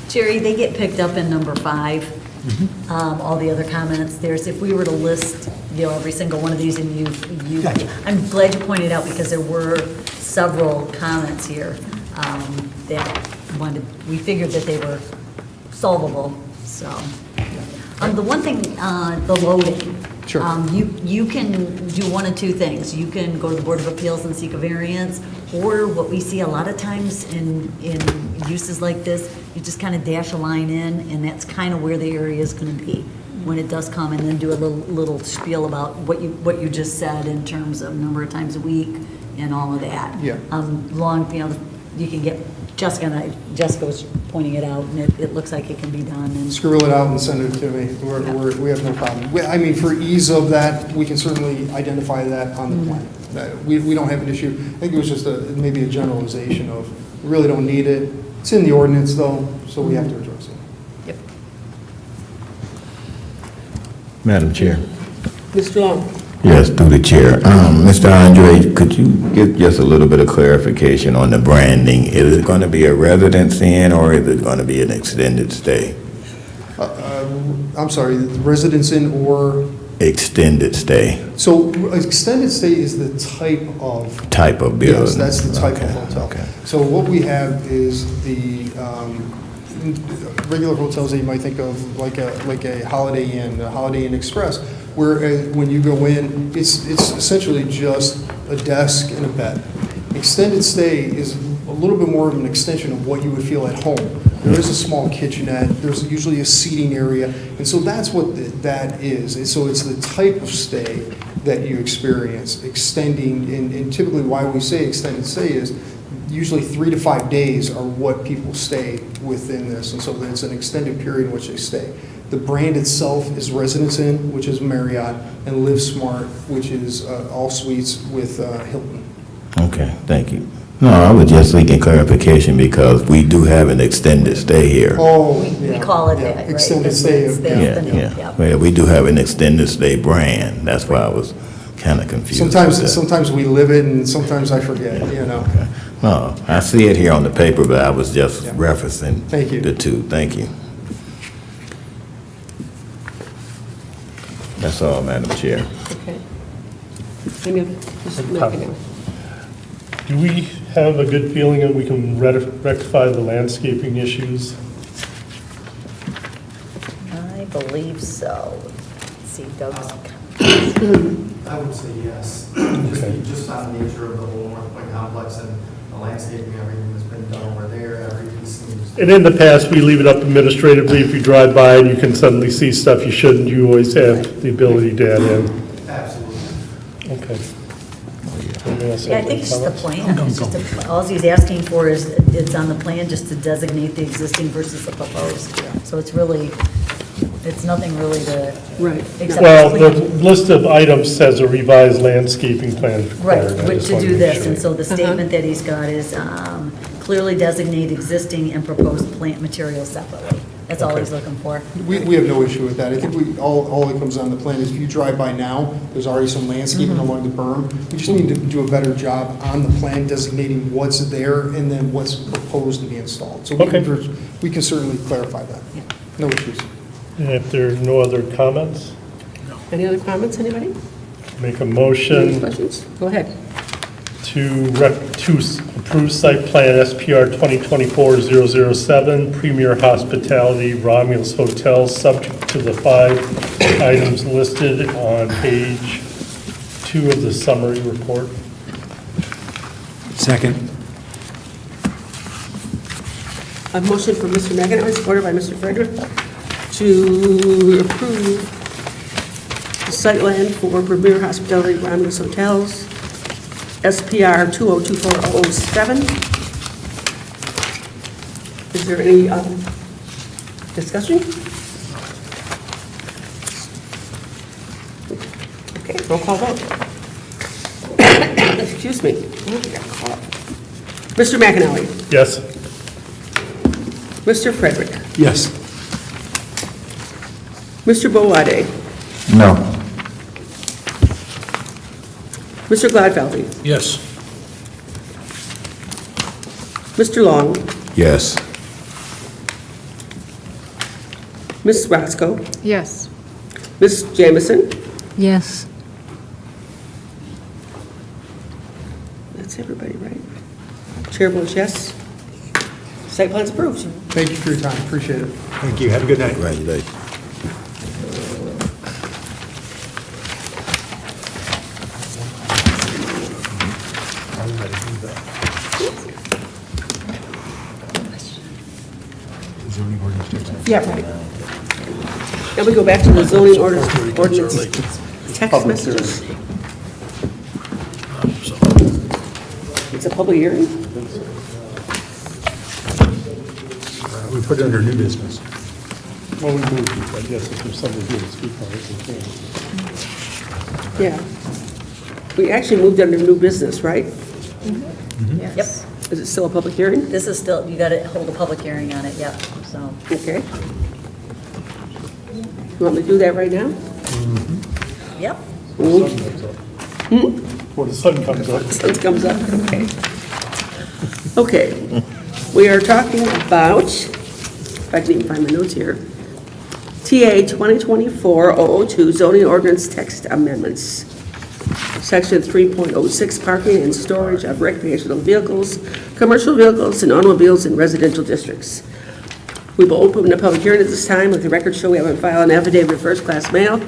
Speaker 12: Jerry, they get picked up in number 5. All the other comments, if we were to list, every single one of these, and you, I'm glad you pointed out, because there were several comments here that we figured that they were solvable, so. The one thing, the loading.
Speaker 7: Sure.
Speaker 12: You can do one of two things. You can go to the Board of Appeals and seek a variance, or what we see a lot of times in uses like this, you just kind of dash a line in, and that's kind of where the area is going to be when it does come, and then do a little spiel about what you just said in terms of number of times a week and all of that.
Speaker 7: Yeah.
Speaker 12: You can get, Jessica was pointing it out, and it looks like it can be done. And
Speaker 7: Scribble it out and send it to me. We have no problem. I mean, for ease of that, we can certainly identify that on the plan. We don't have an issue. I think it was just maybe a generalization of, we really don't need it. It's in the ordinance, though, so we have to address it.
Speaker 12: Yep.
Speaker 3: Madam Chair.
Speaker 1: Mr. Long?
Speaker 3: Yes, through the chair. Mr. Andre, could you give just a little bit of clarification on the branding? Is it going to be a residence in, or is it going to be an extended stay?
Speaker 7: I'm sorry, residence in or?
Speaker 3: Extended stay.
Speaker 7: So extended stay is the type of
Speaker 3: building.
Speaker 7: Yes, that's the type of hotel. Okay. So what we have is the regular hotels that you might think of, like a Holiday Inn, a Holiday Inn Express, where when you go in, it's essentially just a desk and a bed. Extended stay is a little bit more of an extension of what you would feel at home. There is a small kitchenette, there's usually a seating area, and so that's what that is. And so it's the type of stay that you experience, extending, and typically why we say extended stay is usually 3 to 5 days are what people stay within this, and so it's an extended period in which they stay. The brand itself is Residence Inn, which is Marriott, and Live Smart, which is all suites with Hilton.
Speaker 3: Okay, thank you. No, I was just seeking clarification because we do have an extended stay here.
Speaker 7: Oh,
Speaker 12: We
Speaker 7: yeah.
Speaker 12: call it
Speaker 7: yeah,
Speaker 12: that, right?
Speaker 7: Extended
Speaker 12: That's
Speaker 7: stay.
Speaker 12: what
Speaker 7: yeah.
Speaker 12: it's- the name,
Speaker 3: Yeah,
Speaker 12: yep.
Speaker 3: well, we do have an extended stay brand, that's why I was kind of confused. with
Speaker 7: Sometimes,
Speaker 3: that.
Speaker 7: sometimes we live it, and sometimes I forget, you know.
Speaker 3: Okay. No, I see it here on the paper, but I was just
Speaker 7: Yeah.
Speaker 3: referencing
Speaker 7: Thank you.
Speaker 3: the two. Thank you. That's all, Madam Chair.
Speaker 1: Okay. Any other? Mr. McEnroe?
Speaker 2: Do we have a good feeling that we can rectify the landscaping issues?
Speaker 12: I believe so. Let's see, Doug's.
Speaker 20: I would say yes, just on the nature of the whole North Point complex and the landscaping, everything that's been done over there, everything seems.
Speaker 2: And in the past, we leave it up administratively. If you drive by and you can suddenly see stuff you shouldn't, you always have the ability to add in.
Speaker 20: Absolutely.
Speaker 2: Okay. Anybody else
Speaker 12: Yeah, I
Speaker 2: have
Speaker 12: think
Speaker 2: any
Speaker 12: it's just a
Speaker 2: comments?
Speaker 12: plan. It's just a, all he's asking for is, it's on the plan just to designate the existing versus the proposed. So it's really, it's nothing really to.
Speaker 1: Right.
Speaker 12: Except
Speaker 2: Well,
Speaker 12: the
Speaker 2: the
Speaker 12: plan.
Speaker 2: list of items says a revised landscaping plan is
Speaker 12: Right,
Speaker 2: required. I
Speaker 12: but
Speaker 2: just
Speaker 12: to
Speaker 2: wanted
Speaker 12: do
Speaker 2: make
Speaker 12: this,
Speaker 2: sure.
Speaker 12: and so the statement that he's got is clearly designate existing and proposed plant materials separately. That's all he's looking for.
Speaker 7: We have no issue with that. I think all that comes on the plan is if you drive by now, there's already some landscaping along the berm. We just need to do a better job on the plan designating what's there and then what's proposed to be installed. So we can certainly clarify that. No issues.
Speaker 2: And if there are no other comments,
Speaker 1: Any other comments, anybody?
Speaker 2: make a
Speaker 1: Any
Speaker 2: motion
Speaker 1: questions? Go ahead.
Speaker 2: to approve site plan SPR 2024-007, Premier Hospitality, Romulus Hotel, subject to the 5 items listed on page 2 of the summary report.
Speaker 5: Second.
Speaker 1: A motion from Mr. McEnroe, supported by Mr. Frederick, to approve the site land for Premier Hospitality, Romulus Hotels, SPR 2024-007. Is there any discussion? Okay, roll call vote. Excuse me. Oh, I got caught up. Mr. McAnally?
Speaker 2: Yes.
Speaker 1: Mr. Frederick?
Speaker 5: Yes.
Speaker 1: Mr. Boade?
Speaker 18: No.
Speaker 1: Mr. Gladfeldy?
Speaker 16: Yes.
Speaker 1: Mr. Long?
Speaker 3: Yes.
Speaker 1: Ms. Roscoe?
Speaker 4: Yes.
Speaker 1: Ms. Jamison?
Speaker 13: Yes.
Speaker 1: That's everybody, right? Chair votes yes. Site plan's approved.
Speaker 7: Thank you for your time, appreciate it.
Speaker 5: Thank you. Have a good night.
Speaker 3: Congratulations.
Speaker 1: Yeah, right. Now we go back to the zoning ordinance text messages. It's a public hearing?
Speaker 5: We put it under new business.
Speaker 2: Well, we moved it, I guess, if there's somebody here to speak on it, we can.
Speaker 1: Yeah. We actually moved under new business, right?
Speaker 12: Yep.
Speaker 1: Is it still a public hearing?
Speaker 12: This is still, you got to hold a public hearing on it, yep, so.
Speaker 1: Okay. You want me to do that right now?
Speaker 12: Yep.
Speaker 2: Before the sun comes up.
Speaker 1: Sun comes up, okay. Okay, we are talking about, if I can even find my notes here, TA 2024-002 zoning ordinance text amendments. Section 3.06, parking and storage of recreational vehicles, commercial vehicles, and automobiles in residential districts. We will open the public hearing at this time. Let the record show we have on file an affidavit of first-class mail.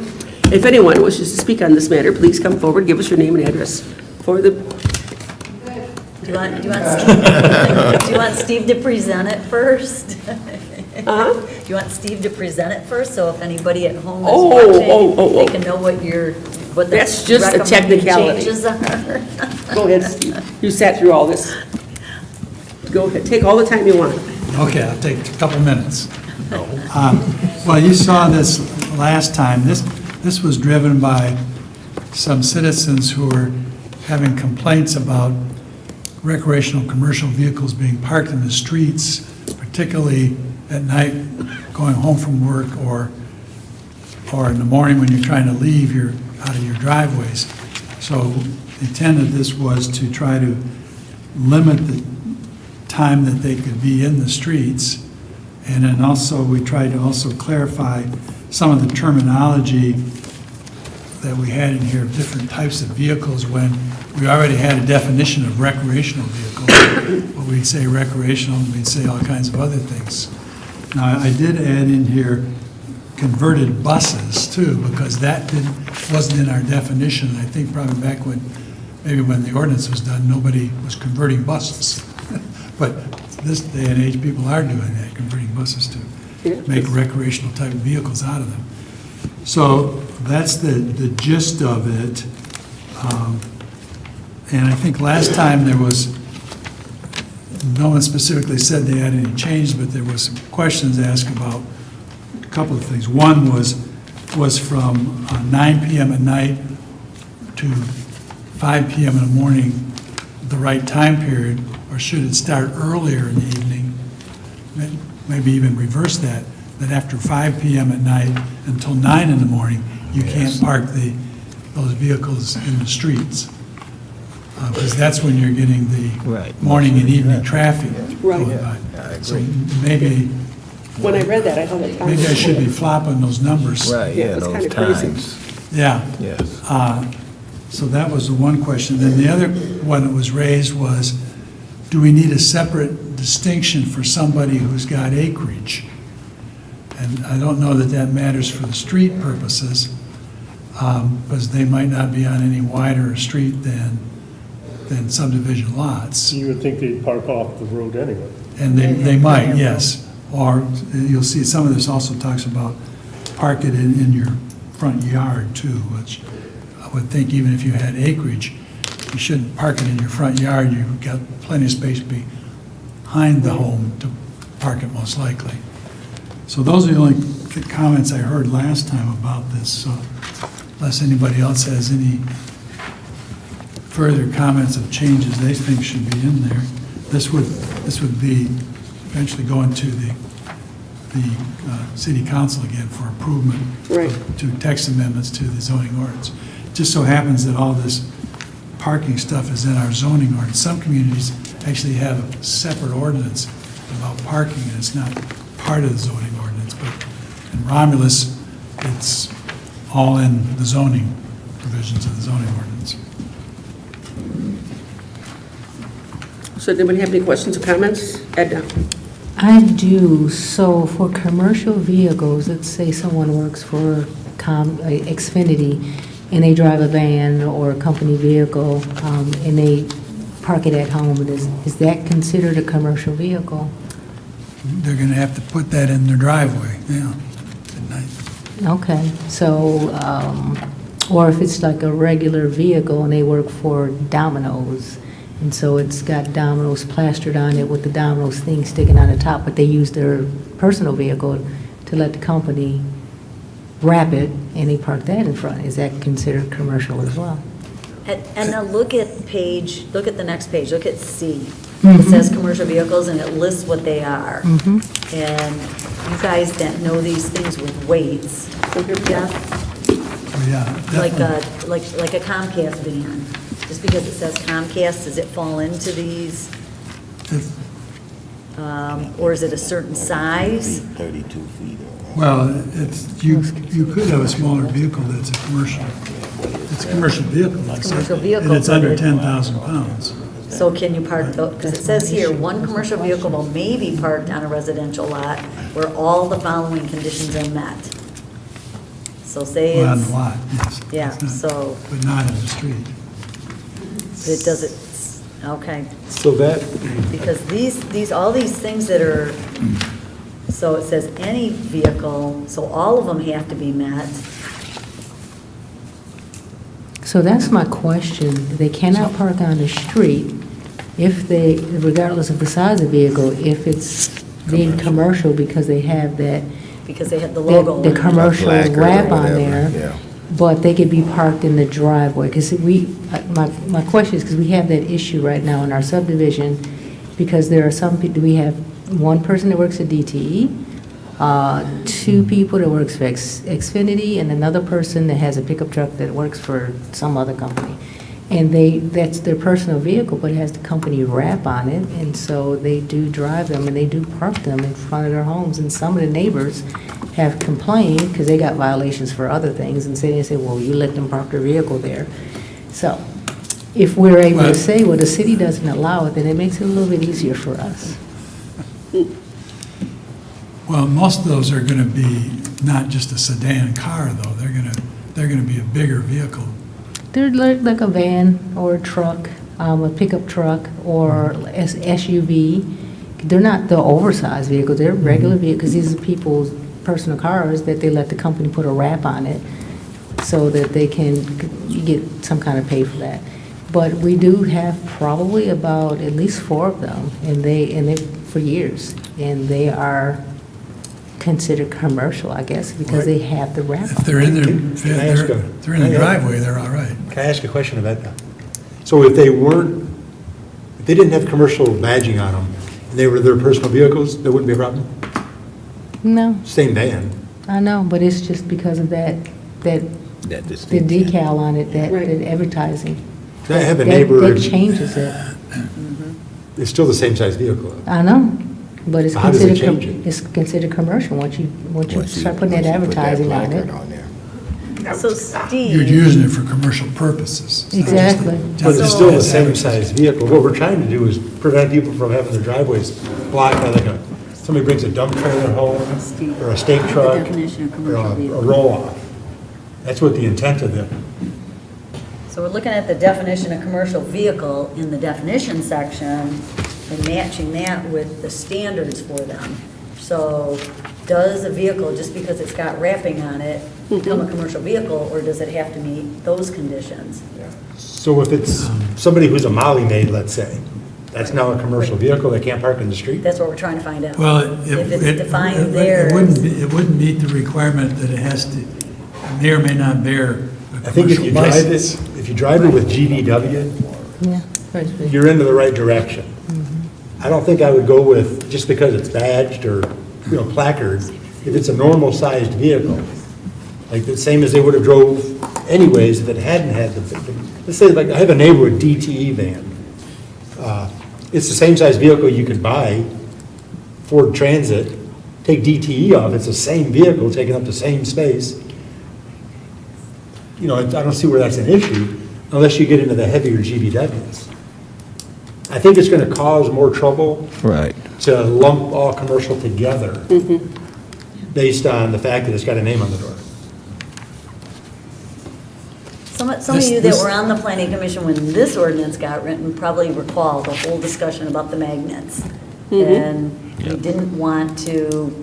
Speaker 1: If anyone wishes to speak on this matter, please come forward, give us your name and address for the
Speaker 12: Do you want Steve to present it first? Do you want Steve to present it first, so if anybody at home is watching, they can know what the
Speaker 1: That's just a
Speaker 12: recommended
Speaker 1: technicality.
Speaker 12: changes are?
Speaker 1: Go ahead, Steve. You sat through all this. Go ahead, take all the time you want.
Speaker 11: Okay, I'll take a couple minutes. Well, you saw this last time. This was driven by some citizens who were having complaints about recreational commercial vehicles being parked in the streets, particularly at night going home from work or in the morning when you're trying to leave out of your driveways. So the intent of this was to try to limit the time that they could be in the streets. And then also, we tried to also clarify some of the terminology that we had in here of different types of vehicles when we already had a definition of recreational vehicle. But we'd say recreational, and we'd say all kinds of other things. Now, I did add in here converted buses too, because that wasn't in our definition. I think probably back when the ordinance was done, nobody was converting buses. But this day and age, people are doing that, converting buses to make recreational type of vehicles out of them. So that's the gist of it. And I think last time there was, no one specifically said they had any change, but there was some questions asked about a couple of things. One was from 9 p.m. at night to 5 p.m. in the morning, the right time period, or should it start earlier in the evening? Maybe even reverse that after 5 p.m. at night until 9 in the morning, you can't park those vehicles in the streets. Because that's when you're getting the morning and evening traffic going by. So maybe,
Speaker 1: When I read that, I thought it.
Speaker 11: maybe I should be flopping those numbers.
Speaker 3: Right,
Speaker 1: Yeah,
Speaker 3: yeah,
Speaker 1: it's
Speaker 3: those
Speaker 1: kinda crazy.
Speaker 3: times.
Speaker 11: Yeah.
Speaker 3: Yes.
Speaker 11: So that was the one question. Then the other one that was raised was, do we need a separate distinction for somebody who's got acreage? And I don't know that matters for the street purposes, because they might not be on any wider a street than subdivision lots.
Speaker 2: You would think they'd park off the road anyway.
Speaker 11: And they might, yes. Or you'll see some of this also talks about park it in your front yard too, which I would think even if you had acreage, you shouldn't park it in your front yard. You've got plenty of space behind the home to park it most likely. So those are the only comments I heard last time about this. So unless anybody else has any further comments of changes they think should be in there, this would be eventually going to the city council again for approval to text amendments to the zoning ordinance. It just so happens that all this parking stuff is in our zoning ordinance. Some communities actually have a separate ordinance about parking, and it's not part of the zoning ordinance. But in Romulus, it's all in the zoning provisions of the zoning ordinance.
Speaker 1: So does anybody have any questions or comments? Edna?
Speaker 13: I do. So for commercial vehicles, let's say someone works for Xfinity and they drive a van or a company vehicle and they park it at home, is that considered a commercial vehicle?
Speaker 11: They're going to have to put that in their driveway, yeah, at night.
Speaker 13: Okay, so, or if it's like a regular vehicle and they work for Domino's, and so it's got Domino's plastered on it with the Domino's thing sticking on the top, but they use their personal vehicle to let the company wrap it, and they park that in front. Is that considered commercial as well?
Speaker 12: And now look at the next page, look at C. It says commercial vehicles and it lists what they are. And you guys that know these things with weights, yeah? Like a Comcast van. Just because it says Comcast, does it fall into these? Or is it a certain size?
Speaker 3: 32 feet.
Speaker 11: Well, you could have a smaller vehicle that's a commercial. It's a commercial vehicle, like I said,
Speaker 12: Commercial vehicle,
Speaker 11: and it's
Speaker 12: but
Speaker 11: under
Speaker 12: it-
Speaker 11: 10,000 pounds.
Speaker 12: So can you park, because it says here, one commercial vehicle may be parked on a residential lot where all the following conditions are met. So say
Speaker 11: Well, on
Speaker 12: it's,
Speaker 11: the lot, yes.
Speaker 12: yeah,
Speaker 11: It's not-
Speaker 12: so
Speaker 11: But not in the street.
Speaker 12: it doesn't, Okay,
Speaker 5: So that,
Speaker 12: because all these things that are, so it says any vehicle, so all of them have to be met.
Speaker 13: So that's my question. They cannot park on the street if they, regardless of the size of the vehicle, if it's being commercial because they have that,
Speaker 12: Because they have the logo.
Speaker 13: the
Speaker 12: on it.
Speaker 13: commercial
Speaker 3: placard or
Speaker 13: wrap on
Speaker 3: whatever,
Speaker 13: there.
Speaker 3: yeah.
Speaker 13: But they could be parked in the driveway, because my question is, because we have that issue right now in our subdivision, because there are some people, we have one person that works at DTE, two people that works for Xfinity, and another person that has a pickup truck that works for some other company. And that's their personal vehicle, but it has the company wrap on it, and so they do drive them, and they do park them in front of their homes, and some of the neighbors have complained, because they got violations for other things, and they say, well, you let them park their vehicle there. So, if we're able to say, well, the city doesn't allow it, then it makes it a little bit easier for us.
Speaker 11: Well, most of those are going to be not just a sedan car, though. They're going to be a bigger vehicle.
Speaker 13: They're like a van or a truck, a pickup truck, or SUV. They're not the oversized vehicles, they're regular vehicles, these are people's personal cars that they let the company put a wrap on it so that they can get some kind of pay for that. But we do have probably about at least 4 of them, and they for years, and they are considered commercial, I guess, because they have the wrap on
Speaker 11: If they're in
Speaker 5: Can I ask
Speaker 11: they're in the driveway, they're all right.
Speaker 5: can I ask a question about that? So if they didn't have commercial badging on them, and they were their personal vehicles, there wouldn't be a problem?
Speaker 13: No,
Speaker 5: Same van.
Speaker 13: I know, but it's just because of the decal on it, that advertising.
Speaker 5: I have a neighbor,
Speaker 13: That changes it.
Speaker 5: it's still the same size vehicle.
Speaker 13: I know, but it's
Speaker 5: How does it
Speaker 13: considered,
Speaker 5: change it?
Speaker 13: it's considered commercial once you start putting that advertising on it.
Speaker 12: So
Speaker 11: You're
Speaker 12: Steve,
Speaker 11: using it for commercial purposes.
Speaker 13: Exactly.
Speaker 5: But it's still the same size vehicle. What we're trying to do is prevent people from having their driveways blocked by somebody brings a dump trailer home, or a steak truck,
Speaker 12: definition of
Speaker 5: or
Speaker 12: commercial
Speaker 5: a
Speaker 12: vehicle.
Speaker 5: roll-off. That's what the intent of it.
Speaker 12: so we're looking at the definition of commercial vehicle in the definition section and matching that with the standards for them. So does a vehicle, just because it's got wrapping on it, become a commercial vehicle, or does it have to meet those conditions?
Speaker 5: So if it's somebody who's a Molly maid, let's say, that's now a commercial vehicle, they can't park in the street?
Speaker 12: That's what we're trying to find out.
Speaker 11: Well,
Speaker 12: If it's defined there.
Speaker 11: it wouldn't meet the requirement that it has to, may or may not bear a
Speaker 5: I think if
Speaker 11: commercial
Speaker 5: you drive
Speaker 11: license.
Speaker 5: if you drive it with GVW,
Speaker 13: Yeah. Right.
Speaker 5: you're into the right direction. I don't think I would go with, just because it's badged or, placard, if it's a normal-sized vehicle, like the same as they would have drove anyways if it hadn't had let's say, like, I have a neighbor with DTE van. It's the same size vehicle you could buy, Ford Transit, take DTE off, it's the same vehicle taking up the same space. I don't see where that's an issue, unless you get into the heavier GVWs. I think it's gonna cause more trouble
Speaker 3: Right.
Speaker 5: to lump all commercial together based on the fact that it's got a name on the door.
Speaker 12: Some of you that were on the planning commission when this ordinance got written probably recall the whole discussion about the magnets. And we didn't want to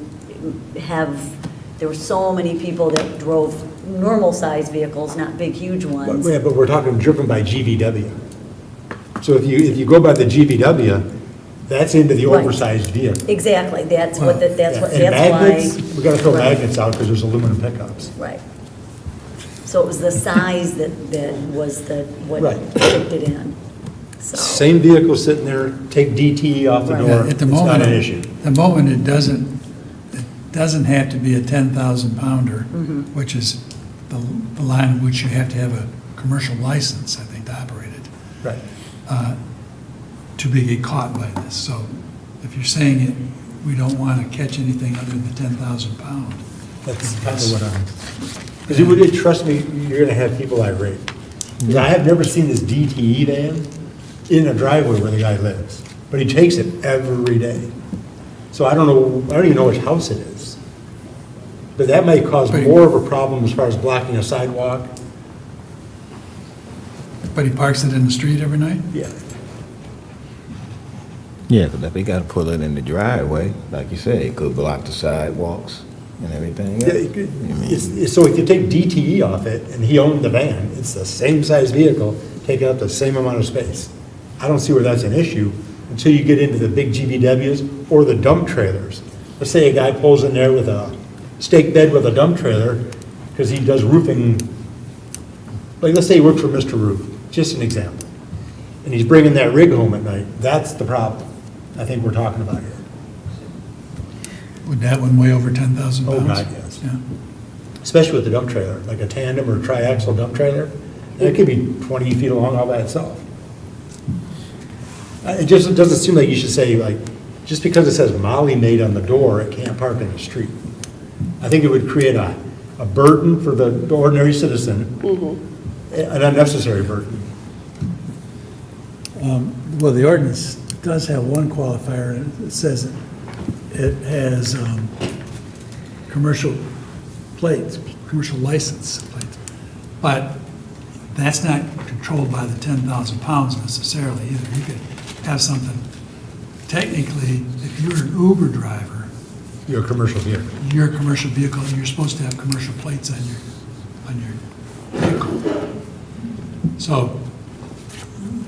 Speaker 12: there were so many people that drove normal-sized vehicles, not big, huge ones.
Speaker 5: But we're talking driven by GVW. So if you go by the GVW, that's into the
Speaker 12: Right.
Speaker 5: oversized vehicle.
Speaker 12: Exactly, that's what,
Speaker 5: And
Speaker 12: that's
Speaker 5: magnets,
Speaker 12: why.
Speaker 5: we gotta throw
Speaker 12: Right.
Speaker 5: magnets out because there's aluminum pickups.
Speaker 12: Right. So it was the size that was what
Speaker 5: Right.
Speaker 12: kicked it in. So,
Speaker 5: Same vehicle sitting there, take DTE off the
Speaker 12: Right.
Speaker 5: door,
Speaker 11: At
Speaker 5: it's
Speaker 11: the
Speaker 5: not
Speaker 11: moment,
Speaker 5: an issue.
Speaker 11: the moment it doesn't have to be a 10,000 pounder, which is the line in which you have to have a commercial license, I think, to operate it.
Speaker 5: Right.
Speaker 11: To get caught by this. So if you're saying it, we don't want to catch anything other than 10,000 pound.
Speaker 5: That's kind of what because you would, trust me, you're gonna have people irate. Because I have never seen this DTE van in a driveway where the guy lives, but he takes it every day. So I don't even know which house it is. But that may cause more of a problem as far as blocking a sidewalk.
Speaker 11: But he parks it in the street every night?
Speaker 5: Yeah.
Speaker 3: Yeah, because if they got to pull it in the driveway, like you said, it could block the sidewalks and everything
Speaker 5: Yeah,
Speaker 3: else.
Speaker 5: it could- so if you take DTE off it, and he owned the van, it's the same size vehicle, taking up the same amount of space. I don't see where that's an issue until you get into the big GVWs or the dump trailers. Let's say a guy pulls in there with a stake bed with a dump trailer, because he does roofing, like, let's say he works for Mr. Roof, just an example. And he's bringing that rig home at night, that's the problem I think we're talking about here.
Speaker 11: Would that one weigh over 10,000 pounds?
Speaker 5: Oh, God, yes.
Speaker 11: Yeah.
Speaker 5: Especially with the dump trailer, like a tandem or triaxle dump trailer, and it could be 20 feet long all by itself. It just doesn't seem like you should say, like, just because it says Molly made on the door, it can't park in the street. I think it would create a burden for the ordinary citizen, an unnecessary burden.
Speaker 11: Well, the ordinance does have one qualifier, and it says it has commercial plates, commercial license plates. But that's not controlled by the 10,000 pounds necessarily either. You could have something, technically, if you're an Uber driver.
Speaker 5: You're a commercial vehicle.
Speaker 11: You're a commercial vehicle, and you're supposed to have commercial plates on your vehicle. So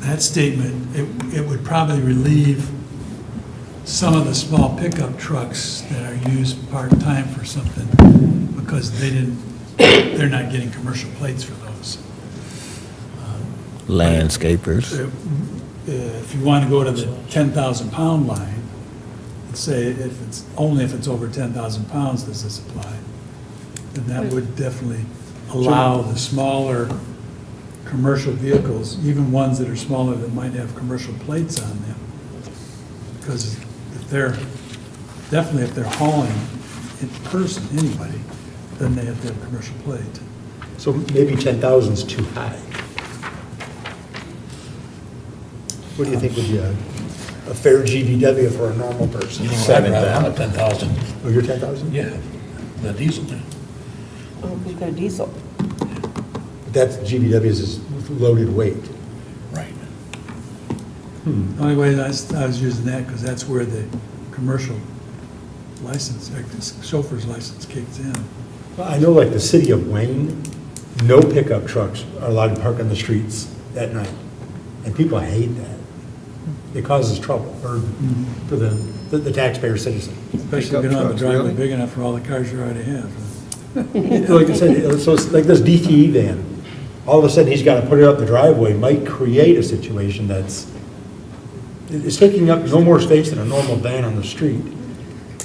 Speaker 11: that statement, it would probably relieve some of the small pickup trucks that are used part-time for something because they're not getting commercial plates for those.
Speaker 3: Landscapers.
Speaker 11: If you want to go to the 10,000 pound line, and say only if it's over 10,000 pounds does this apply, then that would definitely allow the smaller commercial vehicles, even ones that are smaller that might have commercial plates on them. Because if they're hauling in person, anybody, then they have to have a commercial plate.
Speaker 5: So maybe 10,000 is too high. What do you think would be a fair GVW for a normal person?
Speaker 21: 7,000. 10,000.
Speaker 5: Oh, you're 10,000?
Speaker 21: Yeah, the diesel.
Speaker 8: Oh, we've got a diesel.
Speaker 5: That's GVW's is loaded weight.
Speaker 21: Right.
Speaker 11: The only way I was using that, because that's where the commercial license, chauffeur's license kicks in.
Speaker 5: Well, I know like the city of Wayne, no pickup trucks are allowed to park on the streets at night. And people hate that. It causes trouble for the taxpayer citizen.
Speaker 11: Especially if you don't have a driveway big enough for all the cars you already have.
Speaker 5: Like I said, so it's like this DTE van, all of a sudden he's got to put it up the driveway, might create a situation it's taking up no more space than a normal van on the street.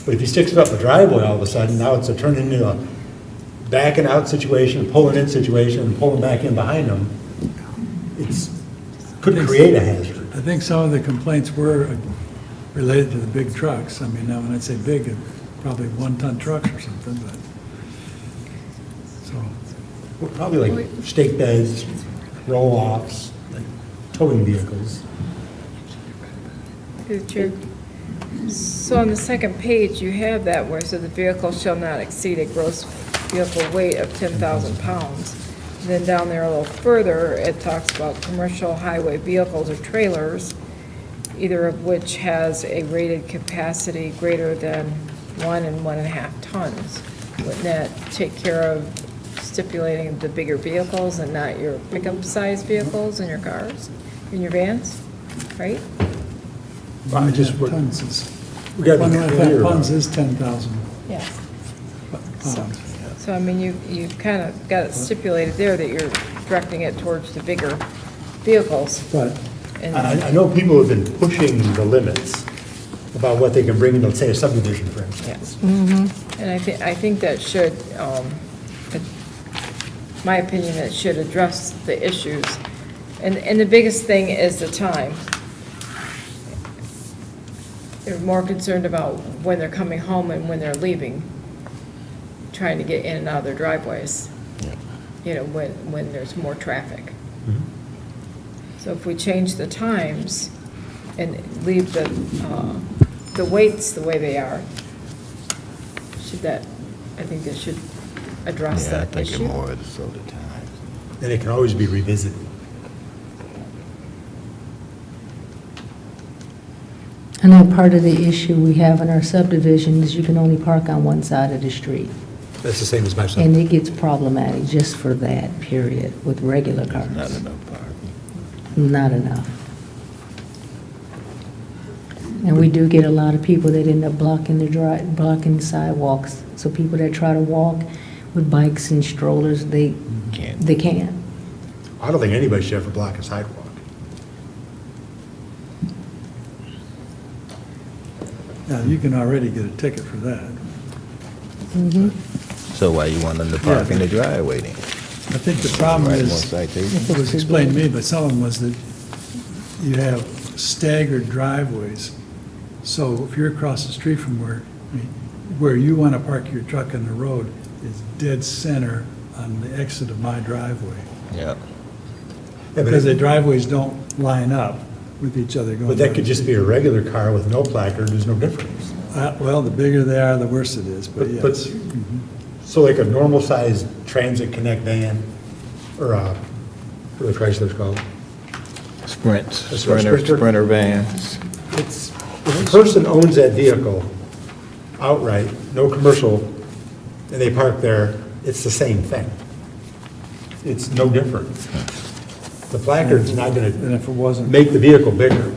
Speaker 5: But if he sticks it up the driveway all of a sudden, now it's turned into a backing out situation, pulling in situation, and pulling back in behind him. Could create a hazard.
Speaker 11: I think some of the complaints were related to the big trucks. I mean, now when I say big, probably 1-ton trucks or something, but, so.
Speaker 5: Well, probably like stake beds, roll-offs, like towing vehicles.
Speaker 4: Through the chair. So on the second page, you have that where it says the vehicle shall not exceed a gross vehicle weight of 10,000 pounds. And then down there a little further, it talks about commercial highway vehicles or trailers, either of which has a rated capacity greater than 1 and 1.5 tons. Wouldn't that take care of stipulating the bigger vehicles and not your pickup size vehicles in your cars, in your vans, right?
Speaker 5: I just, we got to be
Speaker 11: 1.5
Speaker 5: clear.
Speaker 11: tons is 10,000
Speaker 4: Yeah.
Speaker 11: pounds.
Speaker 4: So, I mean, you kind of got it stipulated there that you're directing it towards the bigger vehicles.
Speaker 5: But
Speaker 4: And-
Speaker 5: I know people have been pushing the limits about what they can bring into, say, a subdivision, for instance.
Speaker 4: And I think that should, my opinion, that should address the issues. And the biggest thing is the time. They're more concerned about when they're coming home and when they're leaving, trying to get in and out of their driveways, you know, when there's more traffic. So if we change the times and leave the weights the way they are, I think that should address
Speaker 3: Yeah, I
Speaker 4: that
Speaker 3: think
Speaker 4: issue.
Speaker 3: it more so the time.
Speaker 5: And it can always be revisited.
Speaker 13: And then part of the issue we have in our subdivision is you can only park on one side of the street.
Speaker 5: That's the same as my son.
Speaker 13: And it gets problematic just for that period with regular cars.
Speaker 3: Not enough parking.
Speaker 13: Not enough. And we do get a lot of people that end up blocking the sidewalks. So people that try to walk with bikes and strollers, they can't.
Speaker 5: I don't think anybody should ever block a sidewalk.
Speaker 11: Now, you can already get a ticket for that.
Speaker 3: So why you want them to park in the driveway then?
Speaker 11: I think the problem
Speaker 3: Write
Speaker 11: is,
Speaker 3: more citations.
Speaker 11: it was explained to me, but some of them was that you have staggered driveways. So if you're across the street from where you want to park your truck on the road is dead center on the exit of my driveway.
Speaker 3: Yeah.
Speaker 11: Because the driveways don't line up with each other going.
Speaker 5: But that could just be a regular car with no placard, there's no difference.
Speaker 11: Well, the bigger they are, the worse it is, but
Speaker 5: But,
Speaker 11: yes.
Speaker 5: so like a normal-sized Transit Connect van, or what are the Chryslers called?
Speaker 3: Sprints,
Speaker 5: That's what, Sprinter?
Speaker 3: sprinter vans.
Speaker 5: It's, if a person owns that vehicle outright, no commercial, and they park there, it's the same thing. It's no different. The placard's not gonna
Speaker 11: And if it wasn't,
Speaker 5: make the vehicle bigger.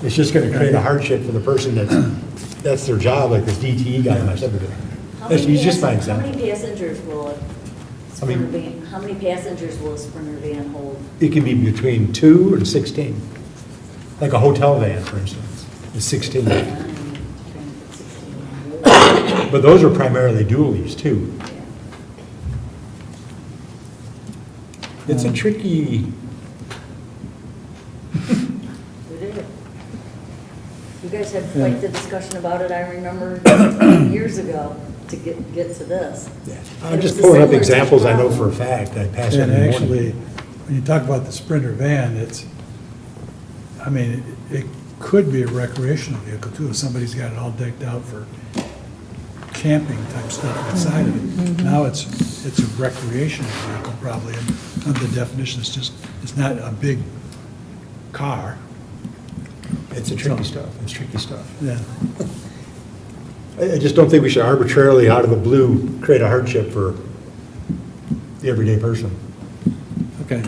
Speaker 5: It's just gonna create a hardship for the person that's their job, like this DTE guy in my subdivision. He's just fine,
Speaker 12: How
Speaker 5: Sam.
Speaker 12: many passengers will a Sprinter van, how many passengers will a Sprinter van hold?
Speaker 5: It can be between 2 and 16. Like a hotel van, for instance, is 16. But those are primarily dualies, too. It's a tricky,
Speaker 12: You guys had quite the discussion about it, I remember years ago, to get to this.
Speaker 5: I'm just pulling up examples I know for a fact, I pass
Speaker 11: and
Speaker 5: every
Speaker 11: actually,
Speaker 5: morning.
Speaker 11: when you talk about the Sprinter van, I mean, it could be a recreational vehicle too, if somebody's got it all decked out for camping type stuff inside of it. Now it's a recreational vehicle probably, and under the definition, it's not a big car.
Speaker 5: It's a tricky stuff, it's tricky stuff.
Speaker 11: Yeah.
Speaker 5: I just don't think we should arbitrarily, out of the blue, create a hardship for the everyday person.
Speaker 11: Okay.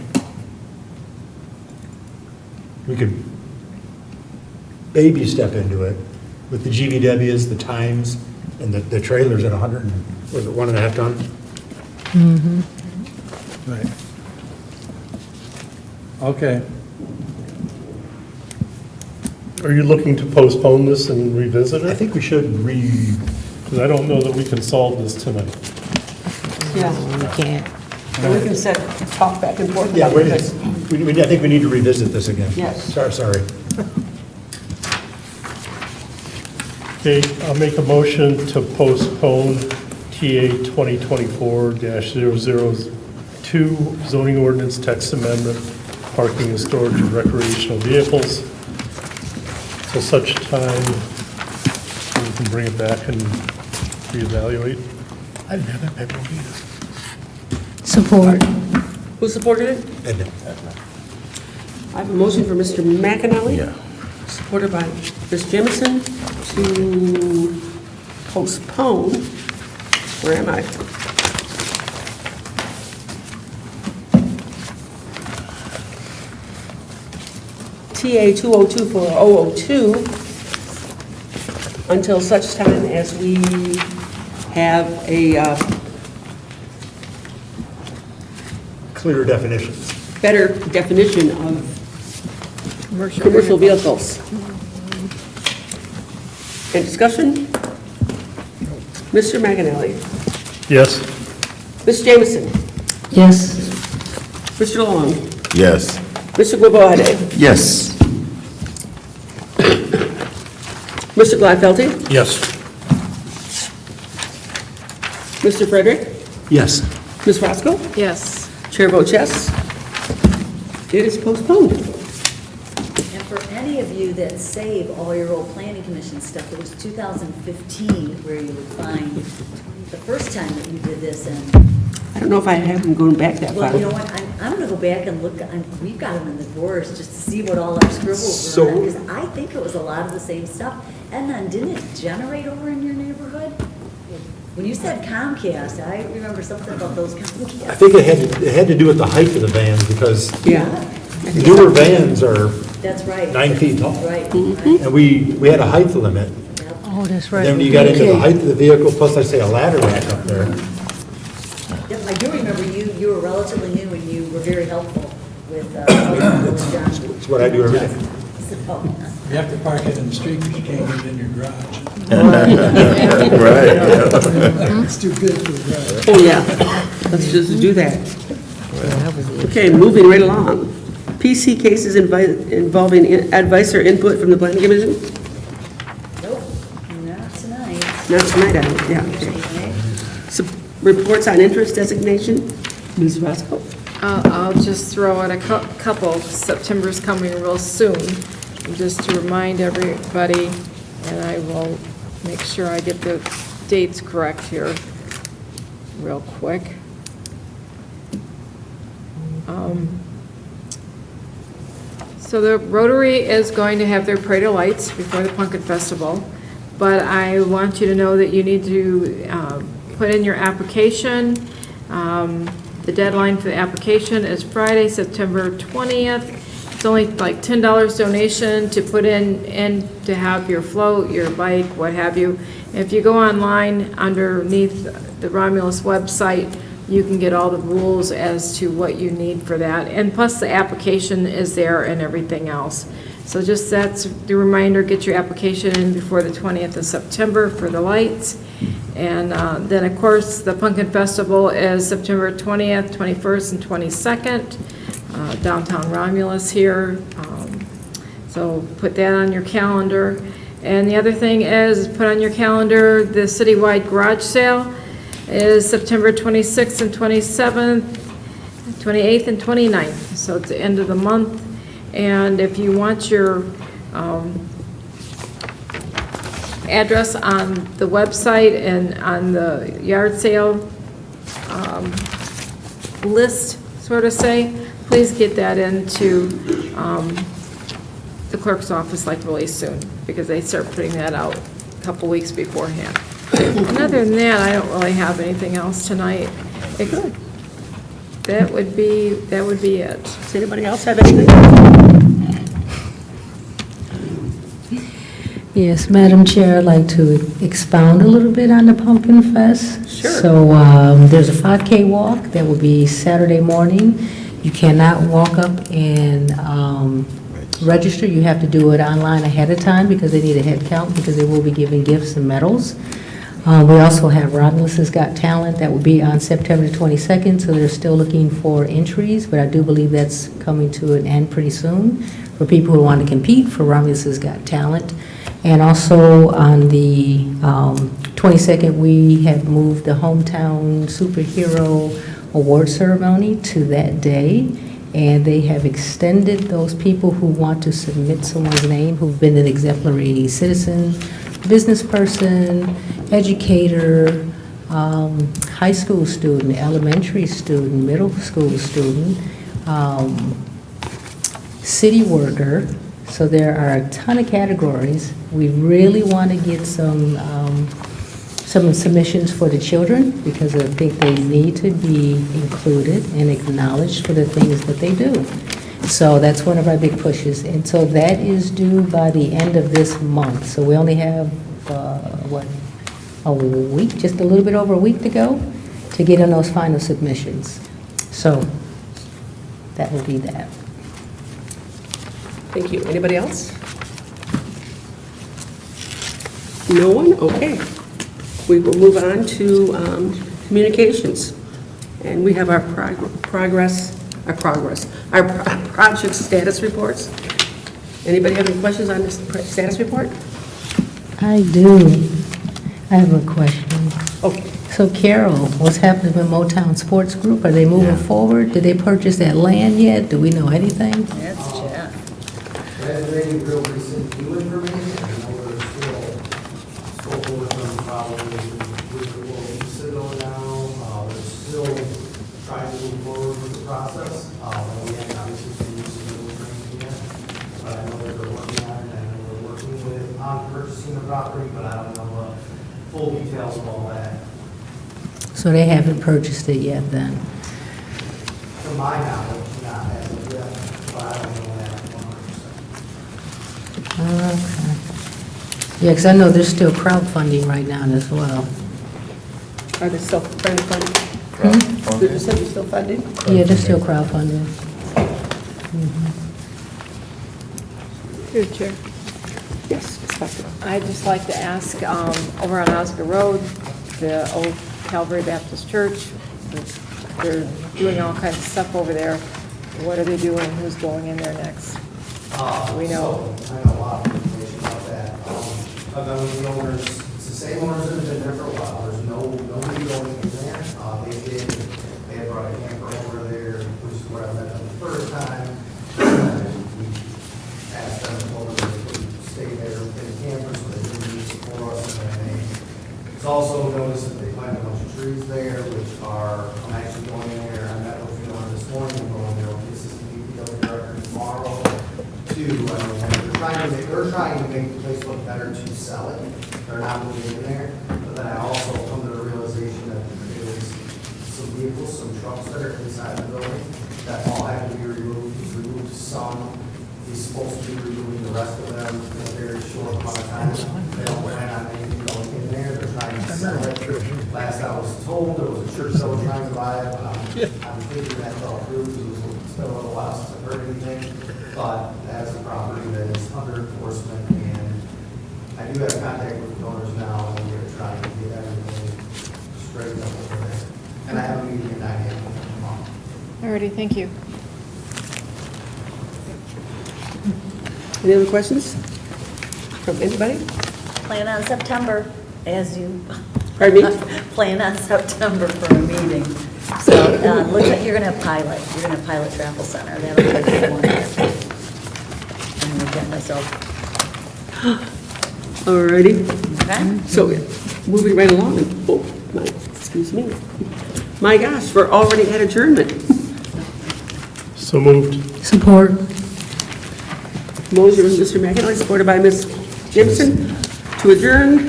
Speaker 5: We could baby step into it with the GVWs, the times, and the trailers at 100, was it 1.5 ton?
Speaker 11: Right. Okay.
Speaker 2: Are you looking to postpone this and revisit it?
Speaker 5: I think we should
Speaker 2: Because I don't know that we can solve this tonight.
Speaker 1: Yeah.
Speaker 13: We can't.
Speaker 1: And we can talk back and forth.
Speaker 5: Yeah,
Speaker 1: about
Speaker 5: wait,
Speaker 1: this.
Speaker 5: I think we need to revisit this again.
Speaker 1: Yes.
Speaker 5: Sorry.
Speaker 2: Okay, I'll make a motion to postpone TA 2024-002 zoning ordinance text amendment, parking and storage of recreational vehicles, till such time we can bring it back and reevaluate.
Speaker 21: I didn't have that paperwork either.
Speaker 13: Support.
Speaker 1: Who supported it?
Speaker 5: Edna.
Speaker 1: I have a motion for Mr. McAnally.
Speaker 3: Yeah.
Speaker 1: Supported by Ms. Jemison to postpone, where am I? TA 2024002 until such time as we have a
Speaker 5: Clear definitions.
Speaker 1: better definition of commercial vehicles. Any discussion? Mr. McAnally?
Speaker 2: Yes?
Speaker 1: Ms. Jamison?
Speaker 13: Yes.
Speaker 1: Mr. Long?
Speaker 3: Yes.
Speaker 1: Mr. Guabade?
Speaker 18: Yes.
Speaker 1: Mr. Gladfelty?
Speaker 21: Yes.
Speaker 1: Mr. Frederick?
Speaker 5: Yes.
Speaker 1: Ms. Roscoe?
Speaker 4: Yes.
Speaker 1: Chair votes yes. It is postponed.
Speaker 12: And for any of you that save all your old planning commission stuff, it was 2015 where you would find the first time that you did this, and
Speaker 1: I don't know if I have them going back that far.
Speaker 12: Well, you know what, I'm gonna go back and look, we've got them in the drawers just to see what all our scribbles were on, because I think it was a lot of the same stuff. And then, didn't it generate over in your neighborhood? When you said Comcast, I remember something about those Comcast.
Speaker 5: I think it had to do with the height of the vans, because
Speaker 1: Yeah.
Speaker 5: newer vans are
Speaker 12: That's right.
Speaker 5: 9 feet tall.
Speaker 12: Right.
Speaker 5: And we had a height limit.
Speaker 13: Oh, that's right.
Speaker 5: Then when you got into the height of the vehicle, plus I say a ladder rack up there.
Speaker 12: Yep, I do remember you were relatively new and you were very helpful with, John.
Speaker 5: It's what I do every day.
Speaker 12: So,
Speaker 11: You have to park it in the street because you can't get it in your garage.
Speaker 3: Right.
Speaker 11: It's too big for the garage.
Speaker 1: Oh, yeah. Let's just do that. Okay, moving right along. PC cases involving advice or input from the planning commission?
Speaker 12: nope, not tonight.
Speaker 1: Not tonight, I don't, yeah, okay. Reports on interest designation, Ms. Roscoe?
Speaker 4: I'll just throw out a couple. September's coming real soon. And just to remind everybody, and I will make sure I get the dates correct here real quick. So the Rotary is going to have their Parade of Lights before the Pumpkin Festival, but I want you to know that you need to put in your application. The deadline for the application is Friday, September 20th. It's only like $10 donation to put in and to have your float, your bike, what have you. If you go online underneath the Romulus website, you can get all the rules as to what you need for that. And plus the application is there and everything else. So just that's the reminder, get your application in before the 20th of September for the lights. And then, of course, the Pumpkin Festival is September 20th, 21st, and 22nd, downtown Romulus here. So put that on your calendar. And the other thing is, put on your calendar, the citywide garage sale is September 26th and 27th, 28th and 29th. So it's the end of the month. And if you want your address on the website and on the yard sale list, sort of say, please get that into the clerk's office like really soon, because they start putting that out a couple weeks beforehand. And other than that, I don't really have anything else tonight. That would be it.
Speaker 1: Does anybody else have anything?
Speaker 13: Yes, Madam Chair, I'd like to expound a little bit on the Pumpkin Fest.
Speaker 1: Sure.
Speaker 13: So there's a 5K walk that will be Saturday morning. You cannot walk up and register. You have to do it online ahead of time because they need a head count, because they will be giving gifts and medals. We also have Romulus's Got Talent that will be on September 22nd, so they're still looking for entries, but I do believe that's coming to an end pretty soon for people who want to compete for Romulus's Got Talent. And also on the 22nd, we have moved the Hometown Superhero Award Ceremony to that day, and they have extended those people who want to submit someone's name who've been an exemplary citizen, business person, educator, high school student, elementary student, middle school student, city worker. So there are a ton of categories. We really want to get some submissions for the children, because I think they need to be included and acknowledged for the things that they do. So that's one of our big pushes. And so that is due by the end of this month. So we only have, a week, just a little bit over a week to go to get in those final submissions. So that will be that.
Speaker 1: Thank you. Anybody else? No one? Okay. We will move on to communications. And we have our project status reports. Anybody have any questions on this status report?
Speaker 13: I do. I have a question.
Speaker 1: Okay.
Speaker 13: So Carol, what's happening with Motown Sports Group? Are they moving forward? Did they purchase that land yet? Do we know anything?
Speaker 12: That's Jeff.
Speaker 20: That's any real recent new information, I know we're still working on probably with the Citadel now, there's still trying to move forward with the process. And we haven't obviously been using the training yet, but I know that they're working on it, and I know they're working with, on purchasing the property, but I don't know the full details of all that.
Speaker 13: So they haven't purchased it yet then?
Speaker 20: To my knowledge, not as of yet, but I don't know that 100%.
Speaker 13: Okay. Yeah, because I know there's still crowdfunding right now as well.
Speaker 1: Are they still crowdfunding? Did you say they're still funding?
Speaker 13: Yeah, they're still crowdfunding.
Speaker 4: Through the chair.
Speaker 1: Yes, Ms. Foster.
Speaker 4: I'd just like to ask, over on Oscar Road, the old Calvary Baptist Church, they're doing all kinds of stuff over there. What are they doing? Who's going in there next? We know.
Speaker 20: So, I know a lot of information about that. I've met with the owners, it's the same owners that have been there for a while, there's nobody going in there. They had brought a camper over there, which is where I met them the first time. We asked them if they could stay there in the camper so they didn't need to for us, and then it's also noticed that they planted a bunch of trees there, which are, I'm actually going in there, I met with the owner this morning, I'm going there with the assistant DPW director tomorrow. They're trying to make the place look better to sell it. They're not moving in there. But then I also come to the realization that there's some vehicles, some trucks that are inside the building that all have to be removed. He's removed some. He's supposed to be removing the rest of them in a very short amount of time. They don't plan on anything going in there. They're trying to sell it. Last I was told, there was a church that was trying to buy it. I'm thinking that fell through because it's been a little while since I've heard anything. But as a property that is under enforcement, and I do have contact with the owners now, and we're trying to get everything straightened up over there. And I have a meeting at 9 a.m. tomorrow.
Speaker 4: Alrighty, thank you.
Speaker 1: Any other questions from anybody?
Speaker 12: Plan on September, as you.
Speaker 1: Pardon me?
Speaker 12: Plan on September for a meeting. So, looks like you're gonna have pilot, travel center, that'll take 1 year. I'm gonna get myself.
Speaker 1: Alrighty.
Speaker 12: Okay.
Speaker 1: So, moving right along, excuse me. My gosh, we're already at adjournment.
Speaker 2: So moved.
Speaker 13: Support.
Speaker 1: Motion from Mr. McIntyre, supported by Ms. Gibson, to adjourn.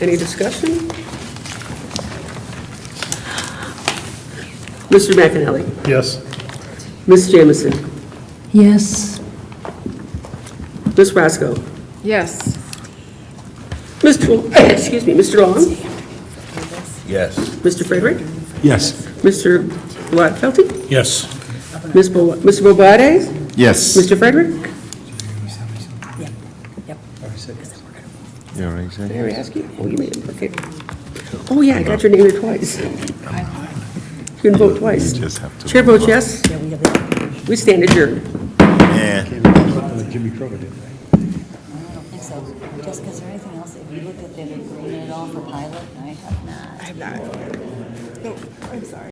Speaker 1: Any discussion? Mr. McAnally?
Speaker 2: Yes.
Speaker 1: Ms. Jamison?
Speaker 13: Yes.
Speaker 1: Ms. Roscoe?
Speaker 4: Yes.
Speaker 1: Mr. Long?
Speaker 3: Yes.
Speaker 1: Mr. Frederick?
Speaker 5: Yes.
Speaker 1: Mr. Gladfelty?
Speaker 2: Yes.
Speaker 1: Mr. Bobade?
Speaker 18: Yes.
Speaker 1: Mr. Frederick?
Speaker 18: You already said
Speaker 1: Did I ask you? Oh, you made it perfect. Oh, yeah, I got your name here twice. You can vote twice.
Speaker 18: You just have to
Speaker 1: Chair votes yes.
Speaker 12: Yeah, we have it.
Speaker 1: We stand adjourned.
Speaker 3: Yeah.
Speaker 5: Jimmy Crowe did.
Speaker 12: I don't think so. Jessica, is there anything else? Have you looked at that agreement at all for pilot? I have not.
Speaker 8: I have not. No, I'm sorry.